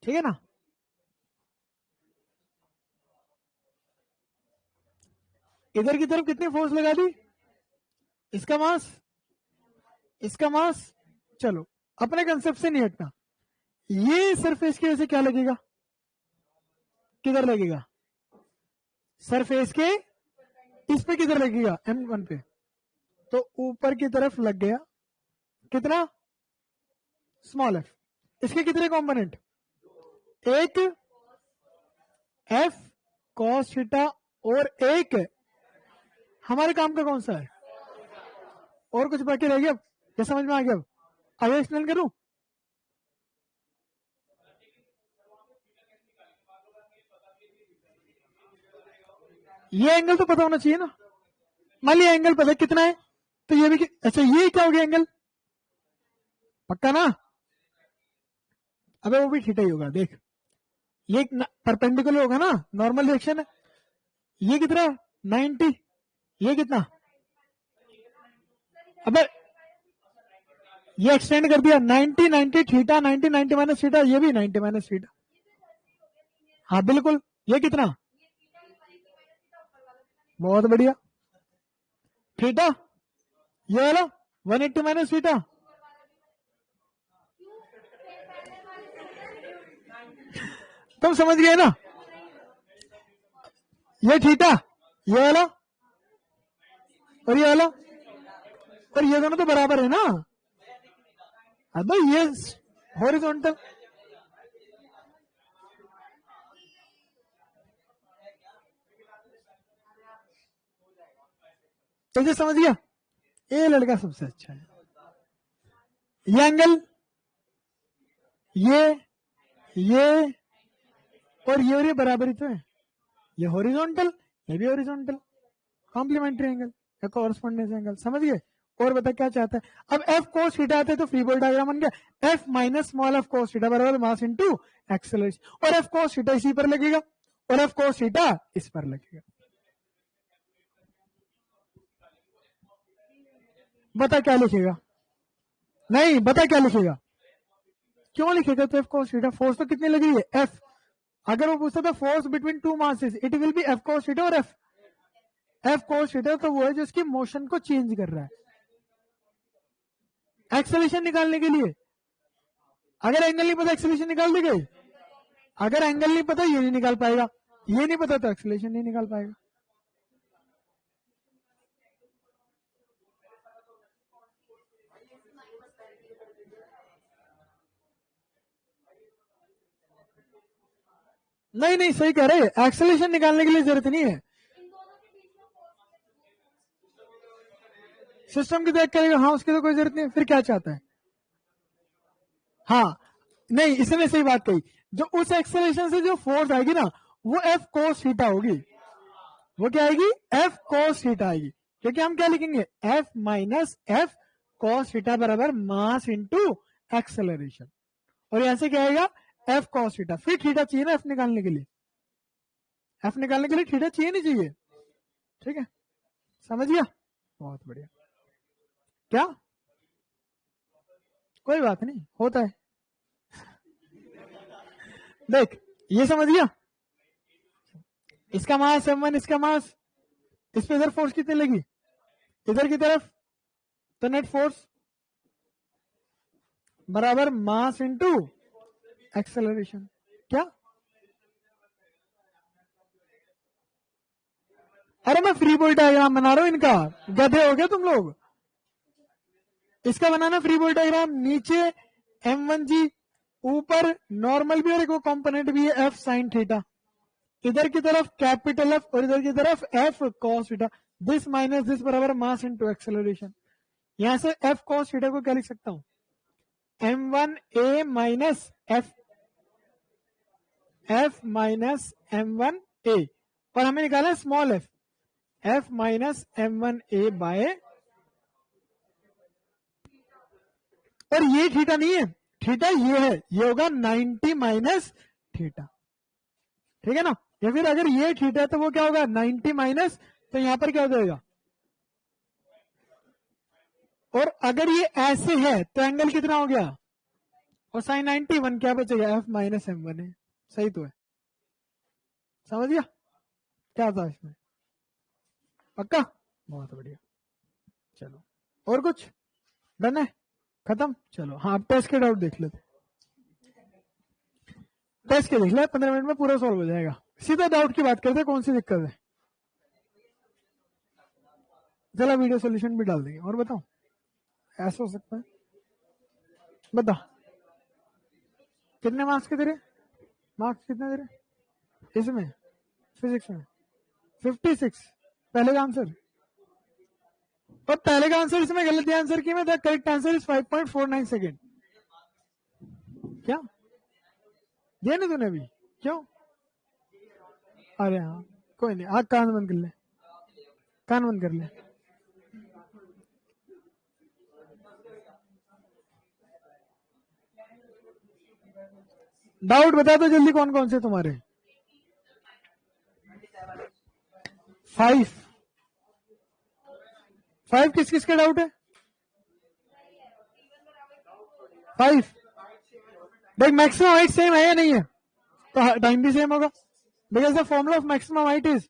ठीक है ना? इधर की तरफ कितनी फोर्स लगा दी? इसका मास, इसका मास। चलो, अपने कंसेप्ट से नहीं हटना। ये सरफेस की वजह से क्या लगेगा? किधर लगेगा? सरफेस के इस पे किधर लगेगा? M1 पे। तो ऊपर की तरफ लग गया। कितना? Small F. इसके कितने कंपोनेंट? एक एफ कॉस थीटा और एक हमारे काम का कौन सा है? और कुछ बाकी रह गया? क्या समझ में आ गया? अब आगे एक्सप्लेन करूं? ये एंगल तो पता होना चाहिए ना। मान लिया एंगल पता कितना है, तो ये भी अच्छा, ये क्या हो गया एंगल? पक्का ना? अबे वो भी थीटा ही होगा, देख। ये परपेंडिकुलर होगा ना, नॉर्मल डायरेक्शन है। ये कितना? 90। ये कितना? अबे ये एक्सटेंड कर दिया, 90 90 थीटा, 90 90 माइनस थीटा, ये भी 90 माइनस थीटा। हाँ बिल्कुल। ये कितना? बहुत बढ़िया। थीटा ये वाला 180 माइनस थीटा। तुम समझ गए ना? ये थीटा, ये वाला और ये वाला, और ये दोनों तो बराबर है ना? अबे ये हॉरिजॉन्टल। कैसे समझ गया? ये लड़का सबसे अच्छा है। ये एंगल, ये और ये बराबर ही तो है। ये हॉरिजॉन्टल, ये भी हॉरिजॉन्टल, कॉम्प्लीमेंट्री एंगल या कॉरस्पॉन्डेंस एंगल। समझ गए? और बता क्या चाहता है? अब एफ कोस थीटा आते तो फ्री बॉडी डायग्राम बन गया। F minus small F cos theta बराबर मास इनटू एक्सेलरेशन। और एफ कोस थीटा इसी पर लगेगा और एफ कोस थीटा इस पर लगेगा। बता क्या लिखेगा? नहीं बता क्या लिखेगा? क्यों लिखेगा? तो एफ कोस थीटा, फोर्स तो कितनी लगी है? एफ। अगर वो पूछता था force between two masses, it will be F cos theta और एफ। एफ कोस थीटा तो वो है जो इसकी मोशन को चेंज कर रहा है। एक्सेलरेशन निकालने के लिए अगर एंगल नहीं पता एक्सेलरेशन निकाल देंगे। अगर एंगल नहीं पता ये नहीं निकाल पाएगा, ये नहीं पता तो एक्सेलरेशन नहीं निकाल पाएगा। नहीं नहीं सही कह रहे, एक्सेलरेशन निकालने के लिए जरूरत नहीं है। सिस्टम की देख करेगा, हाँ उसकी तो कोई जरूरत नहीं, फिर क्या चाहता है? हाँ नहीं, इसने सही बात कही, जो उस एक्सेलरेशन से जो फोर्स आएगी ना वो एफ कोस थीटा होगी। वो क्या आएगी? एफ कोस थीटा आएगी, क्योंकि हम क्या लिखेंगे? F minus F cos theta बराबर मास इंटू एक्सेलरेशन, और यहां से क्या आएगा? F cos theta. फिर थीटा चाहिए ना एफ निकालने के लिए, एफ निकालने के लिए थीटा चाहिए नहीं चाहिए? ठीक है, समझ गया? बहुत बढ़िया। क्या? कोई बात नहीं, होता है। देख ये समझ गया, इसका मास m1, इसका मास, इस पे इधर फोर्स कितनी लगी इधर की तरफ, तो नेट फोर्स बराबर मास इंटू एक्सेलरेशन। क्या? अरे मैं फ्री बॉडी डायग्राम बना रहा हूं इनका, गधे हो गए तुम लोग। इसका बनाना फ्री बॉडी डायग्राम, नीचे m1g, ऊपर नॉर्मल भी और एक वो कंपोनेंट भी है एफ साइन थीटा, इधर की तरफ कैपिटल एफ और इधर की तरफ F cos theta, this minus this बराबर मास इनटू एक्सेलरेशन। यहां से एफ कॉस थीटा को क्या लिख सकता हूं? m1a minus F minus m1a, और हमें निकाला है small F minus m1a bye, और ये थीटा नहीं है, थीटा ये है, ये होगा 90 माइनस थीटा, ठीक है ना? या फिर अगर ये थीटा है तो वो क्या होगा? 90 माइनस, तो यहां पर क्या हो जाएगा? और अगर ये ऐसे है तो एंगल कितना हो गया? और साइन 91, क्या बचेगा? एफ माइनस m1 है, सही तो है। समझ गया क्या था इसमें? पक्का? बहुत बढ़िया। चलो और कुछ? डन है? खत्म? चलो हाँ, अब टेस्ट के डाउट देख लेते, टेस्ट के देख ले, 15 मिनट में पूरा सॉल्व हो जाएगा। सीधा डाउट की बात करते हैं, कौन सी दिक्कत है? चला वीडियो सोल्यूशन भी डाल देंगे। और बताओ, ऐसा हो सकता है? बता, कितने मार्क्स के तेरे? मार्क्स कितने तेरे इसमें फिजिक्स में? 56। पहले का आंसर, और पहले का आंसर इसमें गलत आंसर की मैं, the correct answer is 5.49 second. क्या दिया नहीं तूने अभी? क्यों? अरे हाँ कोई नहीं, आग कान बंद कर ले, कान बंद कर ले। डाउट बता दो जल्दी, कौन कौन से तुम्हारे? 5 किस किस के डाउट है? 5 देख, मैक्सिमम हाइट सेम है या नहीं है? तो टाइम भी सेम होगा, because the formula of maximum height is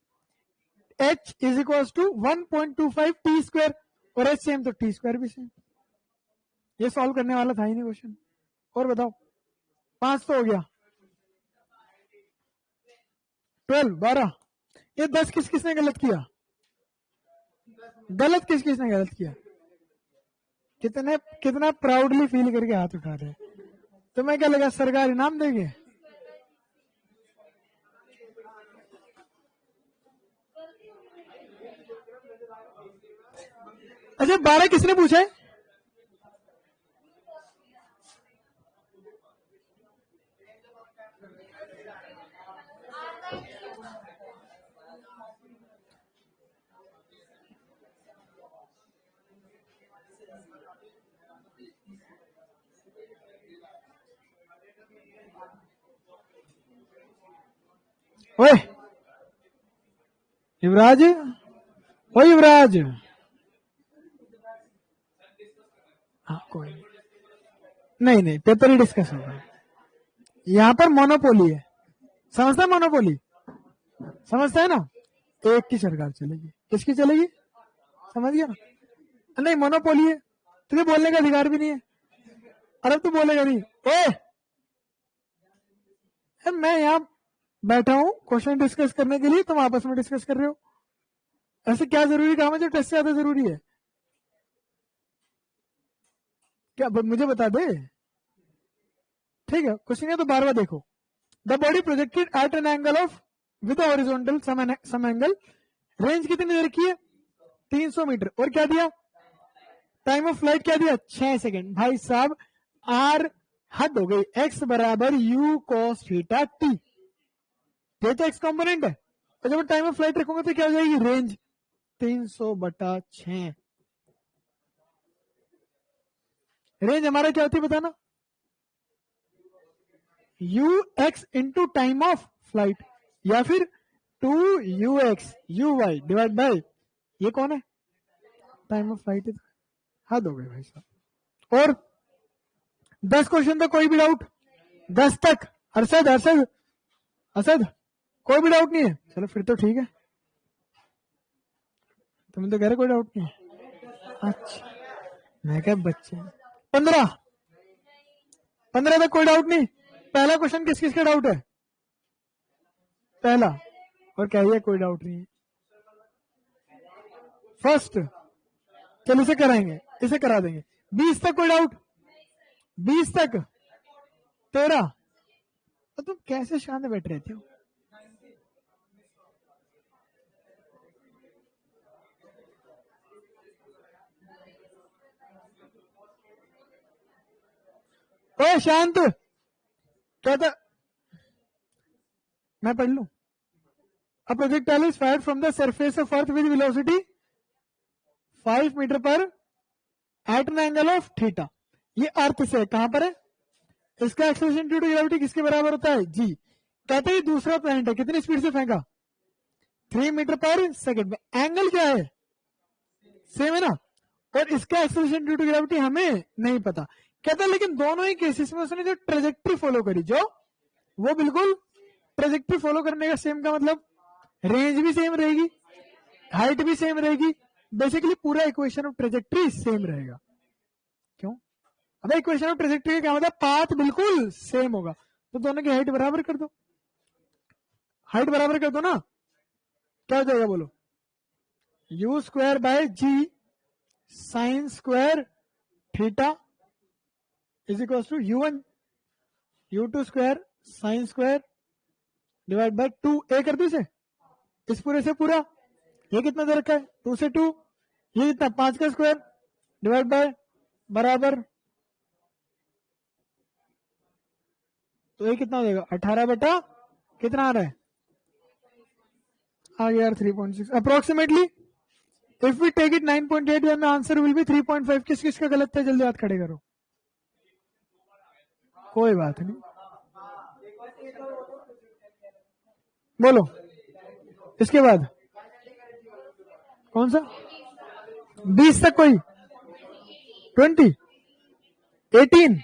h is equal to 1.25 T square, और h सेम तो टी स्क्वायर भी सेम। ये सॉल्व करने वाला था ही नहीं क्वेश्चन। और बताओ, 5 तो हो गया, 12 ये 10 किस किसने गलत किया? गलत किस किसने गलत किया? कितना प्राउडली फील करके हाथ उठा रहे। तुम्हें क्या लगा सरकार इनाम देंगे? अच्छा 12 किसने पूछा है? ओए युवराज, ओ युवराज, हाँ कोई नहीं, नहीं पेपर ही डिस्कस होगा। यहाँ पर मोनोपोली है, समझता है? मोनोपोली समझता है ना? एक की सरकार चलेगी, किसकी चलेगी? समझ गया ना? नहीं मोनोपोली है, तुझे बोलने का अधिकार भी नहीं है। अरे तू बोलेगा नहीं। मैं यहाँ बैठा हूँ क्वेश्चन डिस्कस करने के लिए, तुम आपस में डिस्कस कर रहे हो। ऐसे क्या जरूरी काम है जो टेस्ट से ज्यादा जरूरी है? क्या मुझे बता दे? ठीक है, क्वेश्चन है तो बार बार देखो। The body projected at an angle of with horizontal some angle, range कितनी दे रखी है? 300 मीटर, और क्या दिया? टाइम ऑफ फ्लाइट क्या दिया 6 सेकंड। भाई साहब आर हद हो गई, एक्स बराबर यू कॉस थीटा टी, ये तो एक्स कॉम्पोनेंट है। और जब टाइम ऑफ फ्लाइट रखूंगा तो क्या हो जाएगी रेंज 300/6। रेंज हमारा क्या होती है बताना, you x into time of flight या फिर 2ux uy डिवाइड बाय ये कौन है टाइम ऑफ फ्लाइट है। हद हो गई भाई साहब। और 10 क्वेश्चन तो कोई भी डाउट 10 तक। अरशद अरशद असद कोई भी डाउट नहीं है, चलो फिर तो ठीक है, तुम तो कह रहे कोई डाउट नहीं है। अच्छा मैं क्या बच्चे 15 तक कोई डाउट नहीं। पहला क्वेश्चन किस किस का डाउट है, पहला और क्या है कोई डाउट नहीं है। फर्स्ट चलो इसे कराएंगे, इसे करा देंगे। 20 तक कोई डाउट, 20 तक 13 तो तुम कैसे शांत बैठ रहते हो। ओ शांत क्या था, मैं पढ़ लू। A projectile is fired from the surface of earth with velocity 5 metre पर at an angle of theta। ये अर्थ से कहां पर है, इसका एक्सेलरेशन ड्यू टू ग्रेविटी किसके बराबर होता है जी। कहते हैं दूसरा प्लैनेट है, कितनी स्पीड से फेंका 3 मीटर पर सेकंड में। एंगल क्या है सेम है ना, और इसका एक्सेलरेशन ड्यू टू ग्रेविटी हमें नहीं पता। कहता है लेकिन दोनों ही केसेस में उसने जो ट्रेजेक्ट्री फॉलो करी जो वो बिल्कुल ट्रेजेक्ट्री फॉलो करने का सेम का मतलब रेंज भी सेम रहेगी, हाइट भी सेम रहेगी, बेसिकली पूरा इक्वेशन ऑफ ट्रेजेक्ट्री सेम रहेगा। क्यों, अब इक्वेशन ऑफ ट्रेजेक्ट्री का क्या मतलब पाथ बिल्कुल सेम होगा, तो दोनों की हाइट बराबर कर दो, हाइट बराबर कर दो ना, क्या हो जाएगा बोलो, U square by G sine square theta is equal to u1 u2 square sine square divide by 2a कर दो इसे, इस पूरे से पूरा, ये कितना दे रखा है 2 से 2, ये कितना 5 का स्क्वायर डिवाइड बाय बराबर, तो ये कितना हो जाएगा 18 बटा कितना आ रहा है, आ गया 3.6 approximately. If we take it 9.8 then answer will be 3.5। किस किस का गलत है जल्दी हाथ खड़े करो, कोई बात नहीं बोलो। इसके बाद कौन सा 20 तक कोई 20 18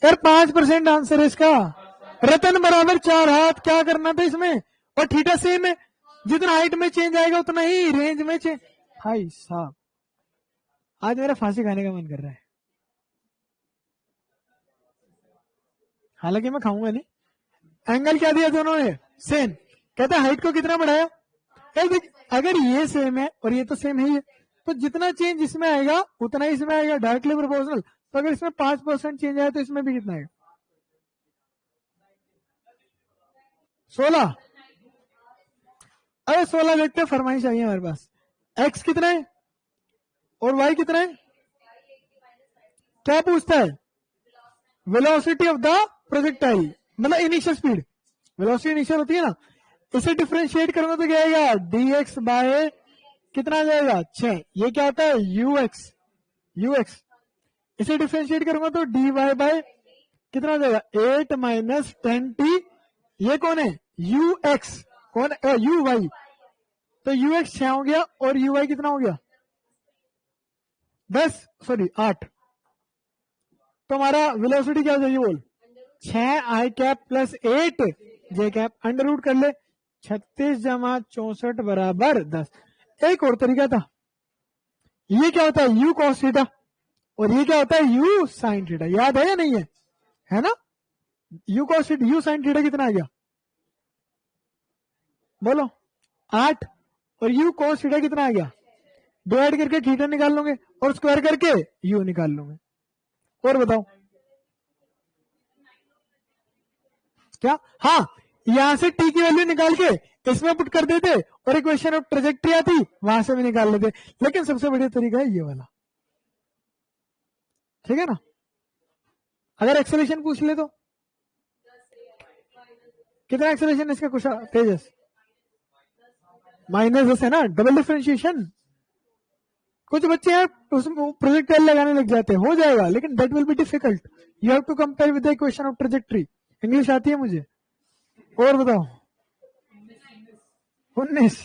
यार 5% आंसर है इसका। रतन बराबर 4 हाथ, क्या करना था इसमें, और थीटा सेम है, जितना हाइट में चेंज आएगा उतना ही रेंज में चेंज। भाई साहब आज मेरा फांसी खाने का मन कर रहा है, हालांकि मैं खाऊंगा नहीं। एंगल क्या दिया दोनों ने सेम, कहता है हाइट को कितना बढ़ाया, अगर ये सेम है और ये तो सेम है ही है, तो जितना चेंज इसमें आएगा उतना ही इसमें आएगा, डायरेक्टली प्रोपोर्शनल। तो अगर इसमें 5% चेंज आया तो इसमें भी कितना आएगा 16। अरे 16 देखते हैं, फरमाइश आई है हमारे पास। एक्स कितना है और वाई कितना है, क्या पूछता है वेलोसिटी ऑफ द प्रोजेक्टाइल, मतलब इनिशियल स्पीड, वेलोसिटी इनिशियल होती है ना, इसे डिफरेंशिएट करूंगा तो क्या आएगा dx बाय कितना आ जाएगा 6, ये क्या होता है ux, इसे डिफरेंशिएट करूंगा तो dy बाय कितना आ जाएगा 8 माइनस 10t, ये कौन है ux, कौन है uy, तो ux 6 हो गया और uy कितना हो गया 8। तो हमारा वेलोसिटी क्या हो जाएगी बोल 6 आई कैप प्लस 8 जे कैप, अंडर रूट कर ले 36 जमा 64 बराबर 10। एक और तरीका था, ये क्या होता है यू कॉस थीटा और ये क्या होता है यू साइन थीटा, याद है या नहीं है ना, you cos theta you sine theta कितना आ गया बोलो 8, और यू कॉस थीटा कितना आ गया, डिवाइड करके थीटा निकाल लोगे और स्क्वायर करके यू निकाल लोगे। और बताओ क्या, हाँ यहां से टी की वैल्यू निकाल के इसमें पुट कर देते और इक्वेशन ऑफ ट्रेजेक्ट्री आती वहां से भी निकाल लेते, लेकिन सबसे बढ़िया तरीका है ये वाला, ठीक है ना। अगर एक्सेलरेशन पूछ ले तो कितना एक्सेलरेशन इसका कुछ तेजस, -10 है ना, डबल डिफरेंशिएशन। कुछ बच्चे यार उसमें प्रोजेक्टाइल लगाने लग जाते हैं, हो जाएगा, लेकिन that will be difficult. You have to compare with the equation of trajectory. English आती है मुझे। और बताओ 19।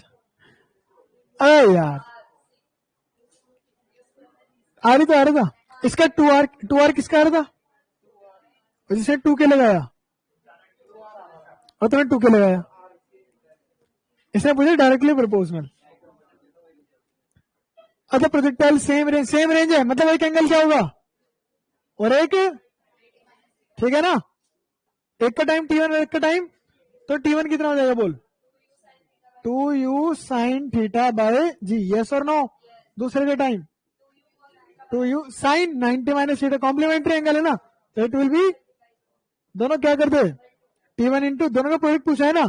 अरे यार आ रही था इसका 2R किसका आ रहा था, जिसने 2K लगाया और तुमने 2K लगाया, इसने पूछा डायरेक्टली प्रोपोर्शनल। अच्छा प्रोजेक्टाइल सेम रेंज है, मतलब एक एंगल क्या होगा और एक, ठीक है ना, एक का टाइम T1 और एक का टाइम, तो T1 कितना हो जाएगा बोल, 2U sine theta by G, yes और नो। दूसरे का time 2U sine 90 minus theta, complementary angle है ना, तो इट विल बी, दोनों क्या करते हैं T1 इंटू, दोनों का प्रोडक्ट पूछा है ना,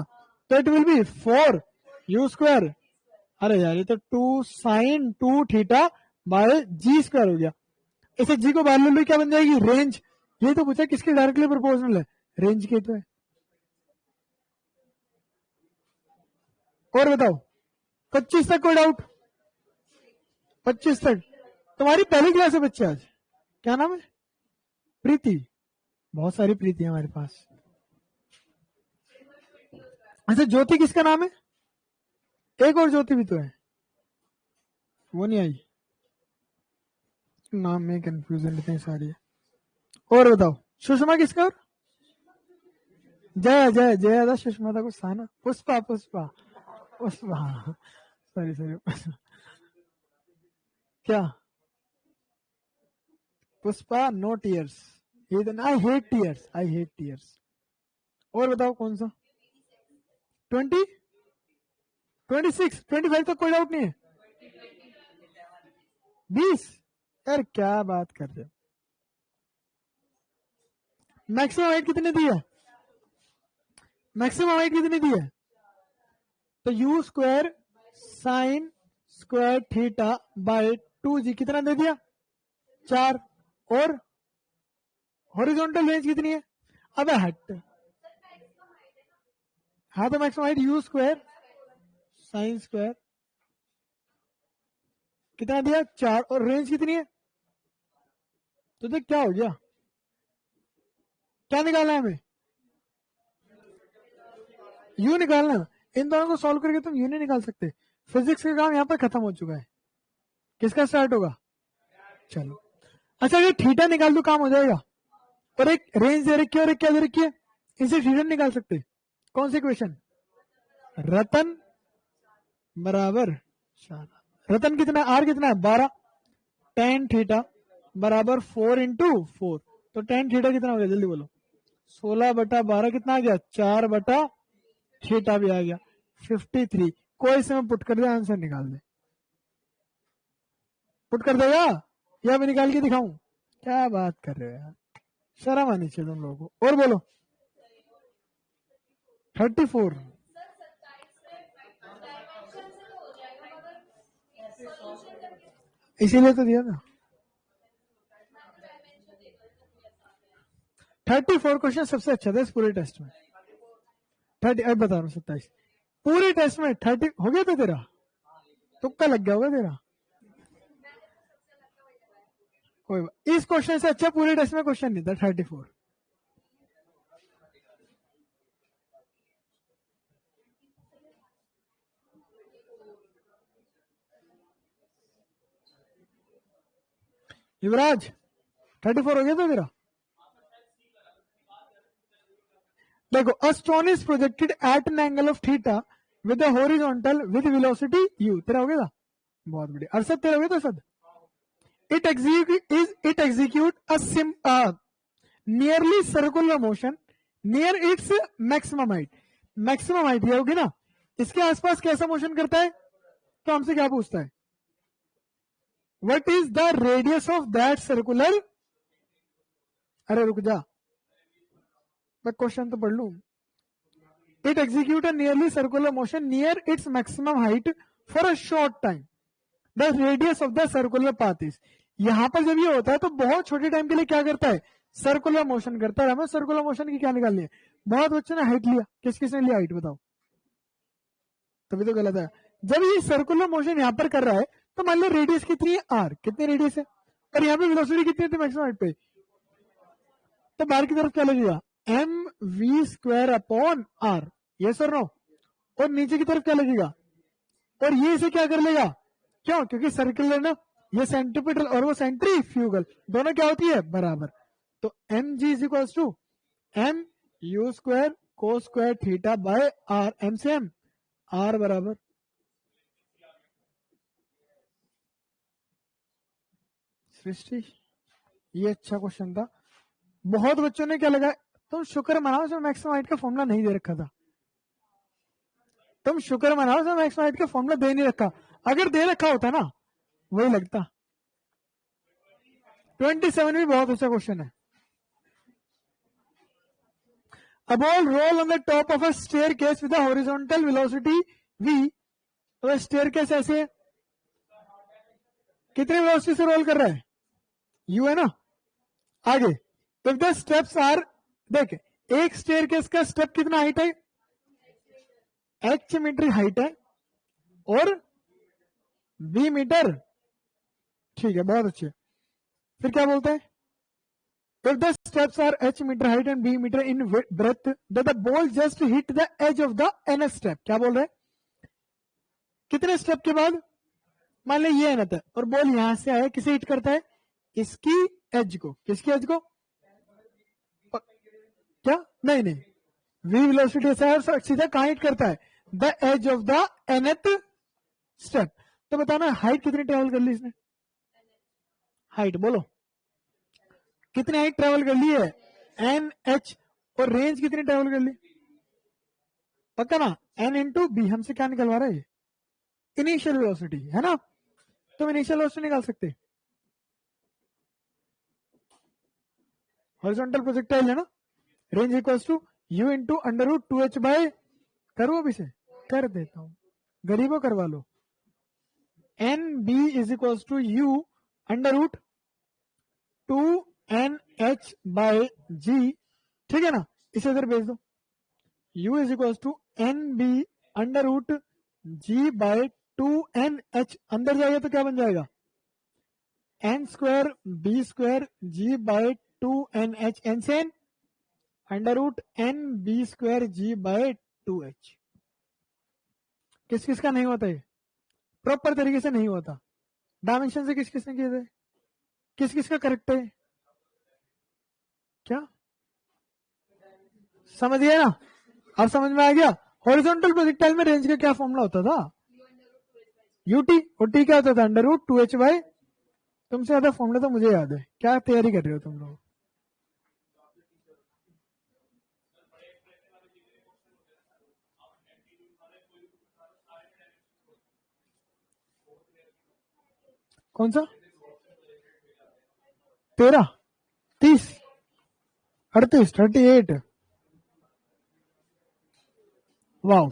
तो it will be 4U square. अरे यार ये तो 2 sine 2 theta by G square हो गया। इसे जी को वैल्यू ली क्या बन जाएगी, रेंज। ये तो पूछा किसके डायरेक्टली प्रोपोर्शनल है, रेंज के तो है। और बताओ 25 तक कोई डाउट, 25 तक। तुम्हारी पहली क्लास है बच्चे आज, क्या नाम है, प्रीति। बहुत सारी प्रीति है हमारे पास। अच्छा ज्योति किसका नाम है, एक और ज्योति भी तो है, वो नहीं आई, नाम में कंफ्यूजन इतनी सारी है। और बताओ सुषमा किसका, और जय जय जय था, सुषमा था कुछ था ना, पुष्पा पुष्पा पुष्पा, सॉरी क्या, Pushpa no tears, I hate tears. और बताओ कौन सा, 20, 26, 25 तक कोई डाउट नहीं है, 20, यार क्या बात कर रहे हो। मैक्सिमम हाइट कितनी दी है, मैक्सिमम हाइट कितनी दी है, तो U square sine square theta bye 2G कितना दे दिया, 4। और हॉरिजॉन्टल रेंज कितनी है, अबे हट, हाँ तो maximum height U square sine square कितना दिया, 4, और रेंज कितनी है, तो देख क्या हो गया, क्या निकालना है हमें, U निकालना। इन दोनों को सॉल्व करके तुम U नहीं निकाल सकते, फिजिक्स का काम यहाँ पर खत्म हो चुका है। किसका स्टार्ट होगा, चलो। अच्छा ये थीटा निकाल दो काम हो जाएगा, और एक रेंज दे रखी है और एक क्या दे रखी है, इसे थीटा निकाल सकते, कौन सी इक्वेशन, रतन बराबर, रतन कितना, आर कितना है 12, टेन थीटा बराबर 4 इंटू 4, तो टेन थीटा कितना हो गया जल्दी बोलो, 16/12 कितना आ गया, 4 थीटा भी आ गया 53। कोई इसमें पुट कर दे, आंसर निकाल दे, पुट कर देगा या मैं निकाल के दिखाऊं, क्या बात कर रहे हो यार, शर्म आनी चाहिए तुम लोगों को। और बोलो 34, इसीलिए तो दिया था। 34 क्वेश्चन सबसे अच्छा था इस पूरे टेस्ट में, 30, अब बता रहा हूँ 27, पूरे टेस्ट में 30 हो गया था तेरा, तुक्का लग गया होगा तेरा, कोई इस क्वेश्चन से अच्छा पूरे टेस्ट में क्वेश्चन नहीं था 34। युवराज 34 हो गया था तेरा, देखो a stone is projected at an angle of theta with a horizontal with velocity u, तेरा हो गया था, बहुत बढ़िया। अरशद तेरा हो गया था सद, it execute a nearly circular motion near its maximum height, maximum height ये होगी ना, इसके आसपास कैसा मोशन करता है, तो हमसे क्या पूछता है, what is the radius of that circular, अरे रुक जा मैं क्वेश्चन तो पढ़ लू, it execute a nearly circular motion near its maximum height for a short time, the radius of the circular path is, यहां पर जब ये होता है तो बहुत छोटे टाइम के लिए क्या करता है, सर्कुलर मोशन करता है। हमें सर्कुलर मोशन की क्या निकालनी है, बहुत बच्चों ने हाइट लिया, किस किसने लिया हाइट बताओ, तभी तो गलत है। जब ये सर्कुलर मोशन यहां पर कर रहा है तो मान लो रेडियस कितनी है आर, कितनी रेडियस है, और यहाँ पे वेलोसिटी कितनी थी मैक्सिमम हाइट पे, तो बाहर की तरफ क्या लगेगा, M V square upon R, ये सर नो, और नीचे की तरफ क्या लगेगा, और ये इसे क्या कर लेगा, क्यों, क्योंकि सर्कुलर ना, ये सेंट्रीपिटल और वो सेंट्रीफ्यूगल, दोनों क्या होती है बराबर। तो M G is equal to M U square को square theta by R, M से एम, आर बराबर, सृष्टि, ये अच्छा क्वेश्चन था। बहुत बच्चों ने क्या लगा, तुम शुक्र मनाओ उसमें मैक्सिमम हाइट का फॉर्मूला नहीं दे रखा था, तुम शुक्र मनाओ उसमें मैक्सिमम हाइट का फॉर्मूला दे नहीं रखा, अगर दे रखा होता ना वही लगता। 27 भी बहुत अच्छा क्वेश्चन है। A ball roll on the top of a staircase with a horizontal velocity v, तो staircase ऐसे है, कितने वेलोसिटी से रोल कर रहा है, u है ना, आगे इफ द स्टेप्स आर, देख एक स्टेयरकेस का स्टेप कितना हाइट है, h मीटर हाइट है और v मीटर, ठीक है बहुत अच्छे। फिर क्या बोलते हैं, if the steps are h meter height and b meter in breadth, that the ball just hit the edge of the nth step, क्या बोल रहे हैं, कितने स्टेप के बाद, मान लो ये nth है और बॉल यहां से आया, किसे हिट करता है, इसकी एज को, किसकी एज को, क्या, नहीं नहीं, v वेलोसिटी से और सीधा कहां हिट करता है, the edge of the nth step. तो बताना हाइट कितनी ट्रेवल कर ली इसने, हाइट बोलो कितनी हाइट ट्रेवल कर ली है, एन एच, और रेंज कितनी ट्रेवल कर ली, पक्का ना, एन इंटू बी, हमसे क्या निकलवा रहा है, इनिशियल वेलोसिटी है ना, तुम इनिशियल वेलोसिटी निकाल सकते, हॉरिजॉन्टल प्रोजेक्टाइल है ना, range equals to U into under root 2h by, करो अभी से, कर देता हूं, गरीबों करवा लो, N B is equals to U under root 2NH by G, ठीक है ना, इसे इधर भेज दो, u is equal to N B under root G by 2NH, अंदर जाएगा तो क्या बन जाएगा, N square B square G by 2NH, N से N under root N B square G bye 2H। किस किस का नहीं होता है, प्रॉपर तरीके से नहीं होता, डायमेंशन से किस किसने किए थे, किस किस का करेक्ट है, क्या समझ गया ना, अब समझ में आ गया। हॉरिजॉन्टल प्रोजेक्टाइल में रेंज का क्या फॉर्मूला होता था, यूटी, और टी क्या होता था, अंडर रूट 2h बाय, तुमसे ज्यादा फॉर्मूला तो मुझे याद है, क्या तैयारी कर रहे हो तुम लोग, कौन सा, 13, 30, 38, 38, वाह,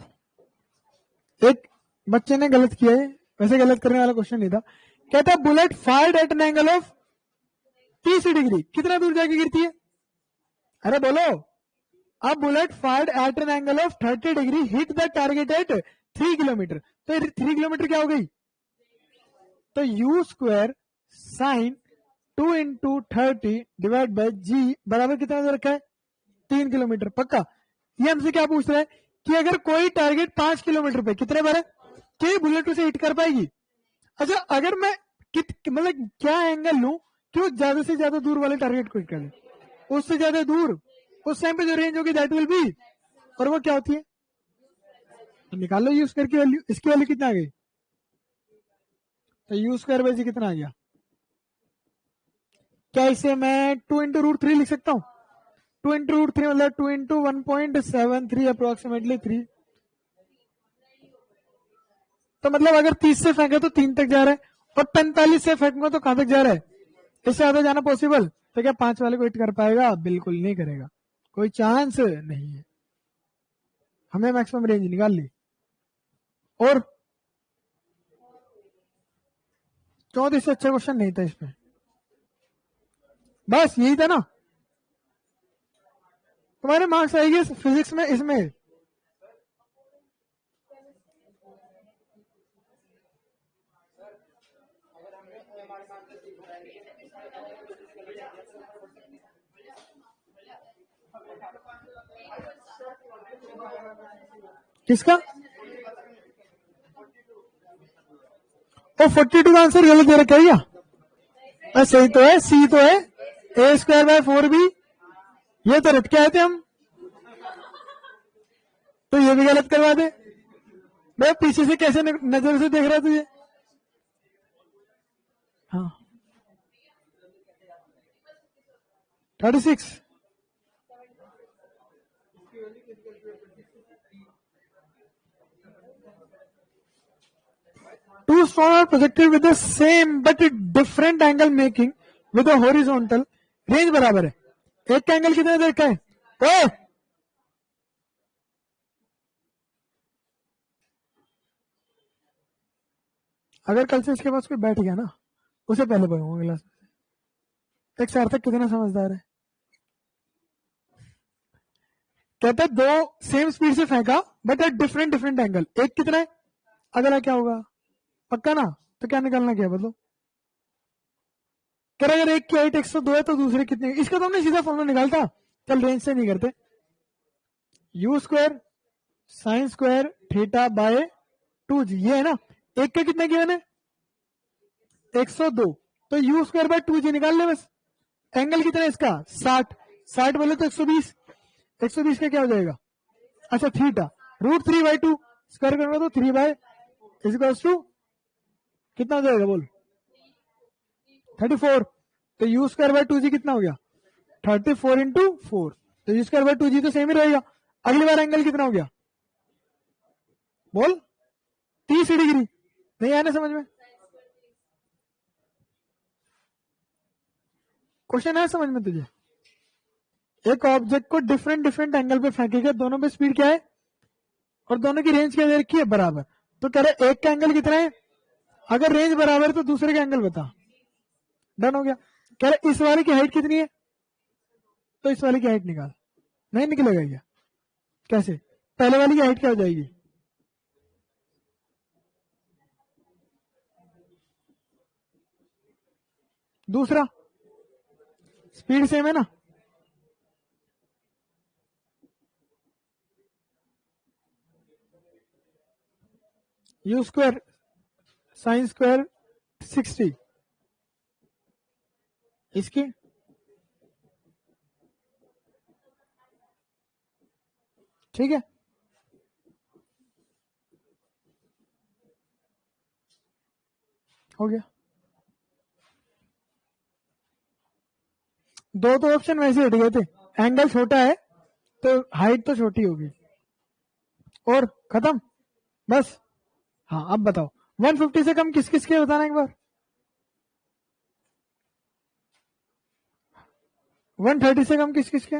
एक बच्चे ने गलत किया है, वैसे गलत करने वाला क्वेश्चन नहीं था, कहता bullet fired at an angle of 30 degree, कितना दूर जाके गिरती है, अरे बोलो, अब bullet fired at an angle of 30 degree hit the target at 3 kilometer, तो 3 किलोमीटर क्या हो गई, तो U square sine 2 into 30 divide by G बराबर कितना दे रखा है, 3 किलोमीटर, पक्का। ये हमसे क्या पूछ रहा है कि अगर कोई टारगेट 5 किलोमीटर पे कितने बार है, क्या बुलेट उसे हिट कर पाएगी, अच्छा अगर मैं मतलब क्या एंगल लूं कि वो ज्यादा से ज्यादा दूर वाले टारगेट को हिट कर ले, उससे ज्यादा दूर, उस टाइम पे जो रेंज होगी दैट विल बी, और वो क्या होती है, तो निकाल लो यू स्क्वायर की वैल्यू, इसकी वैल्यू कितना आ गई, तो यू स्क्वायर बाई जी कितना आ गया, क्या इसे मैं 2 इंटू रूट 3 लिख सकता हूँ, 2 इंटू रूट 3 मतलब 2 इंटू 1.73 अप्रोक्सीमेटली 3, तो मतलब अगर 30 से फेंके तो 3 तक जा रहा है, और 45 से फेंकूंगा तो कहां तक जा रहा है, इससे ज्यादा जाना पॉसिबल, तो क्या 5 वाले को हिट कर पाएगा, बिल्कुल नहीं करेगा, कोई चांस नहीं है, हमें मैक्सिमम रेंज निकाल ली। और 34 से अच्छा क्वेश्चन नहीं था इसमें, बस यही था ना, तुम्हारे मार्क्स आएंगे फिजिक्स में इसमें। किसका? तो 42 का आंसर गलत दे रखा है क्या? सही तो है, सी तो है, a²/4b, ये तो रट के आए थे हम, तो ये भी गलत करवा दे। मैं पीछे से कैसे नजर से देख रहा तुझे? हाँ 36। Two stones are projected with the same but different angle making with a horizontal range बराबर है। एक का एंगल कितना देखा है? ओ! अगर कल से इसके पास कोई बैठ गया ना, उसे पहले पढ़ूंगा क्लास में। एक सार्थक कितना समझदार है। कहता है दो सेम स्पीड से फेंका but at different different angle. एक कितना है, अगला क्या होगा? पक्का ना? तो क्या निकालना क्या बदलो? कह रहा अगर एक की हाइट 102 है तो दूसरे कितने? इसका तो हमने सीधा फॉर्मूला निकालता। चल रेंज से नहीं करते। u² sign square theta bye 2g, ये है ना। एक का कितना गिवन है? 102, तो u²/2g निकाल ले बस। एंगल कितना है इसका? 60। 60 बोले तो 120। 120 का क्या हो जाएगा? अच्छा थीटा, √3/2 स्क्वायर करूंगा तो 3 इज इक्वल्स टू कितना हो जाएगा बोल? 34। तो u²/2g कितना हो गया? 34 इंटू 4, तो u²/2g तो सेम ही रहेगा। अगली बार एंगल कितना हो गया बोल? 30 डिग्री। नहीं आने समझ में? क्वेश्चन है समझ में तुझे? एक ऑब्जेक्ट को डिफरेंट डिफरेंट एंगल पे फेंकेगा, दोनों पे स्पीड क्या है और दोनों की रेंज क्या दे रखी है? बराबर। तो कह रहे एक का एंगल कितना है, अगर रेंज बराबर है तो दूसरे का एंगल बता। डन हो गया। कह रहे इस वाले की हाइट कितनी है, तो इस वाले की हाइट निकाल। नहीं निकलेगा क्या? कैसे? पहले वाली की हाइट क्या हो जाएगी? दूसरा स्पीड सेम है ना, u² साइन स्क्वायर 60, इसकी ठीक है। हो गया। दो तो ऑप्शन वैसे हट गए थे, एंगल छोटा है तो हाइट तो छोटी होगी, और खत्म बस। हाँ अब बताओ 150 से कम किस किस के बताना एक बार। 130 से कम किस किस के?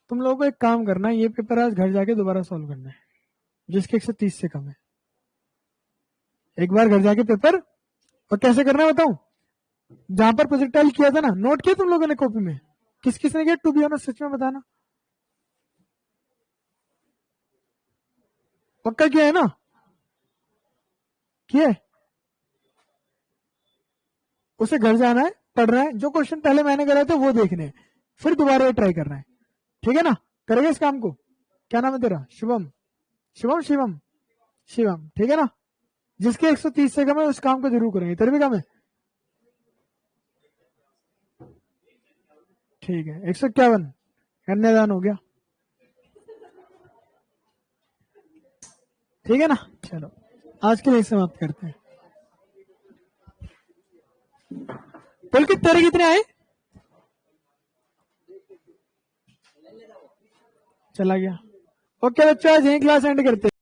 तुम लोगों को एक काम करना है, ये पेपर आज घर जाके दोबारा सॉल्व करना है, जिसके 130 से कम है। एक बार घर जाके पेपर, और कैसे करना है बताऊं? जहां पर प्रोजेक्टाइल किया था ना, नोट किया तुम लोगों ने कॉपी में? किस किस ने किया? टू बी ऑनेस्ट सच में बताना। पक्का किया है ना? किया है? उसे घर जाना है, पढ़ना है, जो क्वेश्चन पहले मैंने कराए थे वो देखने हैं, फिर दोबारा ट्राई करना है। ठीक है ना? करेगा इस काम को? क्या नाम है तेरा? शुभम? शिवम शिवम शिवम, ठीक है ना? जिसके 130 से कम है उस काम को जरूर करेंगे। तेरे भी काम है? ठीक है। 151 कन्यादान हो गया। ठीक है ना? चलो आज के लिए समाप्त करते हैं। पुलकित तेरे कितने आए? चला गया। ओके बच्चों, आज यही क्लास एंड करते हैं।